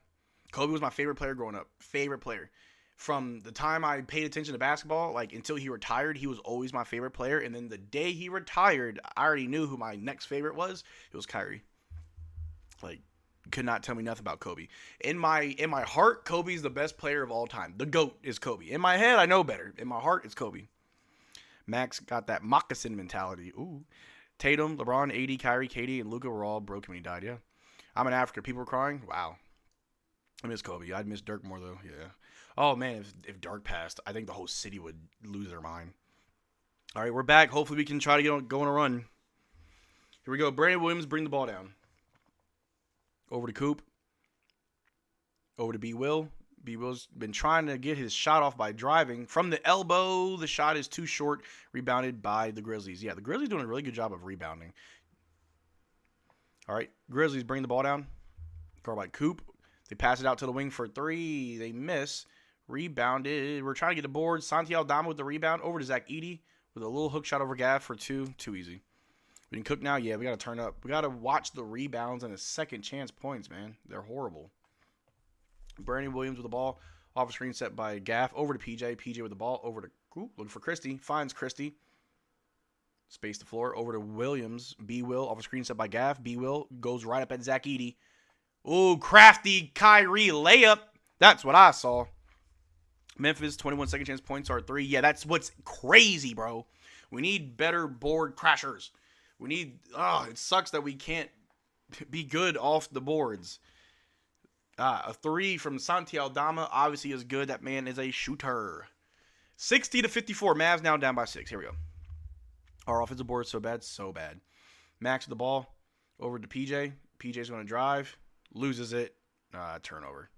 Kobe was my favorite player growing up. Favorite player. From the time I paid attention to basketball, like, until he retired, he was always my favorite player. And then the day he retired, I already knew who my next favorite was. It was Kyrie. Like, could not tell me nothing about Kobe. In my heart, Kobe's the best player of all time. The GOAT is Kobe. In my head, I know better. In my heart, it's Kobe. Max got that moccasin mentality. Ooh. Tatum, LeBron, AD, Kyrie, KD, and Luka were all broken when he died. Yeah. I'm in Africa. People were crying. Wow. I miss Kobe. I'd miss Dirk more, though. Yeah. Oh, man, if Dirk passed, I think the whole city would lose their mind. All right, we're back. Hopefully we can try to go on a run. Here we go. Brandon Williams, bring the ball down. Over to Coop. Over to B. Will. B. Will's been trying to get his shot off by driving. From the elbow, the shot is too short. Rebounded by the Grizzlies. Yeah, the Grizzlies doing a really good job of rebounding. All right, Grizzlies bring the ball down. Guard by Coop. They pass it out to the wing for three. They miss. Rebounded. We're trying to get the board. Santi Aldama with the rebound. Over to Zach Edey with a little hook shot over Gaff for two. Too easy. We can cook now? Yeah, we got to turn up. We got to watch the rebounds and the second chance points, man. They're horrible. Brandon Williams with the ball. Off a screen set by Gaff. Over to PJ. PJ with the ball. Over to looking for Christie. Finds Christie. Space the floor. Over to Williams. B. Will. Off a screen set by Gaff. B. Will goes right up at Zach Edey. Ooh, crafty Kyrie layup. That's what I saw. Memphis, 21 second chance points are 3. Yeah, that's what's crazy, bro. We need better board crashers. We need, it sucks that we can't be good off the boards. A 3 from Santi Aldama obviously is good. That man is a shooter. 60-54. Mavs now down by 6. Here we go. Our offensive board is so bad, so bad. Max with the ball. Over to PJ. PJ's going to drive. Loses it. Turnover.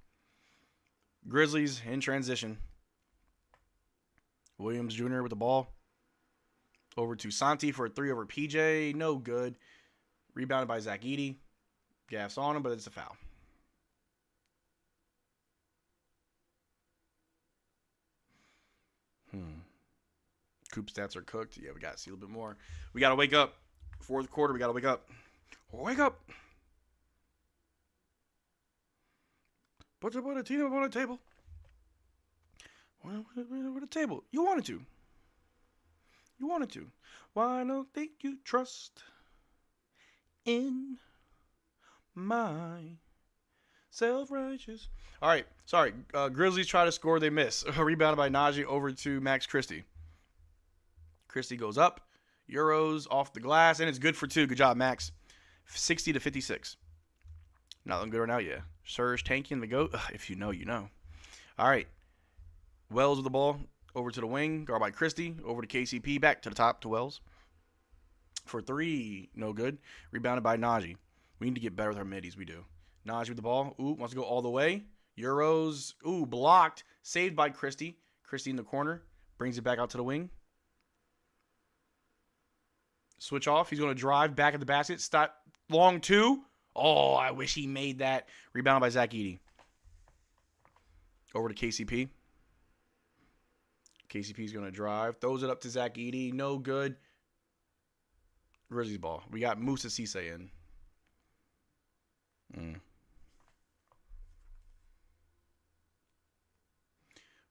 Grizzlies in transition. Williams Jr. with the ball. Over to Santi for a 3 over PJ. No good. Rebounded by Zach Edey. Gaff's on him, but it's a foul. Coop stats are cooked. Yeah, we got to see a little bit more. We got to wake up. Fourth quarter, we got to wake up. Wake up. Put a team up on the table. What a table. You wanted to. You wanted to. Why don't think you trust in my self-righteous. All right. Sorry. Grizzlies try to score. They miss. Rebounded by Najee over to Max Christie. Christie goes up. Euros off the glass. And it's good for 2. Good job, Max. 60-56. Not looking good right now, yeah. Serge Tankian the GOAT. If you know, you know. All right. Wells with the ball. Over to the wing. Guard by Christie. Over to KCP. Back to the top to Wells. For 3. No good. Rebounded by Najee. We need to get better with our middies. We do. Najee with the ball. Ooh, wants to go all the way. Euros. Ooh, blocked. Saved by Christie. Christie in the corner. Brings it back out to the wing. Switch off. He's going to drive back at the basket. Stop. Long 2. Oh, I wish he made that. Rebounded by Zach Edey. Over to KCP. KCP's going to drive. Throws it up to Zach Edey. No good. Grizzlies ball. We got Musa Cisse in.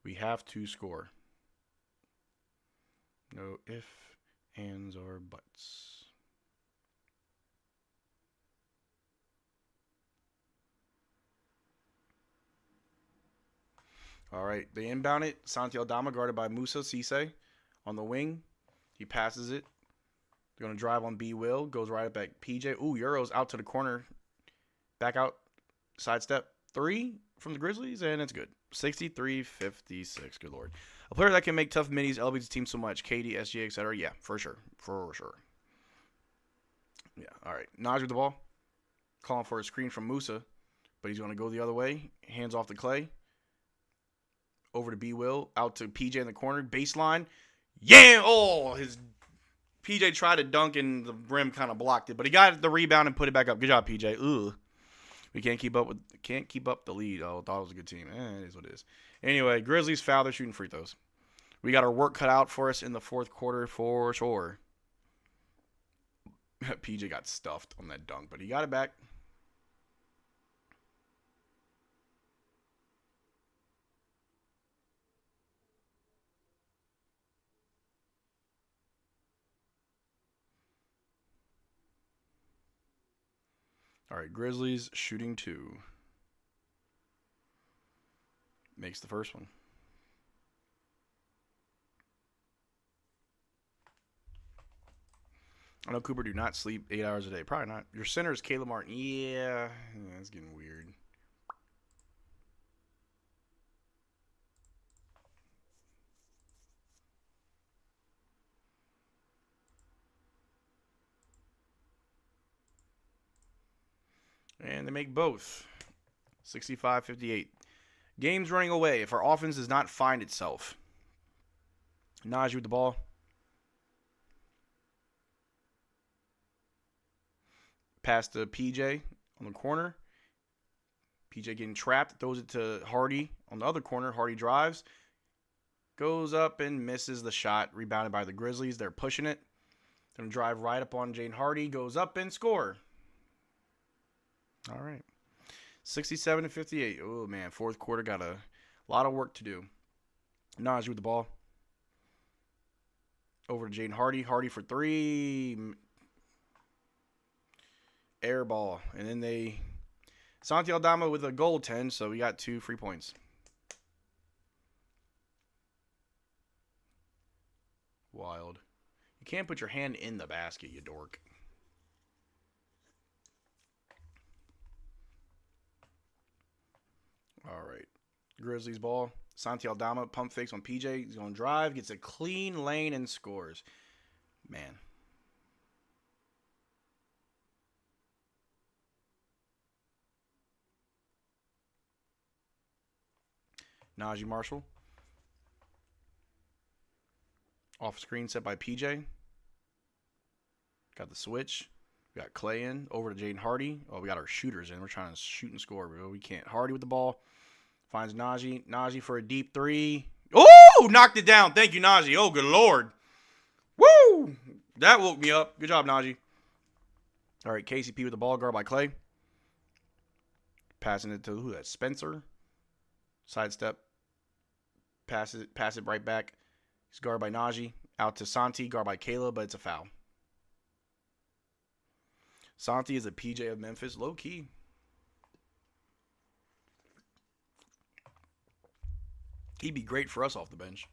We have to score. No ifs, ands, or buts. All right, they inbound it. Santi Aldama guarded by Musa Cisse on the wing. He passes it. They're going to drive on B. Will. Goes right up at PJ. Ooh, Euros out to the corner. Back out. Sidestep. 3 from the Grizzlies, and it's good. 63-56. Good Lord. A player that can make tough minis elevates the team so much. KD, SGA, etc. Yeah, for sure. For sure. Yeah, all right. Naj with the ball. Calling for a screen from Musa, but he's going to go the other way. Hands off to Clay. Over to B. Will. Out to PJ in the corner. Baseline. Yeah! Oh, his PJ tried to dunk and the rim kind of blocked it, but he got the rebound and put it back up. Good job, PJ. Ugh. We can't keep up the lead. Oh, thought it was a good team. It is what it is. Anyway, Grizzlies foul. They're shooting free throws. We got our work cut out for us in the fourth quarter for sure. PJ got stuffed on that dunk, but he got it back. All right, Grizzlies shooting 2. Makes the first one. I know Cooper do not sleep 8 hours a day. Probably not. Your center is Caleb Martin. Yeah, it's getting weird. And they make both. 65-58. Game's running away if our offense does not find itself. Najee with the ball. Pass to PJ on the corner. PJ getting trapped. Throws it to Hardy on the other corner. Hardy drives. Goes up and misses the shot. Rebounded by the Grizzlies. They're pushing it. Going to drive right up on Jane Hardy. Goes up and score. All right. 67-58. Oh, man. Fourth quarter got a lot of work to do. Najee with the ball. Over to Jane Hardy. Hardy for 3. Air ball. And then they... Santi Aldama with a goaltend, so we got 2 free points. Wild. You can't put your hand in the basket, you dork. All right. Grizzlies ball. Santi Aldama pump fakes on PJ. He's going to drive. Gets a clean lane and scores. Man. Najee Marshall. Off screen set by PJ. Got the switch. We got Clay in. Over to Jaden Hardy. Oh, we got our shooters in. We're trying to shoot and score, bro. We can't. Hardy with the ball. Finds Najee. Najee for a deep 3. Oh, knocked it down. Thank you, Najee. Oh, good Lord. Woo! That woke me up. Good job, Najee. All right, KCP with the ball. Guard by Clay. Passing it to who? That's Spencer. Sidestep. Pass it right back. He's guarded by Najee. Out to Santi. Guard by Caleb, but it's a foul. Santi is a PJ of Memphis. Low key. He'd be great for us off the bench.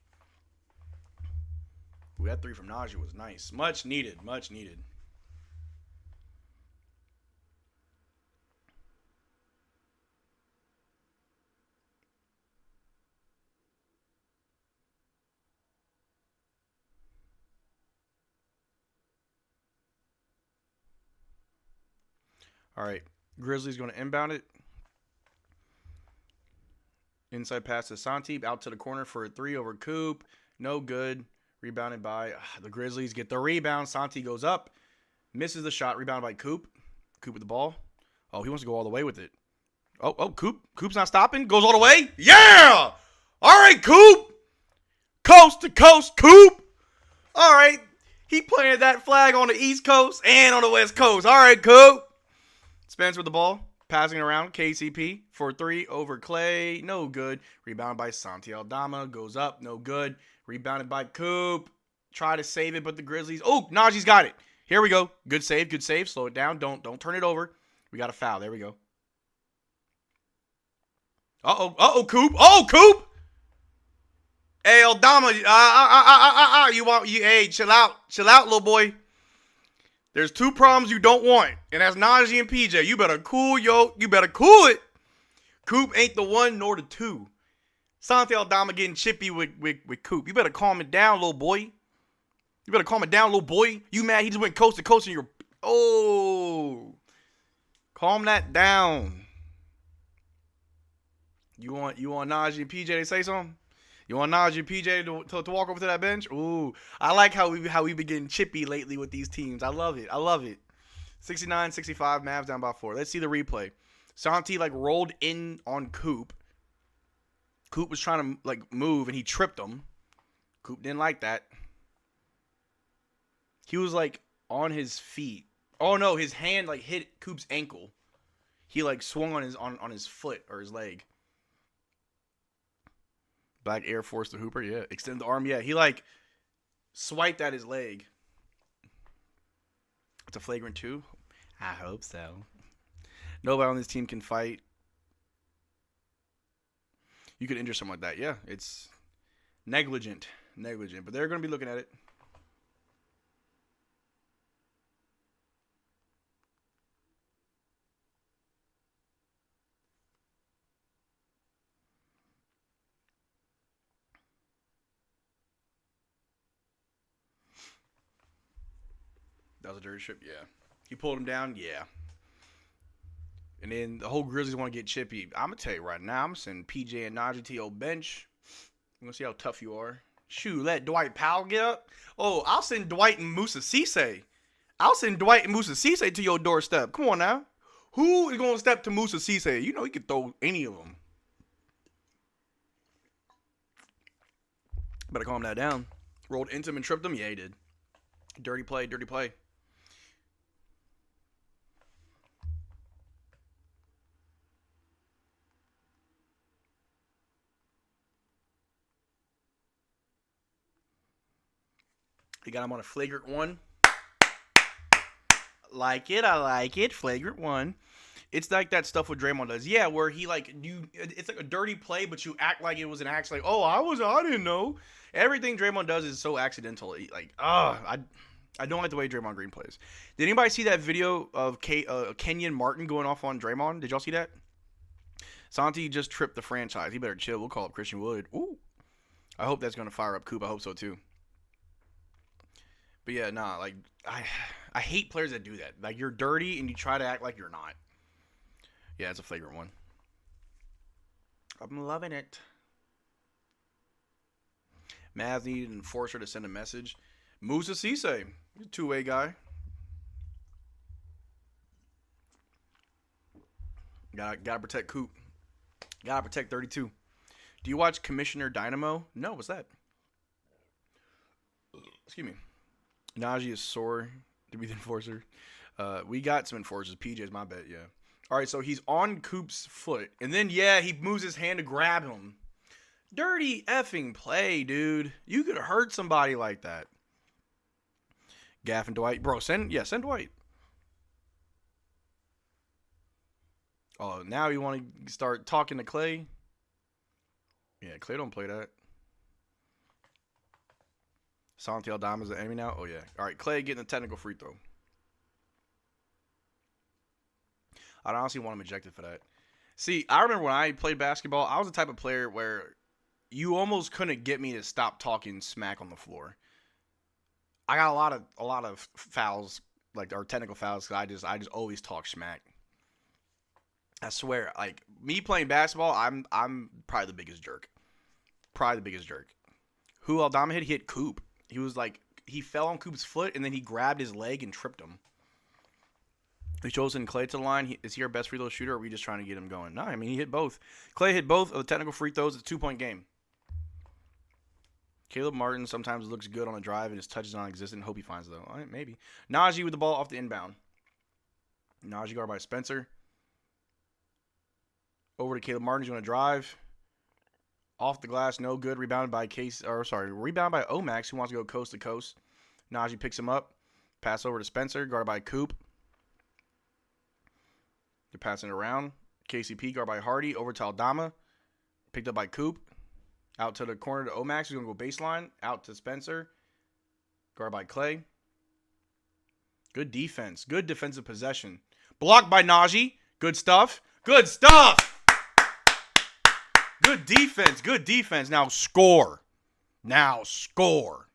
Ooh, that 3 from Najee was nice. Much needed. Much needed. All right. Grizzlies going to inbound it. Inside pass to Santi. Out to the corner for a 3 over Coop. No good. Rebounded by the Grizzlies. Get the rebound. Santi goes up. Misses the shot. Rebounded by Coop. Coop with the ball. Oh, he wants to go all the way with it. Oh, Coop's not stopping. Goes all the way. Yeah! All right, Coop. Coast to coast, Coop. All right. He planted that flag on the East Coast and on the West Coast. All right, Coop. Spence with the ball. Passing around. KCP for 3 over Clay. No good. Rebounded by Santi Aldama. Goes up. No good. Rebounded by Coop. Try to save it, but the Grizzlies. Oh, Najee's got it. Here we go. Good save. Good save. Slow it down. Don't turn it over. We got a foul. There we go. Uh-oh, Coop. Oh, Coop. Hey, Aldama. Hey, chill out. Chill out, little boy. There's 2 problems you don't want, and that's Najee and PJ. You better cool, You better cool it. Coop ain't the 1 nor the 2. Santi Aldama getting chippy with Coop. You better calm it down, little boy. You mad he just went coast to coast and you're... Oh. Calm that down. You want Najee and PJ to say something? You want Najee and PJ to walk over to that bench? Ooh. I like how we been getting chippy lately with these teams. I love it. 69-65, Mavs down by 4. Let's see the replay. Santi rolled in on Coop. Coop was trying to move and he tripped him. Coop didn't like that. He was on his feet. Oh no, his hand hit Coop's ankle. He swung on his foot or his leg. Black Air Force the Hooper, yeah. Extend the arm, yeah. He swiped at his leg. It's a flagrant 2. I hope so. Nobody on this team can fight. You could injure something like that. Yeah, it's negligent. But they're going to be looking at it. That was a dirty trip, yeah. He pulled him down, yeah. And then the whole Grizzlies want to get chippy. I'm going to tell you right now, I'm sending PJ and Najee to your bench. I'm going to see how tough you are. Shoot, let Dwight Powell get up. Oh, I'll send Dwight and Musa Cisse. To your doorstep. Come on now. Who is going to step to Musa Cisse? You know he could throw any of them. Better calm that down. Rolled into him and tripped him? Yeah, he did. Dirty play. He got him on a flagrant 1. I like it. Flagrant 1. It's like that stuff what Draymond does. Yeah, where he it's a dirty play, but you act like it was an accident. I didn't know. Everything Draymond does is so accidental. I don't like the way Draymond Green plays. Did anybody see that video of Kenyon Martin going off on Draymond? Did y'all see that? Santi just tripped the franchise. He better chill. We'll call up Christian Wood. Ooh. I hope that's going to fire up Coop. I hope so too. But yeah, I hate players that do that. You're dirty and you try to act like you're not. Yeah, it's a flagrant 1. I'm loving it. Mavs needed an enforcer to send a message. Musa Cisse, he's a 2-way guy. Gotta protect Coop. Gotta protect 32. Do you watch Commissioner Dynamo? No, what's that? Excuse me. Najee is sore to be the enforcer. We got some enforcers. PJ's my bet, yeah. All right, so he's on Coop's foot. And then, yeah, he moves his hand to grab him. Dirty effing play, dude. You could hurt somebody like that. Gaff and Dwight. Bro, send Dwight. Oh, now you want to start talking to Clay? Yeah, Clay don't play that. Santi Aldama's the enemy now? Oh, yeah. All right, Clay getting a technical free throw. I'd honestly want him ejected for that. See, I remember when I played basketball, I was the type of player where you almost couldn't get me to stop talking smack on the floor. I got a lot of fouls, or technical fouls, because I just always talk smack. I swear, me playing basketball, I'm probably the biggest jerk. Who Aldama hit? He hit Coop. He was he fell on Coop's foot, and then he grabbed his leg and tripped him. He chose in Clay to the line. Is he our best free throw shooter, or are we just trying to get him going? No, I mean, he hit both. Clay hit both of the technical free throws. It's a 2-point game. Caleb Martin sometimes looks good on a drive and his touch is non-existent. Hope he finds it, though. All right, maybe. Najee with the ball off the inbound. Najee guard by Spencer. Over to Caleb Martin. He's going to drive. Off the glass, no good. Rebounded by rebounded by Omax, who wants to go coast to coast. Najee picks him up. Pass over to Spencer, guarded by Coop. They're passing it around. KCP, guarded by Hardy. Over to Aldama. Picked up by Coop. Out to the corner to Omax. He's going to go baseline. Out to Spencer. Guarded by Clay. Good defense. Good defensive possession. Blocked by Najee. Good stuff. Good stuff. Good defense. Good defense. Now score. Now score.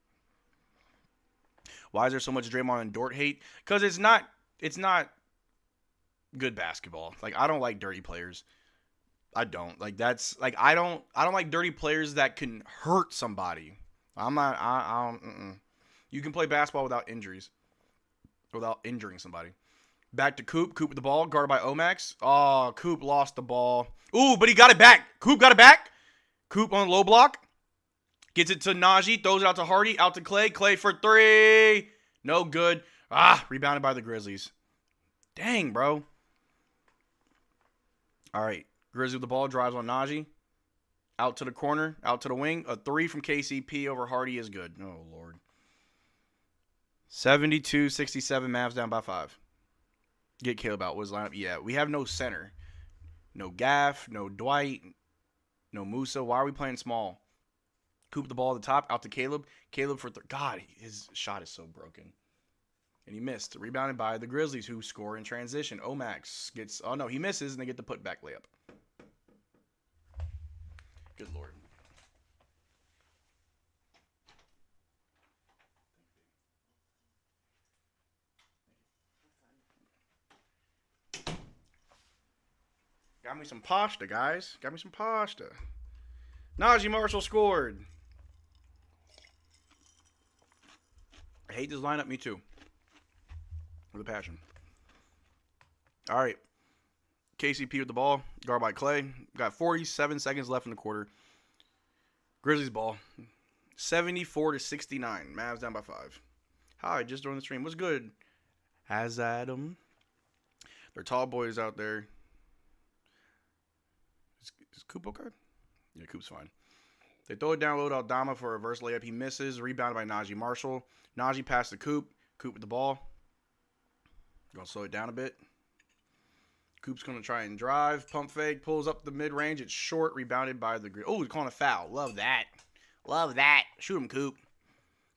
Why is there so much Draymond and Dort hate? Because it's not good basketball. Like, I don't like dirty players. I don't. Like, that's like I don't like dirty players that can hurt somebody. I'm not I don't You can play basketball without injuries. Without injuring somebody. Back to Coop. Coop with the ball, guarded by Omax. Oh, Coop lost the ball. Ooh, but he got it back. Coop got it back. Coop on low block. Gets it to Najee. Throws it out to Hardy. Out to Clay. Clay for 3. No good. Rebounded by the Grizzlies. Dang, bro. All right. Grizzlies with the ball. Drives on Najee. Out to the corner. Out to the wing. A 3 from KCP over Hardy is good. Oh, Lord. 72-67. Mavs down by 5. Get Caleb out. What's lineup? Yeah, we have no center. No Gaff, no Dwight, no Musa. Why are we playing small? Coop the ball at the top, out to Caleb. Caleb for God, his shot is so broken. And he missed. Rebounded by the Grizzlies, who score in transition. Omax gets, oh no, he misses, and they get the putback layup. Good Lord. Got me some pasta, guys. Got me some pasta. Najee Marshall scored. I hate this lineup. Me too. With a passion. All right. KCP with the ball. Guard by Clay. Got 47 seconds left in the quarter. Grizzlies ball. 74-69. Mavs down by 5. Hi, just joined the stream. What's good? As Adam. They're tall boys out there. Is Coop okay? Yeah, Coop's fine. They throw it down low to Aldama for a reverse layup. He misses. Rebounded by Najee Marshall. Najee passed to Coop. Coop with the ball. Gonna slow it down a bit. Coop's gonna try and drive. Pump fake. Pulls up the mid-range. It's short. Rebounded by the Grizzlies. Oh, he's calling a foul. Love that. Love that. Shoot him, Coop.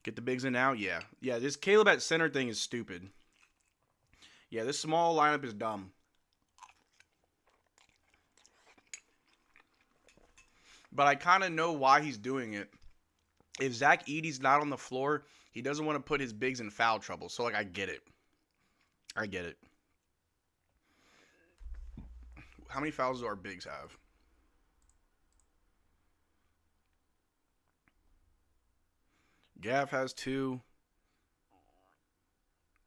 Get the bigs in now. Yeah. Yeah, this Caleb at center thing is stupid. Yeah, this small lineup is dumb. But I kind of know why he's doing it. If Zach Edey's not on the floor, he doesn't want to put his bigs in foul trouble. So, like, I get it. I get it. How many fouls do our bigs have? Gaff has 2.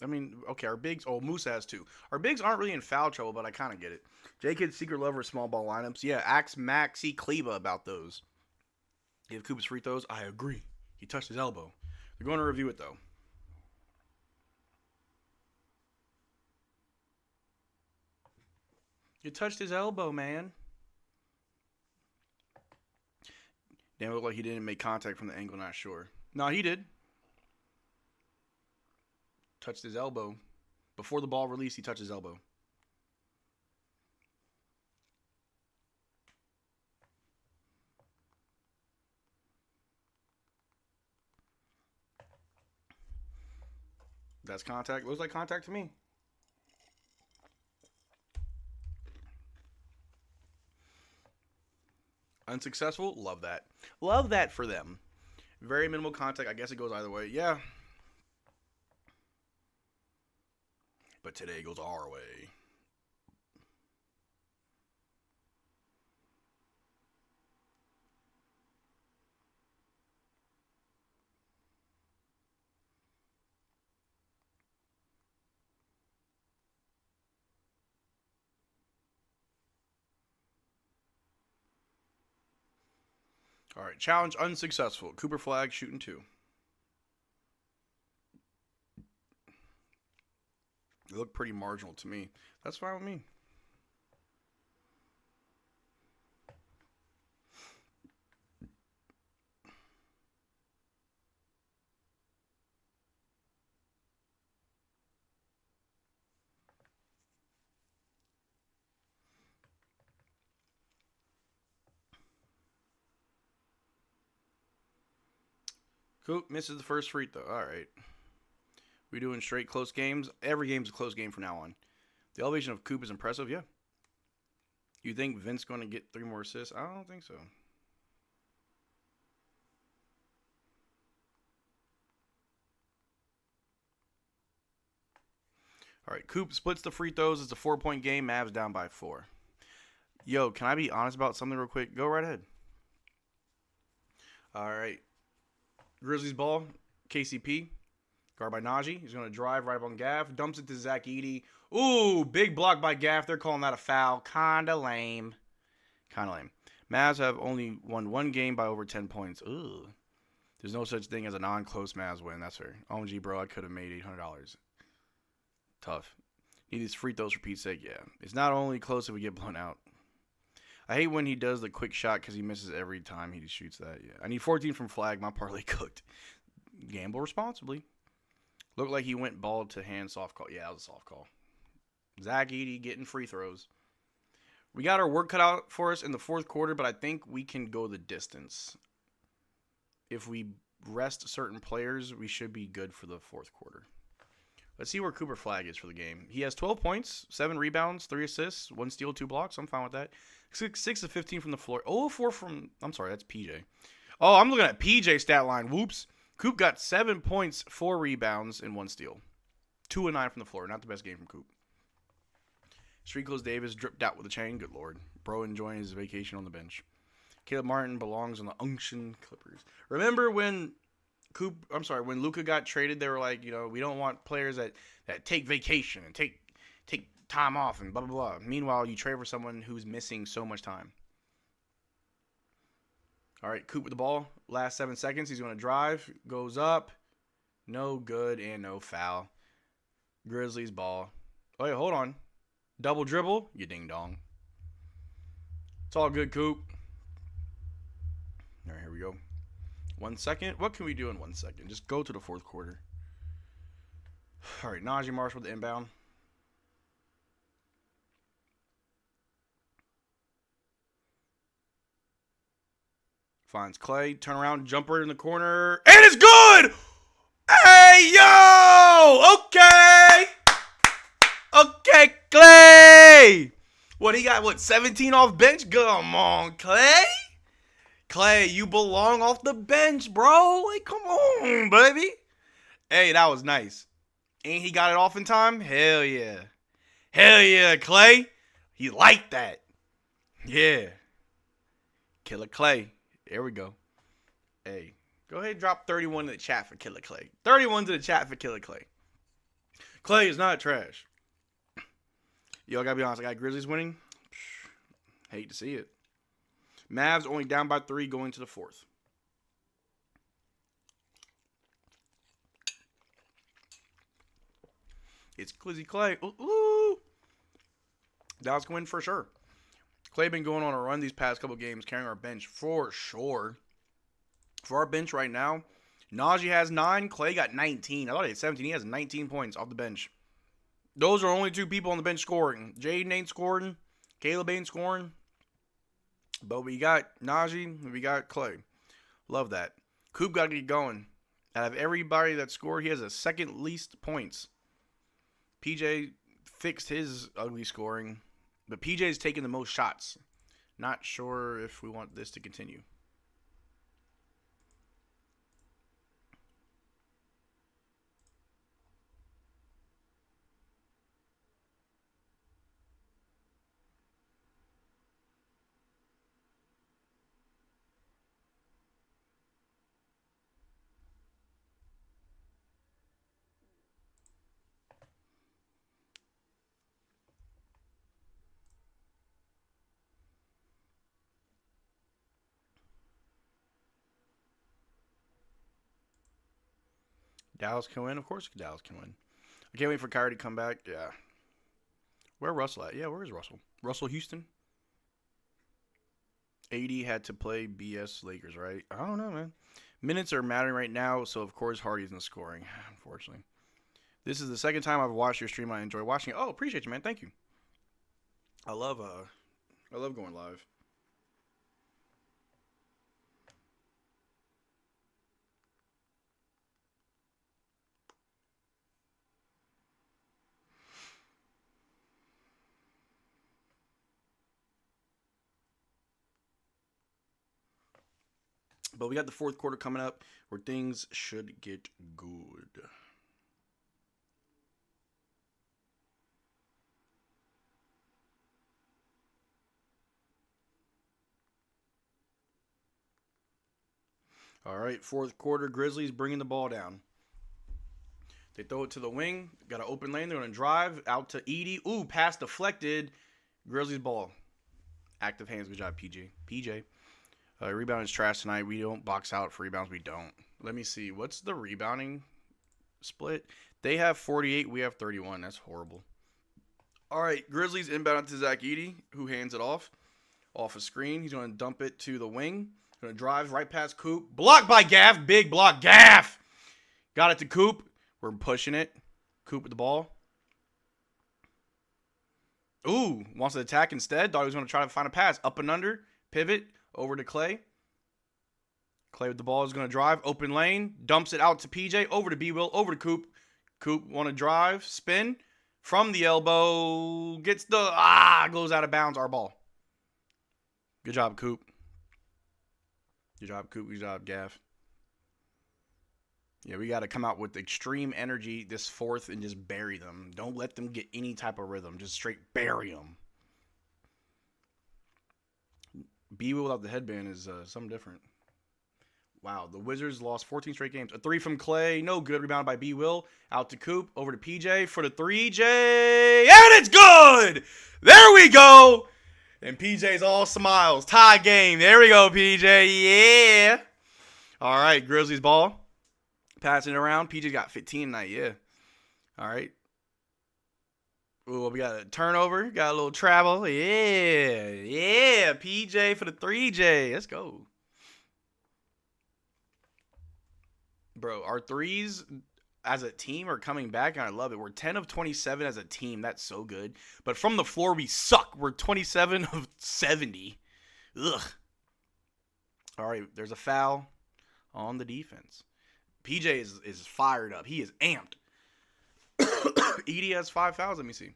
I mean, okay, our bigs... Oh, Musa has 2. Our bigs aren't really in foul trouble, but I kind of get it. J-Kid's secret lover of small ball lineups. Yeah, ask Maxi Kleba about those. Give Coop's free throws. I agree. He touched his elbow. They're going to review it, though. You touched his elbow, man. Damn, it looked like he didn't make contact from the angle, not sure. No, he did. Touched his elbow. Before the ball released, he touched his elbow. That's contact. Looks like contact to me. Unsuccessful? Love that. Love that for them. Very minimal contact. I guess it goes either way. Yeah. But today goes our way. All right, challenge unsuccessful. Cooper Flagg shooting 2. They look pretty marginal to me. That's fine with me. Coop misses the first free throw. All right. We doing straight close games? Every game's a close game from now on. The elevation of Coop is impressive, yeah. You think Vince going to get 3 more assists? I don't think so. All right, Coop splits the free throws. It's a 4-point game. Mavs down by 4. Yo, can I be honest about something real quick? Go right ahead. All right. Grizzlies ball. KCP. Guard by Najee. He's going to drive right up on Gaff. Dumps it to Zach Edey. Ooh, big block by Gaff. They're calling that a foul. Kinda lame. Mavs have only won 1 game by over 10 points. Ooh. There's no such thing as a non-close Mavs win. That's fair. OMG, bro, I could have made $800. Tough. Need these free throws for Pete's sake. Yeah. It's not only close if we get blown out. I hate when he does the quick shot because he misses every time he shoots that. Yeah. I need 14 from Flagg. My parlay cooked. Gamble responsibly. Looked like he went ball to hand soft call. Yeah, that was a soft call. Zach Edey getting free throws. We got our work cut out for us in the 4th quarter, but I think we can go the distance. If we rest certain players, we should be good for the 4th quarter. Let's see where Cooper Flagg is for the game. He has 12 points, 7 rebounds, 3 assists, 1 steal, 2 blocks. I'm fine with that. 6 of 15 from the floor. 0 of 4 from... I'm sorry, that's PJ. Oh, I'm looking at PJ stat line. Whoops. Coop got 7 points, 4 rebounds, and 1 steal. 2 and 9 from the floor. Not the best game from Coop. Street Clothes Davis dripped out with a chain. Good lord. Bro enjoying his vacation on the bench. Caleb Martin belongs on the Unction Clippers. Remember when when Luka got traded, they were like, we don't want players that take vacation and take time off and blah, blah, blah. Meanwhile, you trade for someone who's missing so much time. All right, Coop with the ball. Last 7 seconds. He's going to drive. Goes up. No good and no foul. Grizzlies ball. Oh, yeah, hold on. Double dribble. You ding-dong. It's all good, Coop. All right, here we go. 1 second. What can we do in 1 second? Just go to the 4th quarter. All right, Najee Marshall with the inbound. Finds Clay. Turn around. Jumper in the corner. And it's good! Hey, yo! Okay! Okay, Clay! He got, 17 off bench? Come on, Clay! Clay, you belong off the bench, bro. Like, come on, baby. Hey, that was nice. And he got it off in time? Hell yeah. Hell yeah, Clay. He liked that. Yeah. Killer Clay. There we go. Hey, go ahead and drop 31 in the chat for Killer Clay. 31 to the chat for Killer Clay. Clay is not trash. Yo, I gotta be honest. I got Grizzlies winning. Hate to see it. Mavs only down by 3 going to the 4th. It's Clizzy Clay. Ooh. Dallas can win for sure. Clay been going on a run these past couple games, carrying our bench for sure. For our bench right now, Najee has 9. Clay got 19. I thought he had 17. He has 19 points off the bench. Those are only 2 people on the bench scoring. Jaden ain't scoring. Caleb ain't scoring. But we got Najee. We got Clay. Love that. Coop got to get going. Out of everybody that scored, he has the second least points. PJ fixed his ugly scoring. But PJ's taking the most shots. Not sure if we want this to continue. Dallas can win. Of course Dallas can win. I can't wait for Kyrie to come back. Yeah. Where Russell at? Yeah, where is Russell? Russell Houston? AD had to play BS Lakers, right? I don't know, man. Minutes are mattering right now, so of course Hardy's in scoring, unfortunately. This is the second time I've watched your stream. I enjoy watching it. Oh, appreciate you, man. Thank you. I love going live. But we got the fourth quarter coming up where things should get good. All right, fourth quarter, Grizzlies bringing the ball down. They throw it to the wing. Got an open lane. They're going to drive out to Edie. Ooh, pass deflected. Grizzlies ball. Active hands. Good job, PJ. Rebound is trash tonight. We don't box out for rebounds. We don't. Let me see. What's the rebounding split? They have 48. We have 31. That's horrible. All right, Grizzlies inbound to Zach Edey, who hands it off a screen. He's going to dump it to the wing. Going to drive right past Coop. Blocked by Gaff. Big block. Gaff. Got it to Coop. We're pushing it. Coop with the ball. Ooh, wants to attack instead. Thought he was going to try to find a pass. Up and under. Pivot. Over to Clay. Clay with the ball is going to drive. Open lane. Dumps it out to PJ. Over to B-Will. Over to Coop. Coop want to drive. Spin. From the elbow. Gets the... goes out of bounds. Our ball. Good job, Coop. Good job, Coop. Good job, Gaff. Yeah, we got to come out with extreme energy this fourth and just bury them. Don't let them get any type of rhythm. Just straight bury them. B-Will without the headband is something different. Wow, the Wizards lost 14 straight games. A three from Clay. No good. Rebound by B-Will. Out to Coop. Over to PJ for the 3J. And it's good! There we go! And PJ's all smiles. Tie game. There we go, PJ. Yeah. All right, Grizzlies ball. Passing it around. PJ got 15 tonight. Yeah. All right. Ooh, we got a turnover. Got a little travel. Yeah. Yeah. PJ for the 3J. Let's go. Bro, our threes as a team are coming back, and I love it. We're 10 of 27 as a team. That's so good. But from the floor, we suck. We're 27 of 70. Ugh. All right, there's a foul on the defense. PJ is fired up. He is amped. Edey has 5 fouls. Let me see.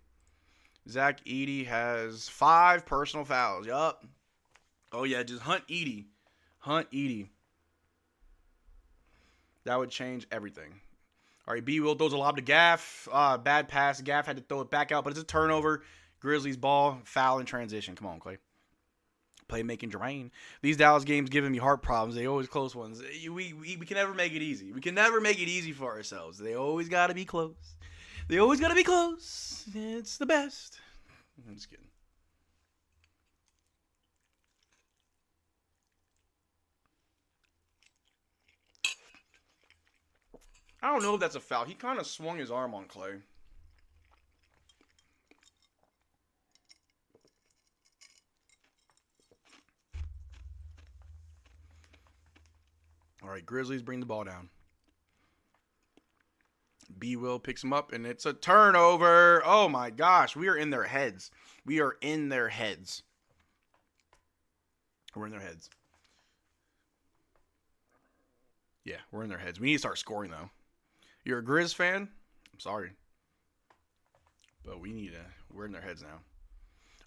Zach Edey has 5 personal fouls. Yup. Oh, yeah, just hunt Edey. Hunt Edey. That would change everything. All right, B-Will throws a lob to Gaff. Bad pass. Gaff had to throw it back out, but it's a turnover. Grizzlies ball. Foul in transition. Come on, Clay. Playmaking drain. These Dallas games giving me heart problems. They always close ones. We can never make it easy. We can never make it easy for ourselves. They always got to be close. They always got to be close. It's the best. I'm just kidding. I don't know if that's a foul. He kind of swung his arm on Clay. All right, Grizzlies bring the ball down. B-Will picks him up, and it's a turnover. Oh, my gosh. We are in their heads. We are in their heads. We're in their heads. Yeah, we're in their heads. We need to start scoring, though. You're a Grizz fan? I'm sorry. But we're in their heads now.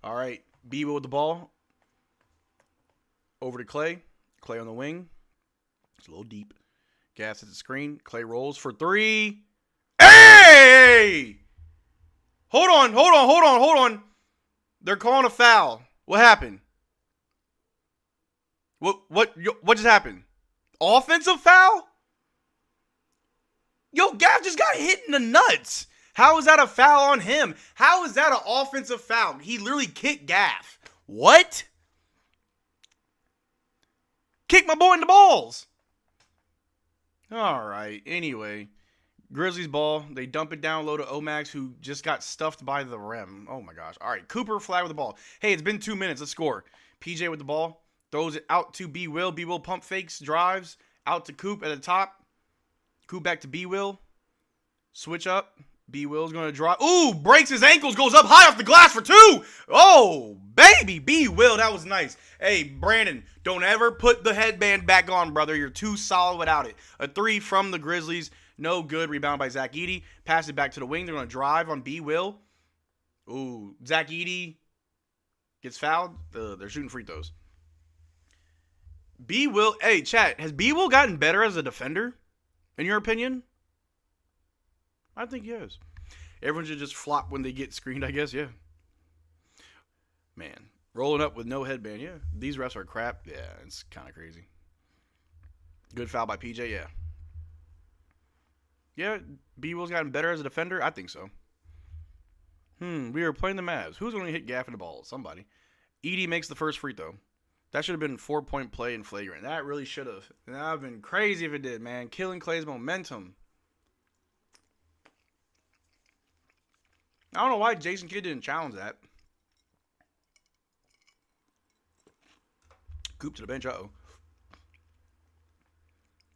All right, B-Will with the ball. Over to Clay. Clay on the wing. It's a little deep. Gas at the screen. Clay rolls for 3. Hey! Hold on. They're calling a foul. What happened? What just happened? Offensive foul? Yo, Gaff just got hit in the nuts. How is that a foul on him? How is that an offensive foul? He literally kicked Gaff. What? Kick my boy in the balls. All right. Anyway, Grizzlies ball. They dump it down low to Omax, who just got stuffed by the rim. Oh, my gosh. All right, Cooper Flagg with the ball. Hey, it's been 2 minutes. Let's score. PJ with the ball. Throws it out to B. Will. B. Will pump fakes, drives. Out to Coop at the top. Coop back to B. Will. Switch up. B. Will's going to drive. Ooh, breaks his ankles, goes up high off the glass for 2. Oh, baby. B. Will, that was nice. Hey, Brandon, don't ever put the headband back on, brother. You're too solid without it. A 3 from the Grizzlies. No good. Rebound by Zach Edey. Pass it back to the wing. They're going to drive on B. Will. Ooh, Zach Edey gets fouled. They're shooting free throws. B. Will. Hey, chat. Has B. Will gotten better as a defender, in your opinion? I think he has. Everyone should just flop when they get screened, I guess. Yeah. Man. Rolling up with no headband. Yeah. These refs are crap. Yeah, it's kind of crazy. Good foul by PJ. Yeah. Yeah, B. Will's gotten better as a defender? I think so. We are playing the Mavs. Who's going to hit Gafford the ball? Somebody. Edey makes the first free throw. That should have been 4-point play in flagrant. That really should have. That would have been crazy if it did, man. Killing Clay's momentum. I don't know why Jason Kidd didn't challenge that. Coop to the bench. Uh-oh.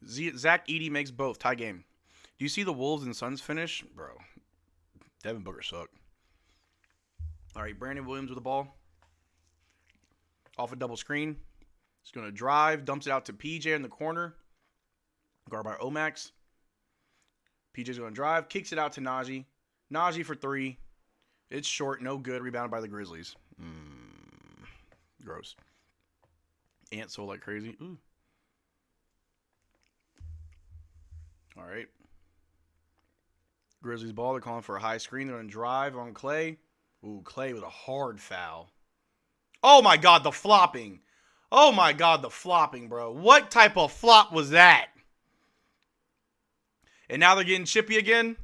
Zach Edey makes both. Tie game. Do you see the Wolves and Suns finish? Bro, Devin Booker sucked. All right, Brandon Williams with the ball. Off a double screen. He's going to drive. Dumps it out to PJ in the corner. Guard by Omax. PJ's going to drive. Kicks it out to Najee. Najee for 3. It's short. No good. Rebounded by the Grizzlies. Gross. Ant sold like crazy. Ooh. All right. Grizzlies ball. They're calling for a high screen. They're going to drive on Clay. Ooh, Clay with a hard foul. Oh, my God, the flopping. Oh, my God, the flopping, bro. What type of flop was that? And now they're getting chippy again?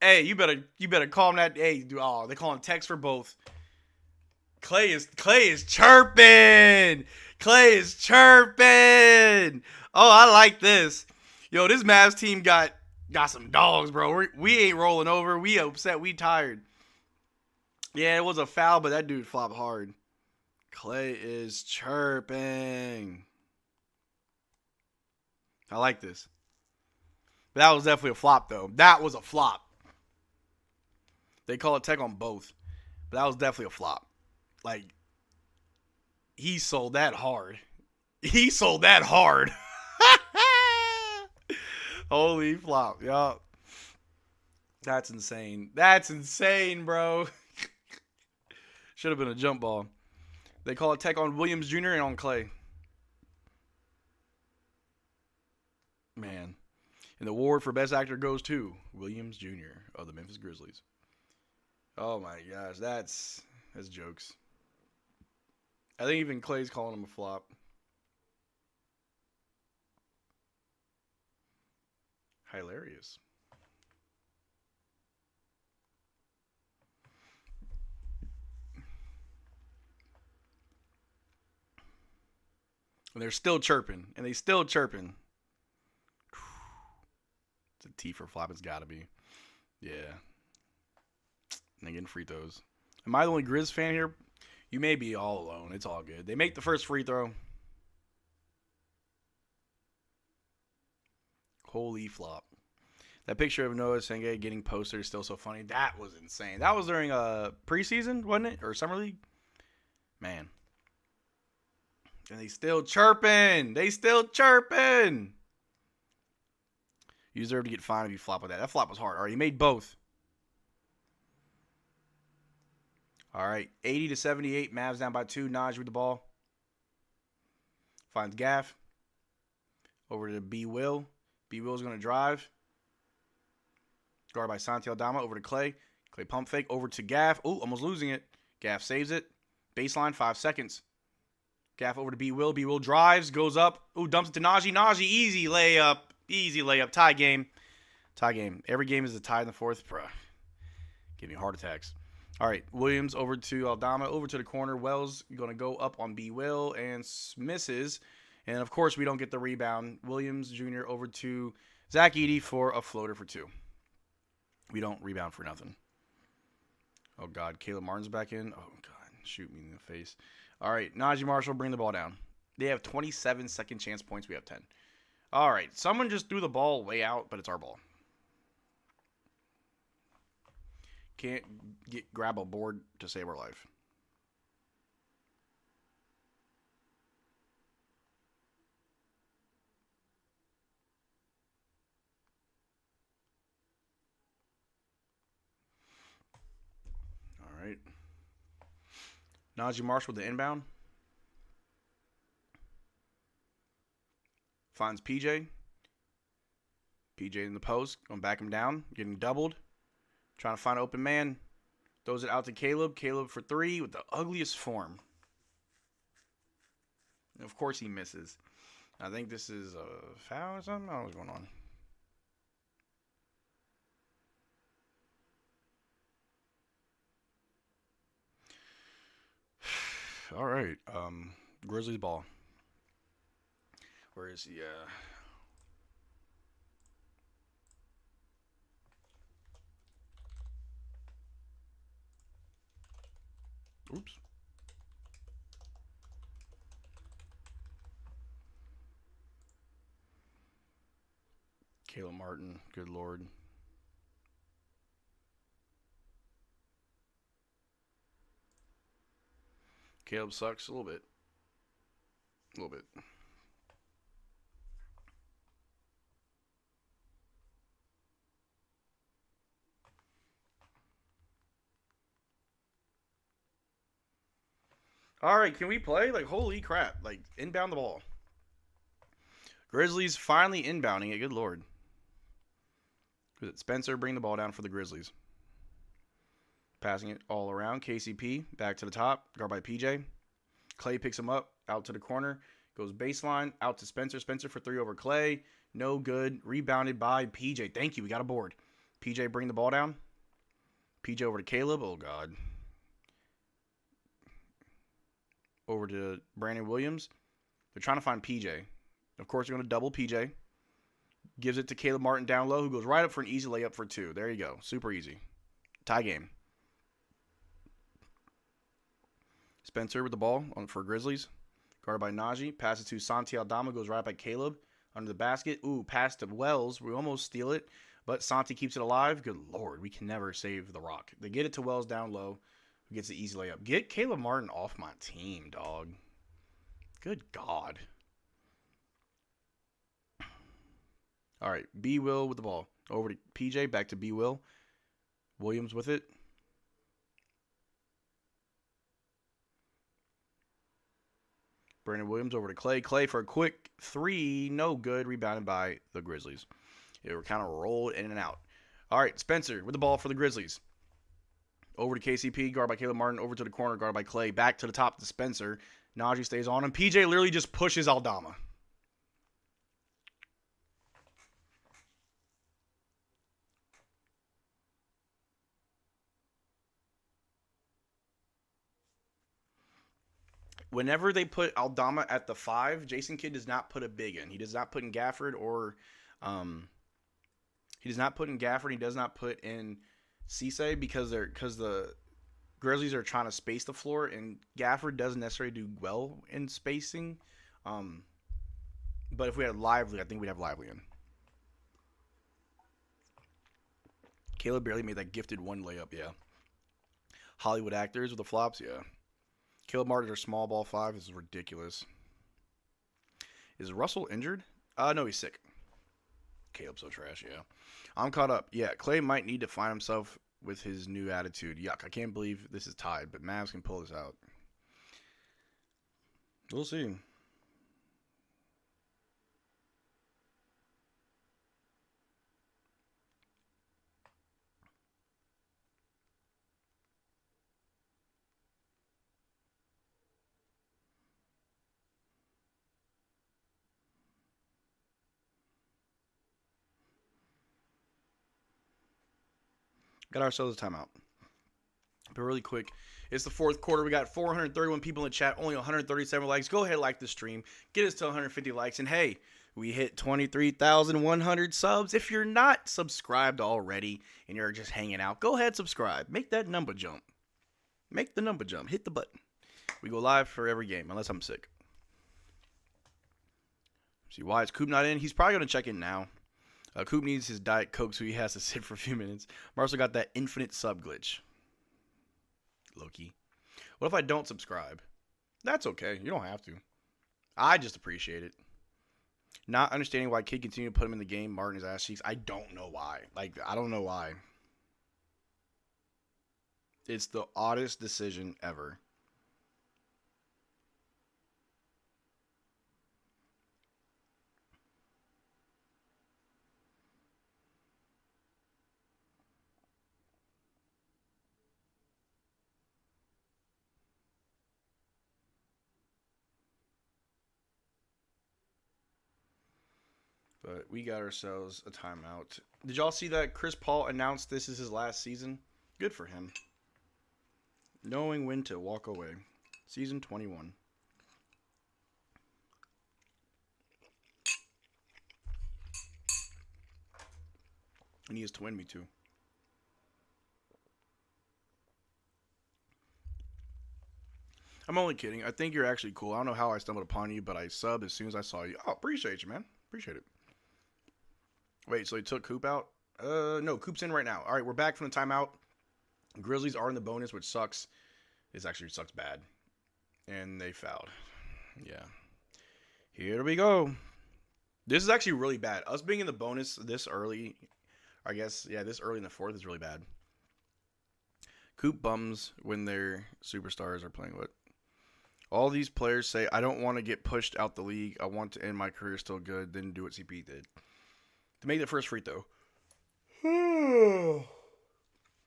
Hey, you better calm that. Hey, they're calling text for both. Clay is chirping. Clay is chirping. Oh, I like this. Yo, this Mavs team got some dogs, bro. We ain't rolling over. We upset. We tired. Yeah, it was a foul, but that dude flopped hard. Clay is chirping. I like this. But that was definitely a flop, though. That was a flop. They call it tech on both. But that was definitely a flop. Like, he sold that hard. He sold that hard. Holy flop. Yup. That's insane. That's insane, bro. Should have been a jump ball. They call it tech on Williams Jr. and on Clay. Man. And the award for Best Actor goes to Williams Jr. of the Memphis Grizzlies. Oh my gosh, that's jokes. I think even Clay's calling him a flop. Hilarious. And they're still chirping. And they still chirping. It's a T for flop. It's got to be. Yeah. And they're getting free throws. Am I the only Grizz fan here? You may be all alone. It's all good. They make the first free throw. Holy flop. That picture of Noah Senge getting posted is still so funny. That was insane. That was during preseason, wasn't it? Or summer league? Man. And they still chirping. They still chirping. You deserve to get fined if you flop with that. That flop was hard. All right, you made both. All right, 80-78. Mavs down by 2. Naj with the ball. Finds Gaff. Over to B. Will. B. Will's going to drive. Guard by Santi Aldama. Over to Clay. Clay pump fake. Over to Gaff. Ooh, almost losing it. Gaff saves it. Baseline, 5 seconds. Gaff over to B. Will. B. Will drives. Goes up. Ooh, dumps it to Najee. Najee, easy layup. Easy layup. Tie game. Tie game. Every game is a tie in the fourth. Bruh. Give me heart attacks. All right. Williams over to Aldama. Over to the corner. Wells going to go up on B. Will and misses. And, of course, we don't get the rebound. Williams Jr. over to Zach Edey for a floater for 2. We don't rebound for nothing. Oh, God. Caleb Martin's back in. Oh, God. Shoot me in the face. All right. Najee Marshall, bring the ball down. They have 27 second chance points. We have 10. All right. Someone just threw the ball way out, but it's our ball. Can't grab a board to save our life. All right. Najee Marshall with the inbound. Finds PJ. PJ in the post. Going to back him down. Getting doubled. Trying to find an open man. Throws it out to Caleb. Caleb for 3 with the ugliest form. And of course he misses. I think this is a foul or something. I don't know what's going on. All right. Grizzlies ball. Where is he? Oops. Caleb Martin. Good Lord. Caleb sucks a little bit. A little bit. All right, can we play? Like, holy crap. Like, inbound the ball. Grizzlies finally inbounding it. Good Lord. Spencer, bring the ball down for the Grizzlies. Passing it all around. KCP, back to the top. Guard by PJ. Clay picks him up. Out to the corner. Goes baseline. Out to Spencer. Spencer for 3 over Clay. No good. Rebounded by PJ. Thank you. We got a board. PJ, bring the ball down. PJ over to Caleb. Oh, God. Over to Brandon Williams. They're trying to find PJ. Of course, they're going to double PJ. Gives it to Caleb Martin down low, who goes right up for an easy layup for 2. There you go. Super easy. Tie game. Spencer with the ball for Grizzlies. Guarded by Najee. Passes to Santi Aldama. Goes right by Caleb. Under the basket. Ooh, pass to Wells. We almost steal it. But Santi keeps it alive. Good Lord. We can never save the rock. They get it to Wells down low. Who gets the easy layup. Get Caleb Martin off my team, dog. Good God. All right. B. Will with the ball. Over to PJ. Back to B. Will. Williams with it. Brandon Williams over to Clay. Clay for a quick 3. No good. Rebounded by the Grizzlies. They were kind of rolled in and out. All right. Spencer with the ball for the Grizzlies. Over to KCP. Guard by Caleb Martin. Over to the corner. Guard by Clay. Back to the top to Spencer. Najee stays on him. PJ literally just pushes Aldama. Whenever they put Aldama at the 5, Jason Kidd does not put a big in. He does not put in Gafford or he does not put in Gafford. He does not put in Cisse because the Grizzlies are trying to space the floor, and Gafford doesn't necessarily do well in spacing. But if we had Lively, I think we'd have Lively in. Caleb barely made that gifted 1 layup, yeah. Hollywood actors with the flops, yeah. Caleb Martin are small ball 5. This is ridiculous. Is Russell injured? No, he's sick. Caleb's so trash, yeah. I'm caught up. Yeah, Clay might need to find himself with his new attitude. Yuck, I can't believe this is tied, but Mavs can pull this out. We'll see. Got ourselves a timeout. But really quick, it's the fourth quarter. We got 431 people in the chat, only 137 likes. Go ahead and like the stream. Get us to 150 likes. And hey, we hit 23,100 subs. If you're not subscribed already and you're just hanging out, go ahead, subscribe. Make that number jump. Make the number jump. Hit the button. We go live for every game, unless I'm sick. See, why is Coop not in? He's probably going to check in now. Coop needs his Diet Coke, so he has to sit for a few minutes. Marcel got that infinite sub glitch. Loki. What if I don't subscribe? That's okay. You don't have to. I just appreciate it. Not understanding why Kid continued to put him in the game. Martin his ass cheeks. I don't know why. I don't know why. It's the oddest decision ever. But we got ourselves a timeout. Did y'all see that Chris Paul announced this is his last season? Good for him. Knowing when to walk away. Season 21. And he has to win me too. I'm only kidding. I think you're actually cool. I don't know how I stumbled upon you, but I subbed as soon as I saw you. Oh, appreciate you, man. Appreciate it. Wait, so he took Coop out? No, Coop's in right now. All right, we're back from the timeout. Grizzlies are in the bonus, which sucks. This actually sucks bad. And they fouled. Yeah. Here we go. This is actually really bad. Us being in the bonus this early, I guess, yeah, this early in the fourth is really bad. Coop bums when their superstars are playing with. All these players say, I don't want to get pushed out the league. I want to end my career still good, then do what CP did. To make the first free throw.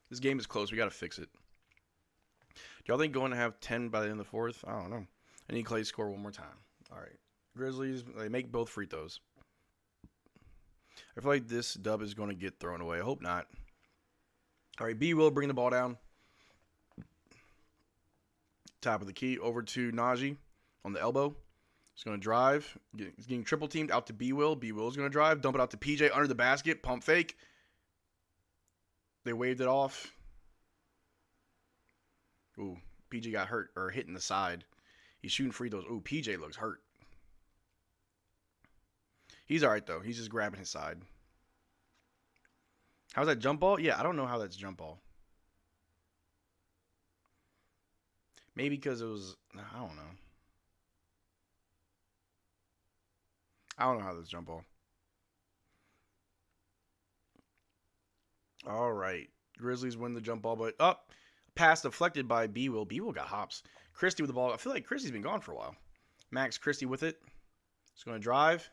This game is close. We got to fix it. Do y'all think going to have 10 by the end of the fourth? I don't know. I need Clay to score one more time. All right. Grizzlies, they make both free throws. I feel like this dub is going to get thrown away. I hope not. All right, B will bring the ball down. Top of the key over to Najee on the elbow. He's going to drive. He's getting triple teamed out to B Will. B Will is going to drive. Dump it out to PJ under the basket. Pump fake. They waved it off. Ooh, PJ got hurt or hit in the side. He's shooting free throws. Ooh, PJ looks hurt. He's all right, though. He's just grabbing his side. How's that jump ball? Yeah, I don't know how that's jump ball. Maybe because it was, I don't know. I don't know how this jump ball. All right. Grizzlies win the jump ball, but up. Pass deflected by B Will. B Will got hops. Christie with the ball. I feel like Christie's been gone for a while. Max Christie with it. He's going to drive.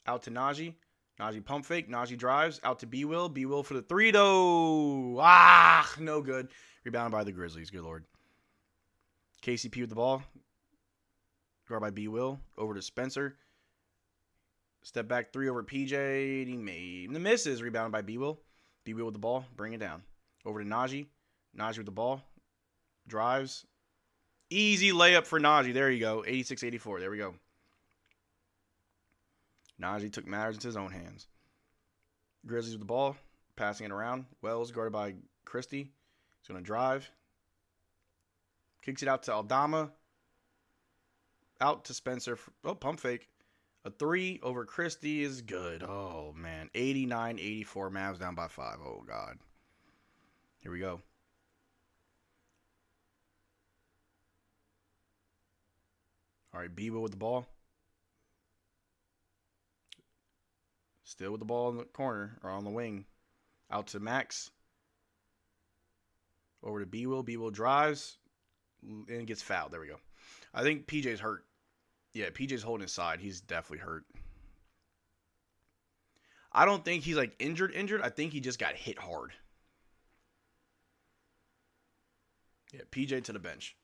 Out to Najee. Najee pump fake. Najee drives. Out to B Will. B Will for the three, though. Ah, no good. Rebounded by the Grizzlies. Good Lord. KCP with the ball. Guard by B Will. Over to Spencer. Step back three over PJ. He made the misses. Rebounded by B Will. B Will with the ball. Bring it down. Over to Najee. Najee with the ball. Drives. Easy layup for Najee. There you go. 86-84. There we go. Najee took matters into his own hands. Grizzlies with the ball. Passing it around. Wells guarded by Christie. He's going to drive. Kicks it out to Aldama. Out to Spencer. Oh, pump fake. A three over Christie is good. Oh, man. 89-84. Mavs down by 5. Oh, God. Here we go. All right, Bebo with the ball. Still with the ball in the corner or on the wing. Out to Max. Over to B-Will. B-Will drives and gets fouled. There we go. I think PJ's hurt. Yeah, PJ's holding his side. He's definitely hurt. I don't think he's like injured. I think he just got hit hard. Yeah, PJ to the bench.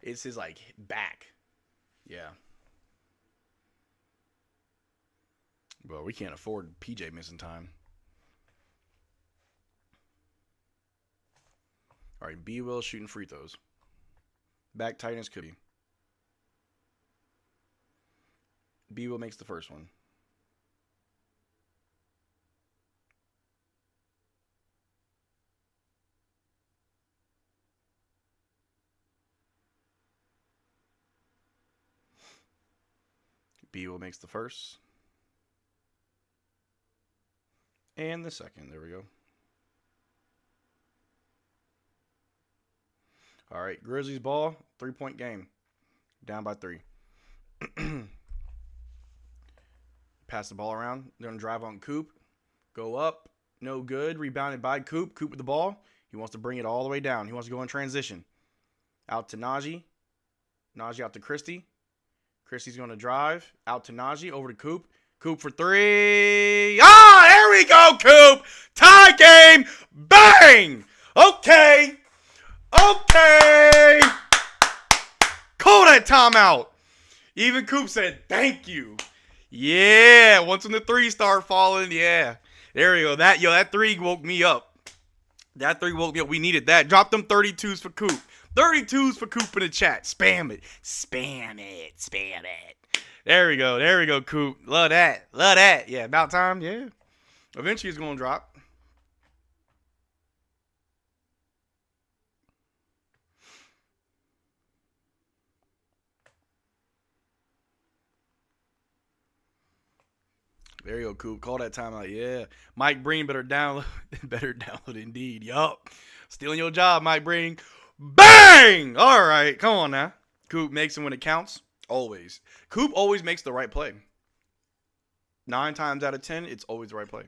It's his like back. Yeah. Well, we can't afford PJ missing time. All right, B Will shooting free throws. Back tightness could be. B Will makes the first one. B Will makes the first. And the second. There we go. All right, Grizzlies ball, 3-point game. Down by 3. Pass the ball around. They're going to drive on Coop. Go up. No good. Rebounded by Coop. Coop with the ball. He wants to bring it all the way down. He wants to go in transition. Out to Najee. Najee out to Christie. Christie's going to drive. Out to Najee. Over to Coop. Coop for 3. Ah, there we go, Coop. Tie game. Bang. Okay. Call that timeout. Even Coop said, thank you. Yeah. Once when the 3 start falling, yeah. There we go. That 3 woke me up. We needed that. Drop them 32s for Coop. 32s for Coop in the chat. Spam it. There we go, Coop. Love that. Yeah, about time. Yeah. Eventually it's going to drop. There you go, Coop. Call that timeout. Yeah. Mike Breen better download indeed. Yup. Stealing your job, Mike Breen. Bang! All right. Come on now. Coop makes it when it counts. Always. Coop always makes the right play. 9 times out of 10, it's always the right play.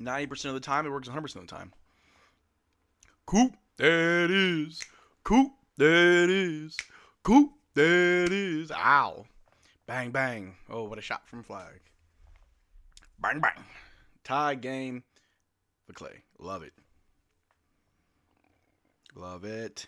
%90 of the time, it works 100% of the time. Coop, there it is. Coop, there it is. Coop, there it is. Ow. Bang, bang. Oh, what a shot from Flagg. Bang, bang. Tie game for Clay. Love it. Love it.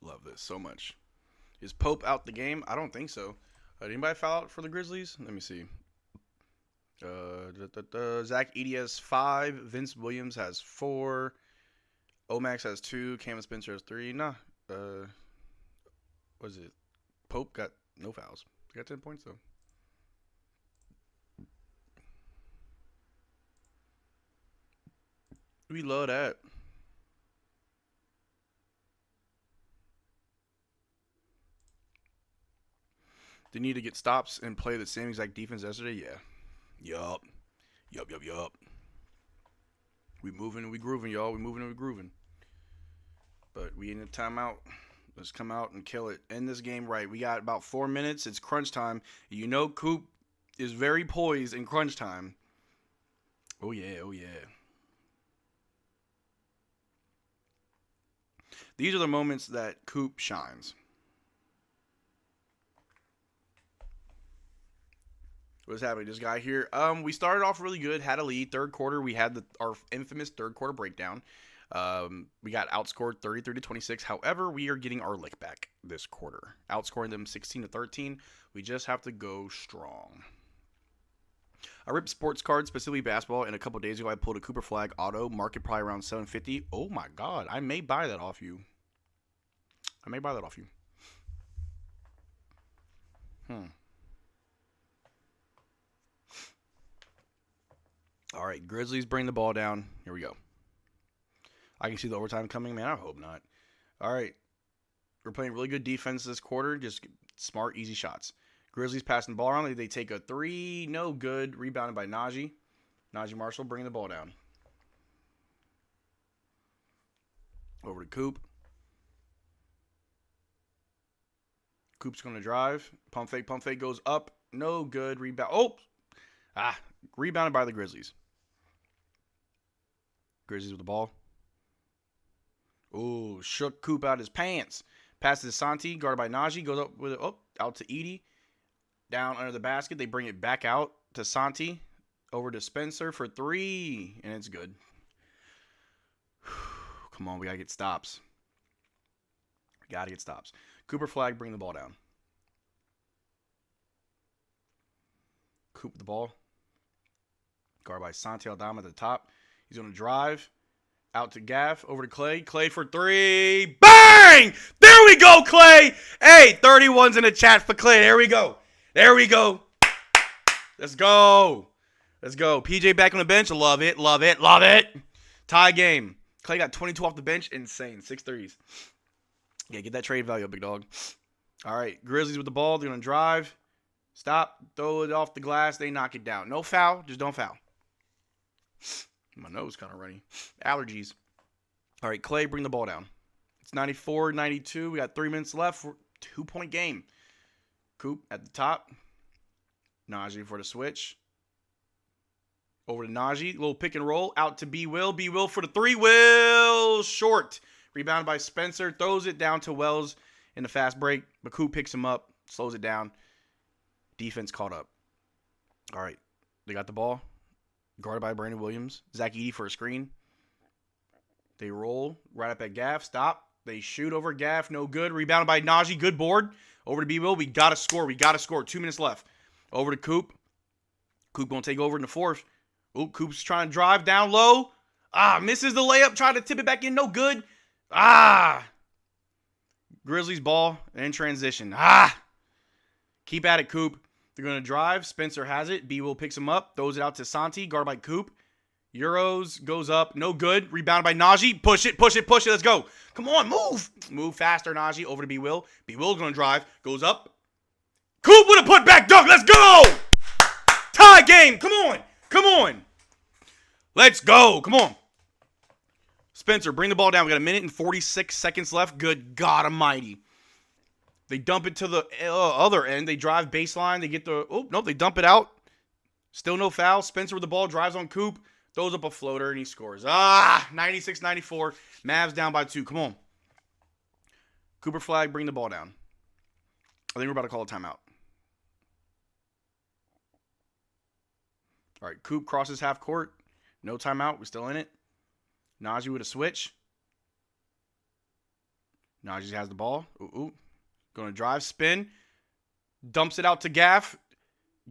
Love this so much. Is Pope out the game? I don't think so. Did anybody foul out for the Grizzlies? Let me see. Zach Edey has 5. Vince Williams has 4. Omax has 2. Cam Spencer has 3. Nah. What is it? Pope got no fouls. He got 10 points, though. We love that. They need to get stops and play the same exact defense yesterday? Yeah. Yup. We moving and we grooving, y'all. We moving and we grooving. But we in a timeout. Let's come out and kill it. End this game right. We got about 4 minutes. It's crunch time. You know Coop is very poised in crunch time. Oh, yeah. These are the moments that Coop shines. What's happening? This guy here. We started off really good, had a lead. Third quarter, we had our infamous third quarter breakdown. We got outscored 33-26. However, we are getting our lick back this quarter, outscoring them 16-13. We just have to go strong. I ripped sports cards, specifically basketball, and a couple days ago I pulled a Cooper Flagg auto, market probably around $750. Oh my God, I may buy that off you. All right, Grizzlies bring the ball down. Here we go. I can see the overtime coming, man. I hope not. All right. We're playing really good defense this quarter. Just smart, easy shots. Grizzlies passing the ball around. They take a 3. No good. Rebounded by Najee. Najee Marshall bringing the ball down. Over to Coop. Coop's going to drive. Pump fake goes up. No good. Rebound. Oh! Rebounded by the Grizzlies. Grizzlies with the ball. Oh, shook Coop out his pants. Passes to Santi, guarded by Najee. Goes up with it. Oh, out to Edey. Down under the basket. They bring it back out to Santi. Over to Spencer for 3. And it's good. Come on, we got to get stops. Got to get stops. Cooper Flagg, bring the ball down. Coop with the ball. Guard by Santi Aldama at the top. He's going to drive. Out to Gaff. Over to Clay. Clay for three. Bang! There we go, Clay. Hey, 31's in the chat for Clay. There we go. There we go. Let's go. Let's go. PJ back on the bench. Love it. Love it. Love it. Tie game. Clay got 22 off the bench. Insane. 6 threes. Yeah, get that trade value up, big dog. All right. Grizzlies with the ball. They're going to drive. Stop. Throw it off the glass. They knock it down. No foul. Just don't foul. My nose kind of runny. Allergies. All right, Clay, bring the ball down. It's 94-92. We got 3 minutes left. 2-point game. Coop at the top. Najee for the switch. Over to Najee. Little pick and roll. Out to B. Will. B. Will for the three. Will short. Rebounded by Spencer. Throws it down to Wells in the fast break. But Coop picks him up. Slows it down. Defense caught up. All right. They got the ball. Guarded by Brandon Williams. Zach Edey for a screen. They roll right up at Gaff. Stop. They shoot over Gaff. No good. Rebounded by Najee. Good board. Over to B-Will. We got to score. We got to score. 2 minutes left. Over to Coop. Coop going to take over in the fourth. Ooh, Coop's trying to drive down low. Misses the layup. Trying to tip it back in. No good. Grizzlies ball in transition. Keep at it, Coop. They're going to drive. Spencer has it. B-Will picks him up. Throws it out to Santi. Guarded by Coop. Euros goes up. No good. Rebounded by Najee. Push it, push it, push it. Let's go. Come on, move. Move faster, Najee. Over to B-Will. B-Will's going to drive. Goes up. Coop with a putback dunk. Let's go. Tie game. Come on. Come on. Let's go. Come on. Spencer, bring the ball down. We got 1 minute and 46 seconds left. Good God almighty. They dump it to the other end. They drive baseline. They get the... Oh, no, they dump it out. Still no foul. Spencer with the ball. Drives on Coop. Throws up a floater, and he scores. 96-94. Mavs down by 2. Come on. Cooper Flagg, bring the ball down. I think we're about to call a timeout. All right, Coop crosses half court. No timeout. We're still in it. Najee with a switch. Najee has the ball. Ooh. Going to drive, spin. Dumps it out to Gaff.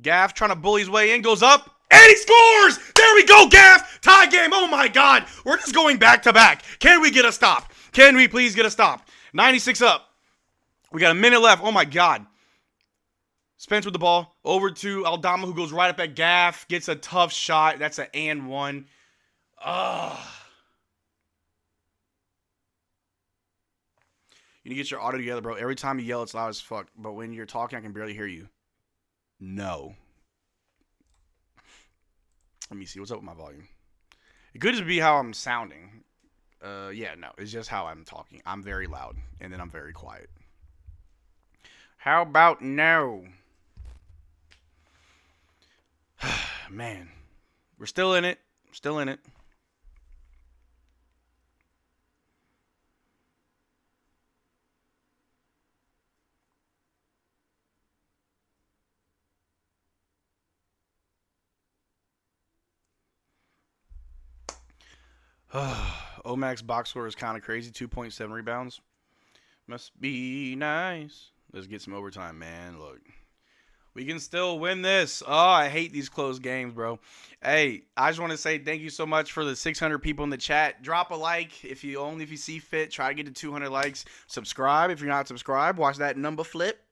Gaff trying to bully his way in. Goes up. And he scores! There we go, Gaff! Tie game. Oh, my God. We're just going back to back. Can we get a stop? Can we please get a stop? 96 up. We got 1 minute left. Oh, my God. Spence with the ball. Over to Aldama, who goes right up at Gaff. Gets a tough shot. That's an and one. You need to get your audio together, bro. Every time you yell, it's loud as fuck. But when you're talking, I can barely hear you. No. Let me see. What's up with my volume? It could just be how I'm sounding. Yeah, no. It's just how I'm talking. I'm very loud, and then I'm very quiet. How about no? Man. We're still in it. Still in it. Omac's box score is kind of crazy. 2.7 rebounds. Must be nice. Let's get some overtime, man. Look. We can still win this. Oh, I hate these close games, bro. Hey, I just want to say thank you so much for the 600 people in the chat. Drop a like if you see fit. Try to get to 200 likes. Subscribe if you're not subscribed. Watch that number flip.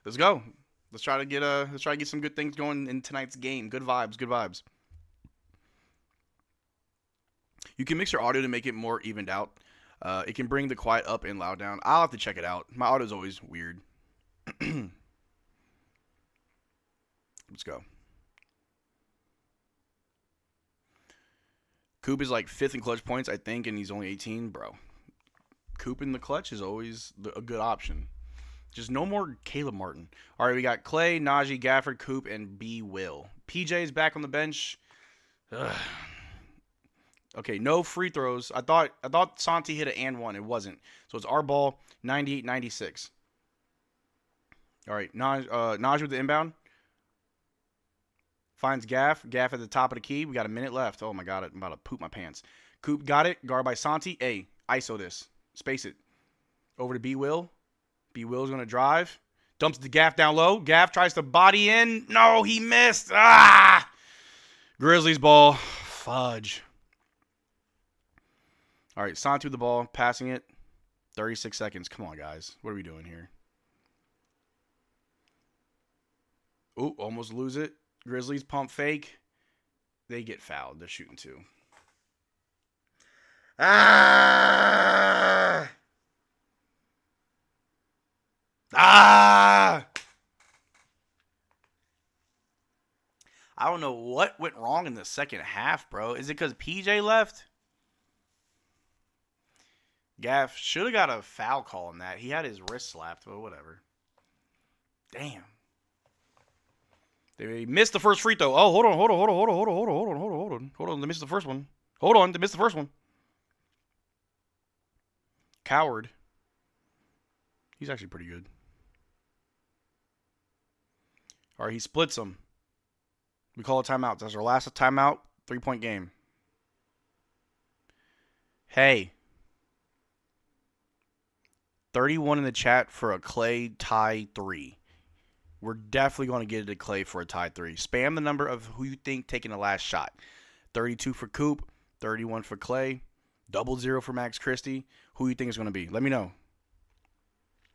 Let's go. Let's try to get some good things going in tonight's game. Good vibes, good vibes. You can mix your audio to make it more evened out. It can bring the quiet up and loud down. I'll have to check it out. My audio is always weird. Let's go. Coop is like 5th in clutch points, I think, and he's only 18. Bro, Coop in the clutch is always a good option. Just no more Caleb Martin. All right, we got Clay, Najee, Gafford, Coop, and B. Will. PJ is back on the bench. Ugh. Okay, no free throws. I thought Santi hit an and one. It wasn't. So it's our ball, 98-96. All right, Najee with the inbound. Finds Gaff. Gaff at the top of the key. We got 1 minute left. Oh, my God. I'm about to poop my pants. Coop got it. Guard by Santi. A. ISO this. Space it. Over to B. Will. B. Will's going to drive. Dumps the Gaff down low. Gaff tries to body in. No, he missed. Ah! Grizzlies ball. Fudge. All right, Santi with the ball. Passing it. 36 seconds. Come on, guys. What are we doing here? Ooh, almost lose it. Grizzlies pump fake. They get fouled. They're shooting 2. Ah! Ah! I don't know what went wrong in the second half, bro. Is it because PJ left? Gaff should have got a foul call on that. He had his wrist slapped, but whatever. Damn. They missed the first free throw. Oh, hold on. They missed the first one. They missed the first one. Coward. He's actually pretty good. All right, he splits them. We call a timeout. That's our last timeout. 3-point game. Hey. 31 in the chat for a Clay tie 3. We're definitely going to get it to Clay for a tie 3. Spam the number of who you think taking the last shot. 32 for Coop. 31 for Clay. 00 for Max Christie. Who you think is going to be? Let me know.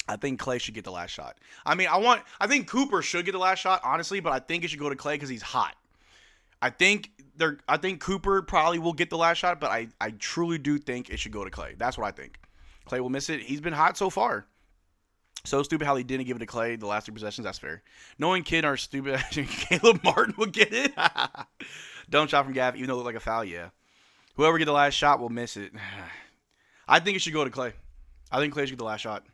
I think Clay should get the last shot. I mean, I think Cooper should get the last shot, honestly, but I think it should go to Clay because he's hot. I think Cooper probably will get the last shot, but I truly do think it should go to Clay. That's what I think. Clay will miss it. He's been hot so far. So stupid how he didn't give it to Clay the last 2 possessions. That's fair. Knowing Kid are stupid, Caleb Martin will get it. Dumb shot from Gaff, even though it looked like a foul, yeah. Whoever get the last shot will miss it. I think it should go to Clay. I think Clay should get the last shot.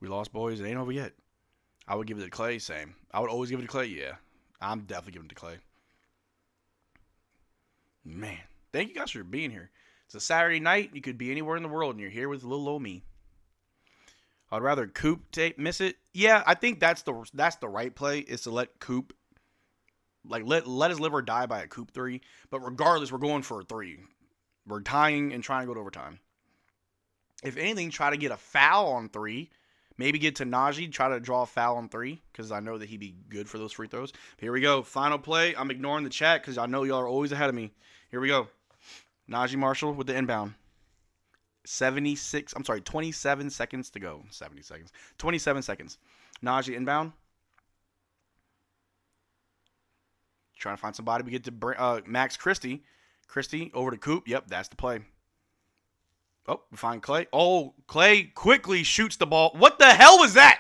We lost, boys. It ain't over yet. I would give it to Clay, same. I would always give it to Clay, yeah. I'm definitely giving it to Clay. Man, thank you guys for being here. It's a Saturday night. You could be anywhere in the world, and you're here with little old me. I'd rather Coop miss it. Yeah, I think that's the right play, is to let Coop, like, let us live or die by a Coop 3. But regardless, we're going for a 3. We're tying and trying to go to overtime. If anything, try to get a foul on 3. Maybe get to Najee, try to draw a foul on 3, because I know that he'd be good for those free throws. But here we go. Final play. I'm ignoring the chat because I know y'all are always ahead of me. Here we go. Najee Marshall with the inbound. 27 seconds to go. 70 seconds. 27 seconds. Najee inbound. Trying to find somebody. We get to Max Christie. Christie over to Coop. Yep, that's the play. Oh, we find Clay. Oh, Clay quickly shoots the ball. What the hell was that?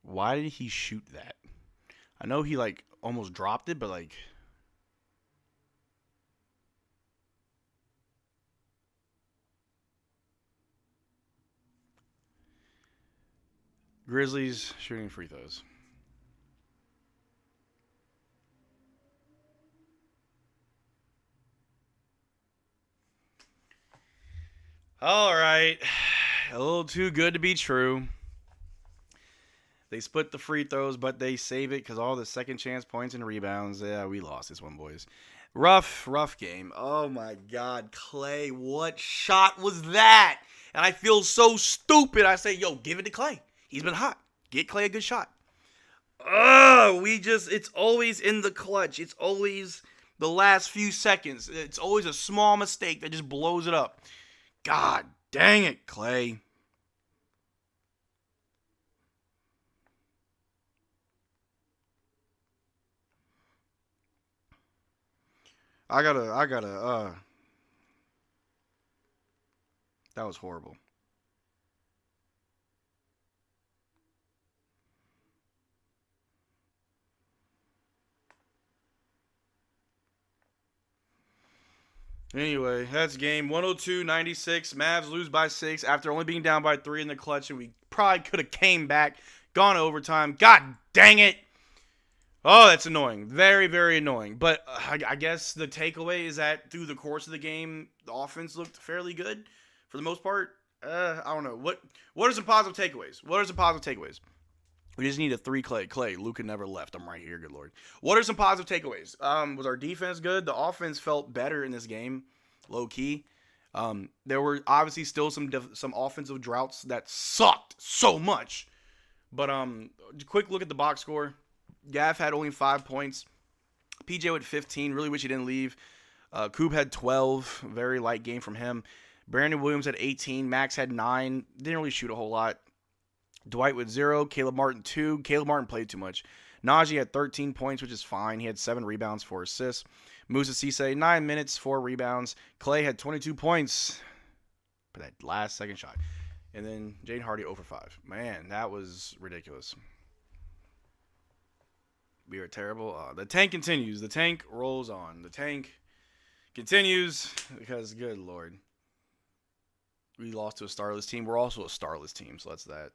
Why did he shoot that? I know he, like, almost dropped it, but, like... Grizzlies shooting free throws. All right. A little too good to be true. They split the free throws, but they save it because all the second chance points and rebounds. Yeah, we lost this one, boys. Rough game. Oh, my God. Clay, what shot was that? And I feel so stupid. I say, yo, give it to Clay. He's been hot. Get Clay a good shot. It's always in the clutch. It's always the last few seconds. It's always a small mistake that just blows it up. God dang it, Clay. I gotta, that was horrible. Anyway, that's game 102-96. Mavs lose by 6 after only being down by 3 in the clutch, and we probably could have came back, gone to overtime. God dang it. Oh, that's annoying. Very, very annoying. But I guess the takeaway is that through the course of the game, the offense looked fairly good for the most part. I don't know. What are some positive takeaways? We just need a 3 Clay. Luka never left. I'm right here, good Lord. What are some positive takeaways? Was our defense good? The offense felt better in this game, low key. There were obviously still some offensive droughts that sucked so much. But quick look at the box score. Gaff had only 5 points. PJ with 15. Really wish he didn't leave. Coop had 12. Very light game from him. Brandon Williams had 18. Max had 9. Didn't really shoot a whole lot. Dwight with 0. Caleb Martin 2. Caleb Martin played too much. Najee had 13 points, which is fine. He had 7 rebounds, 4 assists. Musa Cisse, 9 minutes, 4 rebounds. Clay had 22 points for that last second shot. And then Jaden Hardy 0 for 5. Man, that was ridiculous. We are terrible. The tank continues. The tank rolls on. The tank continues because, good Lord, we lost to a starless team. We're also a starless team, so that's that.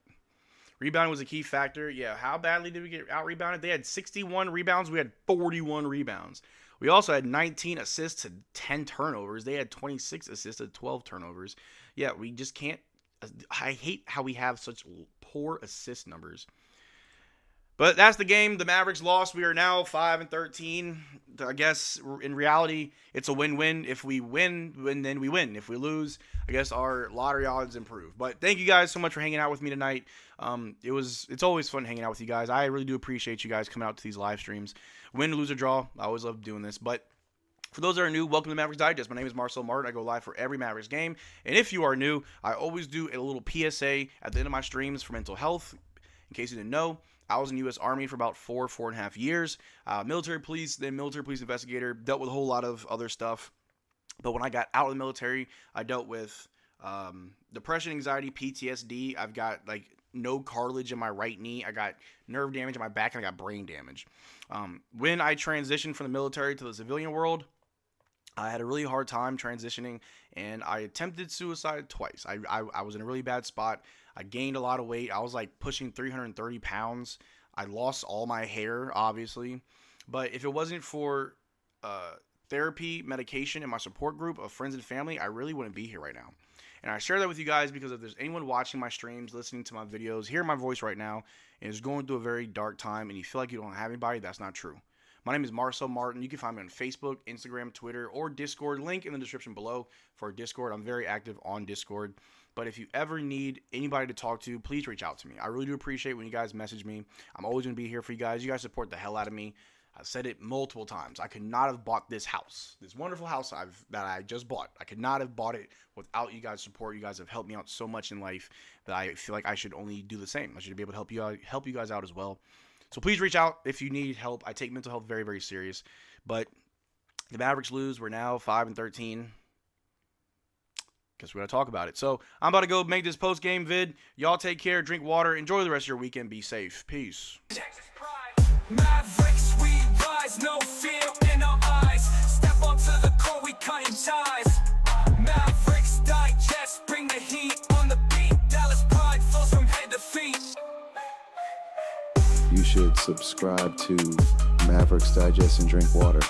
Rebounding was a key factor. Yeah, how badly did we get out-rebounded? They had 61 rebounds. We had 41 rebounds. We also had 19 assists to 10 turnovers. They had 26 assists to 12 turnovers. Yeah, we just can't. I hate how we have such poor assist numbers. But that's the game. The Mavericks lost. We are now 5-13. I guess in reality, it's a win-win. If we win, then we win. If we lose, I guess our lottery odds improve. But thank you guys so much for hanging out with me tonight. It's always fun hanging out with you guys. I really do appreciate you guys coming out to these live streams. Win, lose, or draw. I always love doing this. But for those that are new, welcome to Mavs Digest. My name is Marcel Martin. I go live for every Mavericks game. And if you are new, I always do a little PSA at the end of my streams for mental health. In case you didn't know, I was in the U.S. Army for about 4.5 years. Military police, then military police investigator. Dealt with a whole lot of other stuff. But when I got out of the military, I dealt with depression, anxiety, PTSD. I've got no cartilage in my right knee. I got nerve damage in my back, and I got brain damage. When I transitioned from the military to the civilian world, I had a really hard time transitioning, and I attempted suicide twice. I was in a really bad spot. I gained a lot of weight. I was pushing 330 pounds. I lost all my hair, obviously. But if it wasn't for therapy, medication, and my support group of friends and family, I really wouldn't be here right now. And I share that with you guys because if there's anyone watching my streams, listening to my videos, hearing my voice right now, and is going through a very dark time, and you feel like you don't have anybody, that's not true. My name is Marcel Martin. You can find me on Facebook, Instagram, Twitter, or Discord. Link in the description below for Discord. I'm very active on Discord. But if you ever need anybody to talk to, please reach out to me. I really do appreciate when you guys message me. I'm always going to be here for you guys. You guys support the hell out of me. I've said it multiple times. I could not have bought this house, this wonderful house that I just bought. I could not have bought it without you guys' support. You guys have helped me out so much in life that I feel like I should only do the same. I should be able to help you guys out as well. So please reach out if you need help. I take mental health very, very serious. But the Mavericks lose. We're now 5-13. Guess we're going to talk about it. So I'm about to go make this post-game vid. Y'all take care. Drink water. Enjoy the rest of your weekend. Be safe. Peace. Mavericks, we rise. No fear in our eyes. Step onto the court, we cutting ties. Mavs Digest, bring the heat on the beat. Dallas pride flows from head to feet. You should subscribe to Mavericks Digest and drink water.